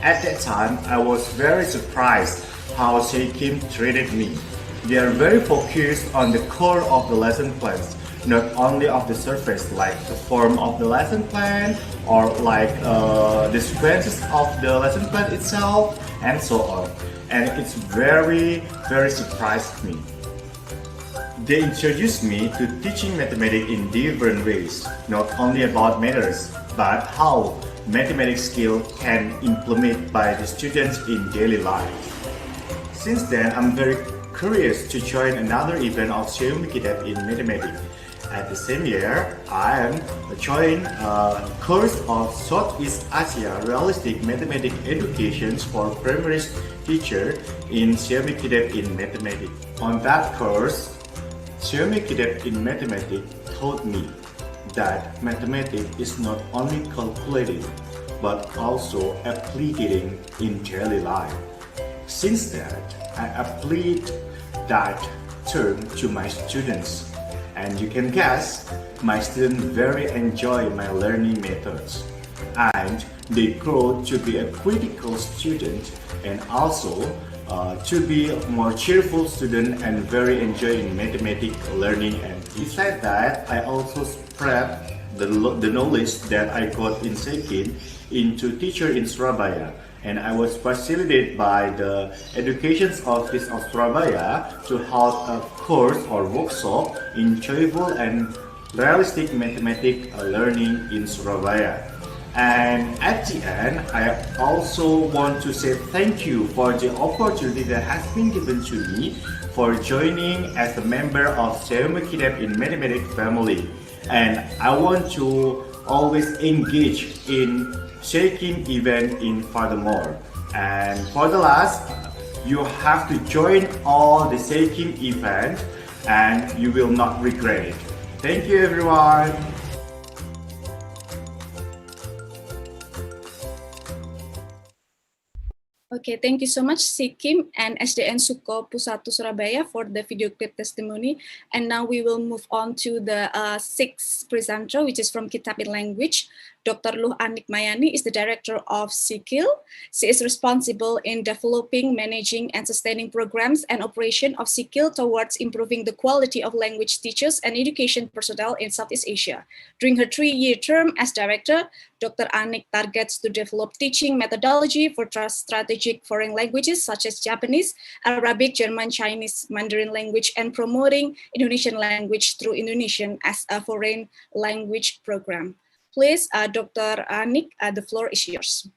At that time, I was very surprised how SEAKIM treated me. They are very focused on the core of the lesson plans, not only of the surface like the form of the lesson plan or like the sequences of the lesson plan itself and so on. And it's very surprised me. They introduced me to teaching mathematics in different ways, not only about matters, but how mathematics skill can implement by the students in daily life. Since then, I'm very curious to join another event of SEAMEO in mathematics. At the same year, I am joining a course of Southeast Asia Realistic Mathematics Education for primary teacher in SEAMEO in mathematics. On that course, SEAMEO in mathematics taught me that mathematics is not only calculating but also applicating in daily life. Since that, I applied that term to my students. And you can guess, my students very enjoy my learning methods. And they grow to be a critical student and also to be a more cheerful student and very enjoying mathematics learning. And besides that, I also spread the knowledge that I got in SEAKIM into teacher in Surabaya. And I was facilitated by the Education Office of Surabaya to hold a course or workshop in joyful and realistic mathematics learning in Surabaya. And at the end, I also want to say thank you for the opportunity that has been given to me for joining as a member of SEAMEO in mathematics family. And I want to always engage in SEAKIM event in furthermore. And for the last, you have to join all the SEAKIM event and you will not regret it. Thank you everyone. Okay, thank you so much SEAKIM and SDN Suko Pusatu Surabaya for the video clip testimony. And now we will move on to the sixth presenter, which is from Kitab in Language. Dr. Luh Anik Mayani is the director of SEAKIL. She is responsible in developing, managing, and sustaining programs and operation of SEAKIL towards improving the quality of language teachers and education personnel in Southeast Asia. During her 3-year term as director, Dr. Anik targets to develop teaching methodology for strategic foreign languages such as Japanese, Arabic, German, Chinese, Mandarin language, and promoting Indonesian language through Indonesian as a foreign language program. Please, Dr. Anik, the floor is yours.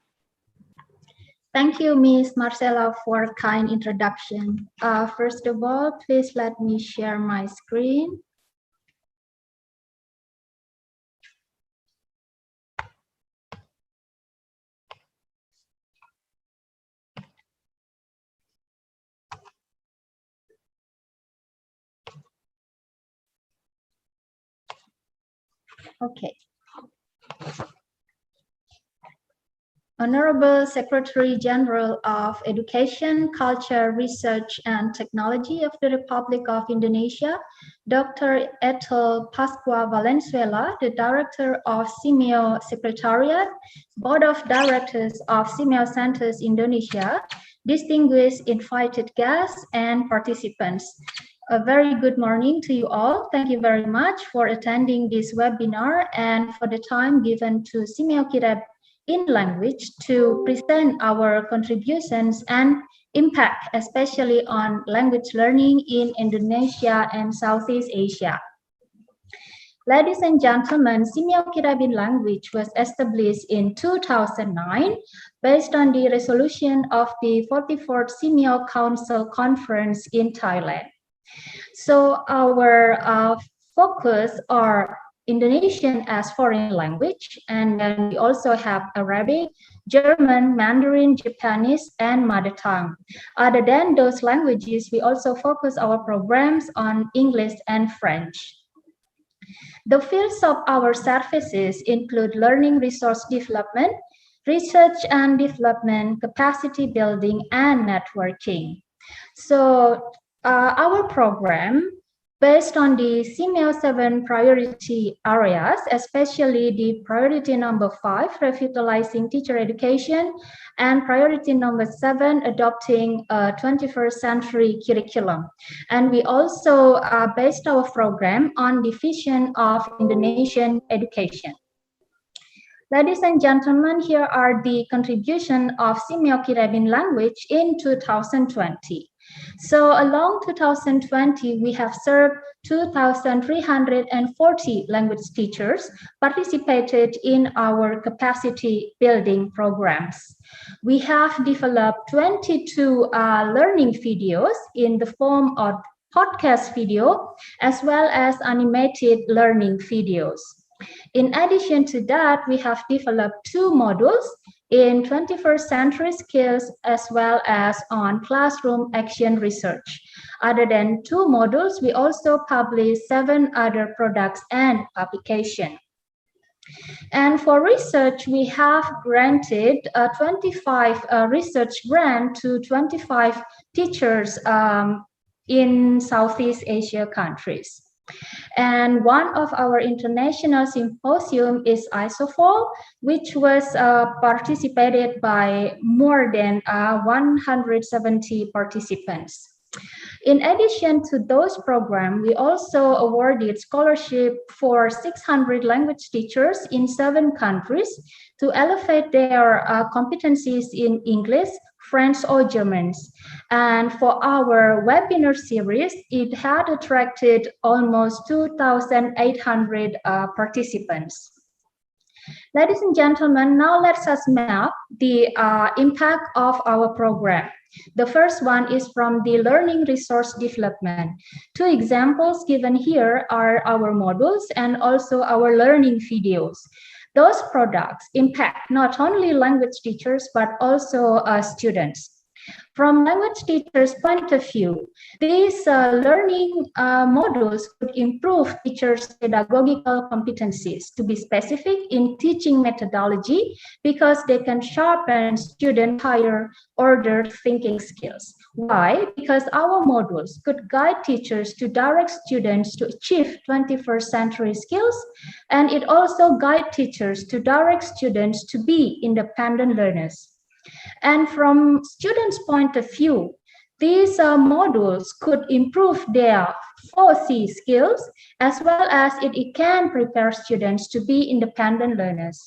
Thank you, Ms. Marcella, for a kind introduction. First of all, please let me share my screen. Okay. Honorable Secretary General of Education, Culture, Research and Technology of the Republic of Indonesia, Dr. Ethel Pascua Valenzuela, the Director of SEAMEO Secretariat, Board of Directors of SEAMEO Centers Indonesia, distinguished invited guests and participants. A very good morning to you all. Thank you very much for attending this webinar and for the time given to SEAMEO in language to present our contributions and impact, especially on language learning in Indonesia and Southeast Asia. Ladies and gentlemen, SEAMEO in language was established in 2009 based on the resolution of the 44th SEAMEO Council Conference in Thailand. So our focus are Indonesian as foreign language, and then we also have Arabic, German, Mandarin, Japanese, and mother tongue. Other than those languages, we also focus our programs on English and French. The fields of our services include learning resource development, research and development, capacity building, and networking. So our program, based on the SEAMEO 7 priority areas, especially the priority number 5, revitalizing teacher education, and priority number 7, adopting a 21st century curriculum. And we also based our program on the vision of Indonesian education. Ladies and gentlemen, here are the contribution of SEAMEO Kirabin language in 2020. So along 2020, we have served 2,340 language teachers participated in our capacity building programs. We have developed 22 learning videos in the form of podcast video as well as animated learning videos. In addition to that, we have developed 2 modules in 21st century skills as well as on classroom action research. Other than 2 modules, we also publish 7 other products and publications. And for research, we have granted 25 research grant to 25 teachers in Southeast Asia countries. And one of our international symposium is ISOFOL, which was participated by more than 170 participants. In addition to those programs, we also awarded scholarship for 600 language teachers in 7 countries to elevate their competencies in English, French, or German. And for our webinar series, it had attracted almost 2,800 participants. Ladies and gentlemen, now let us map the impact of our program. The first one is from the learning resource development. 2 examples given here are our modules and also our learning videos. Those products impact not only language teachers, but also students. From language teachers' point of view, these learning modules could improve teachers' pedagogical competencies, to be specific in teaching methodology, because they can sharpen students' higher order thinking skills. Why? Because our modules could guide teachers to direct students to achieve 21st century skills, and it also guides teachers to direct students to be independent learners. And from students' point of view, these modules could improve their 4C skills, as well as it can prepare students to be independent learners.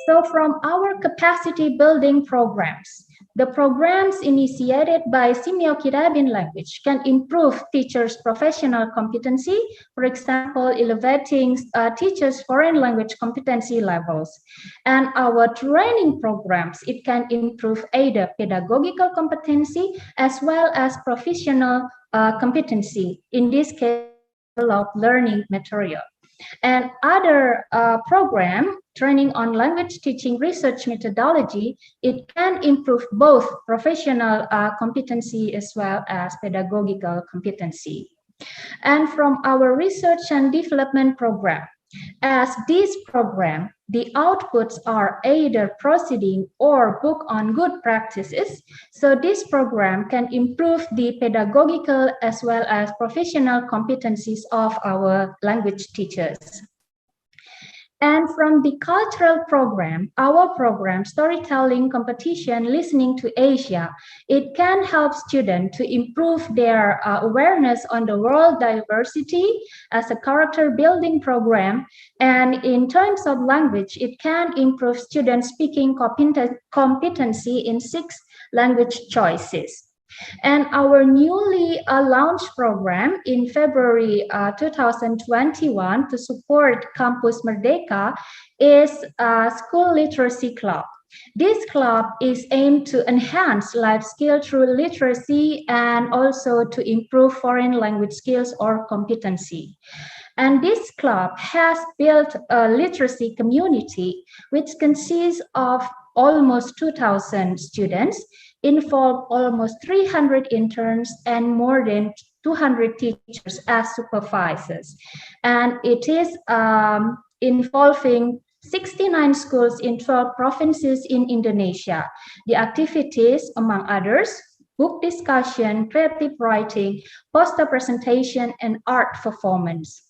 So from our capacity building programs, the programs initiated by SEAMEO Kirabin language can improve teachers' professional competency, for example, elevating teachers' foreign language competency levels. And our training programs, it can improve either pedagogical competency as well as professional competency, in this case, of learning material. And other program, training on language teaching research methodology, it can improve both professional competency as well as pedagogical competency. And from our research and development program, as this program, the outputs are either proceeding or book on good practices, so this program can improve the pedagogical as well as professional competencies of our language teachers. And from the cultural program, our program, Storytelling Competition Listening to Asia, it can help students to improve their awareness on the world diversity as a character building program. And in terms of language, it can improve students' speaking competency in 6 language choices. And our newly launched program in February 2021 to support Campus Merdeka is a School Literacy Club. This club is aimed to enhance life skills through literacy and also to improve foreign language skills or competency. And this club has built a literacy community which consists of almost 2,000 students, involve almost 300 interns and more than 200 teachers as supervisors. And it is involving 69 schools in 12 provinces in Indonesia. The activities, among others, book discussion, creative writing, poster presentation, and art performance.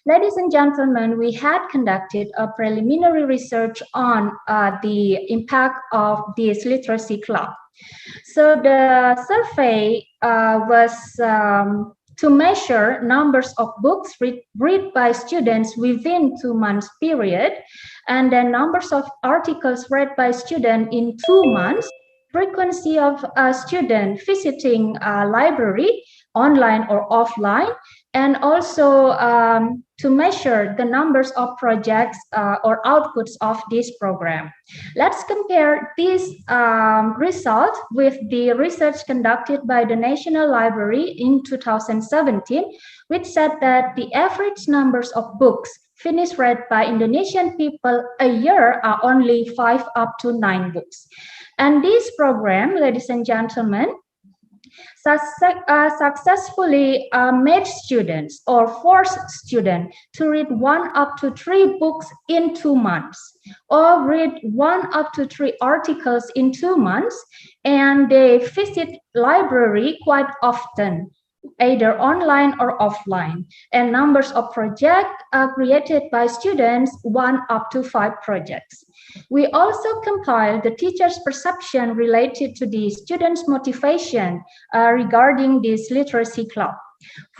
Ladies and gentlemen, we had conducted a preliminary research on the impact of this literacy club. So the survey was to measure numbers of books read by students within 2 months period, and then numbers of articles read by students in 2 months, frequency of a student visiting a library, online or offline, and also to measure the numbers of projects or outputs of this program. Let's compare this result with the research conducted by the National Library in 2017, which said that the average numbers of books finished read by Indonesian people a year are only 5 up to 9 books. And this program, ladies and gentlemen, successfully made students or forced students to read 1 up to 3 books in 2 months, or read 1 up to 3 articles in 2 months, and they visit library quite often, either online or offline, and numbers of projects created by students 1 up to 5 projects. We also compiled the teacher's perception related to the students' motivation regarding this literacy club.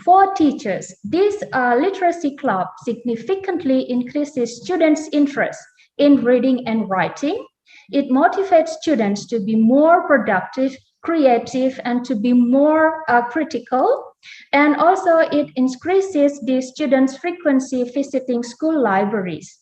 For teachers, this literacy club significantly increases students' interest in reading and writing. It motivates students to be more productive, creative, and to be more critical. And also it increases the students' frequency visiting school libraries.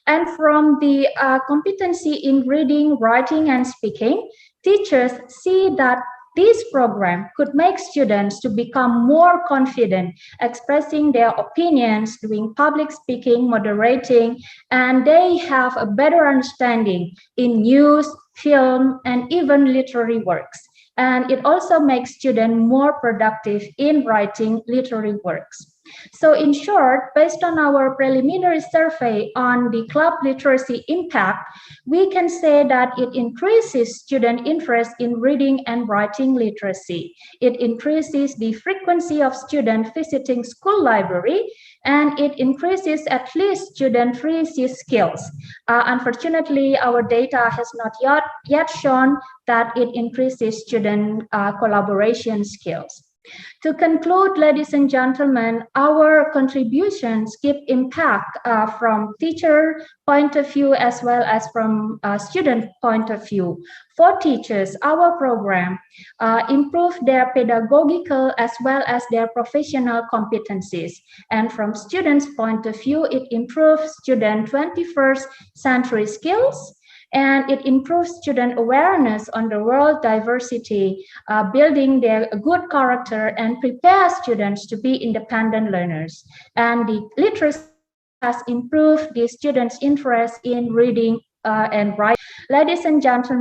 And from the competency in reading, writing, and speaking, teachers see that this program could make students to become more confident, expressing their opinions, doing public speaking, moderating, and they have a better understanding in news, film, and even literary works. And it also makes students more productive in writing literary works. So in short, based on our preliminary survey on the club literacy impact, we can say that it increases student interest in reading and writing literacy. It increases the frequency of students visiting school library, and it increases at least student literacy skills. Unfortunately, our data has not yet shown that it increases student collaboration skills. To conclude, ladies and gentlemen, our contributions give impact from teacher point of view as well as from student point of view. For teachers, our program improved their pedagogical as well as their professional competencies. And from students' point of view, it improves student 21st century skills, and it improves student awareness on the world diversity, building their good character and prepares students to be independent learners. And the literacy has improved the students' interest in reading and writing. Ladies and gentlemen,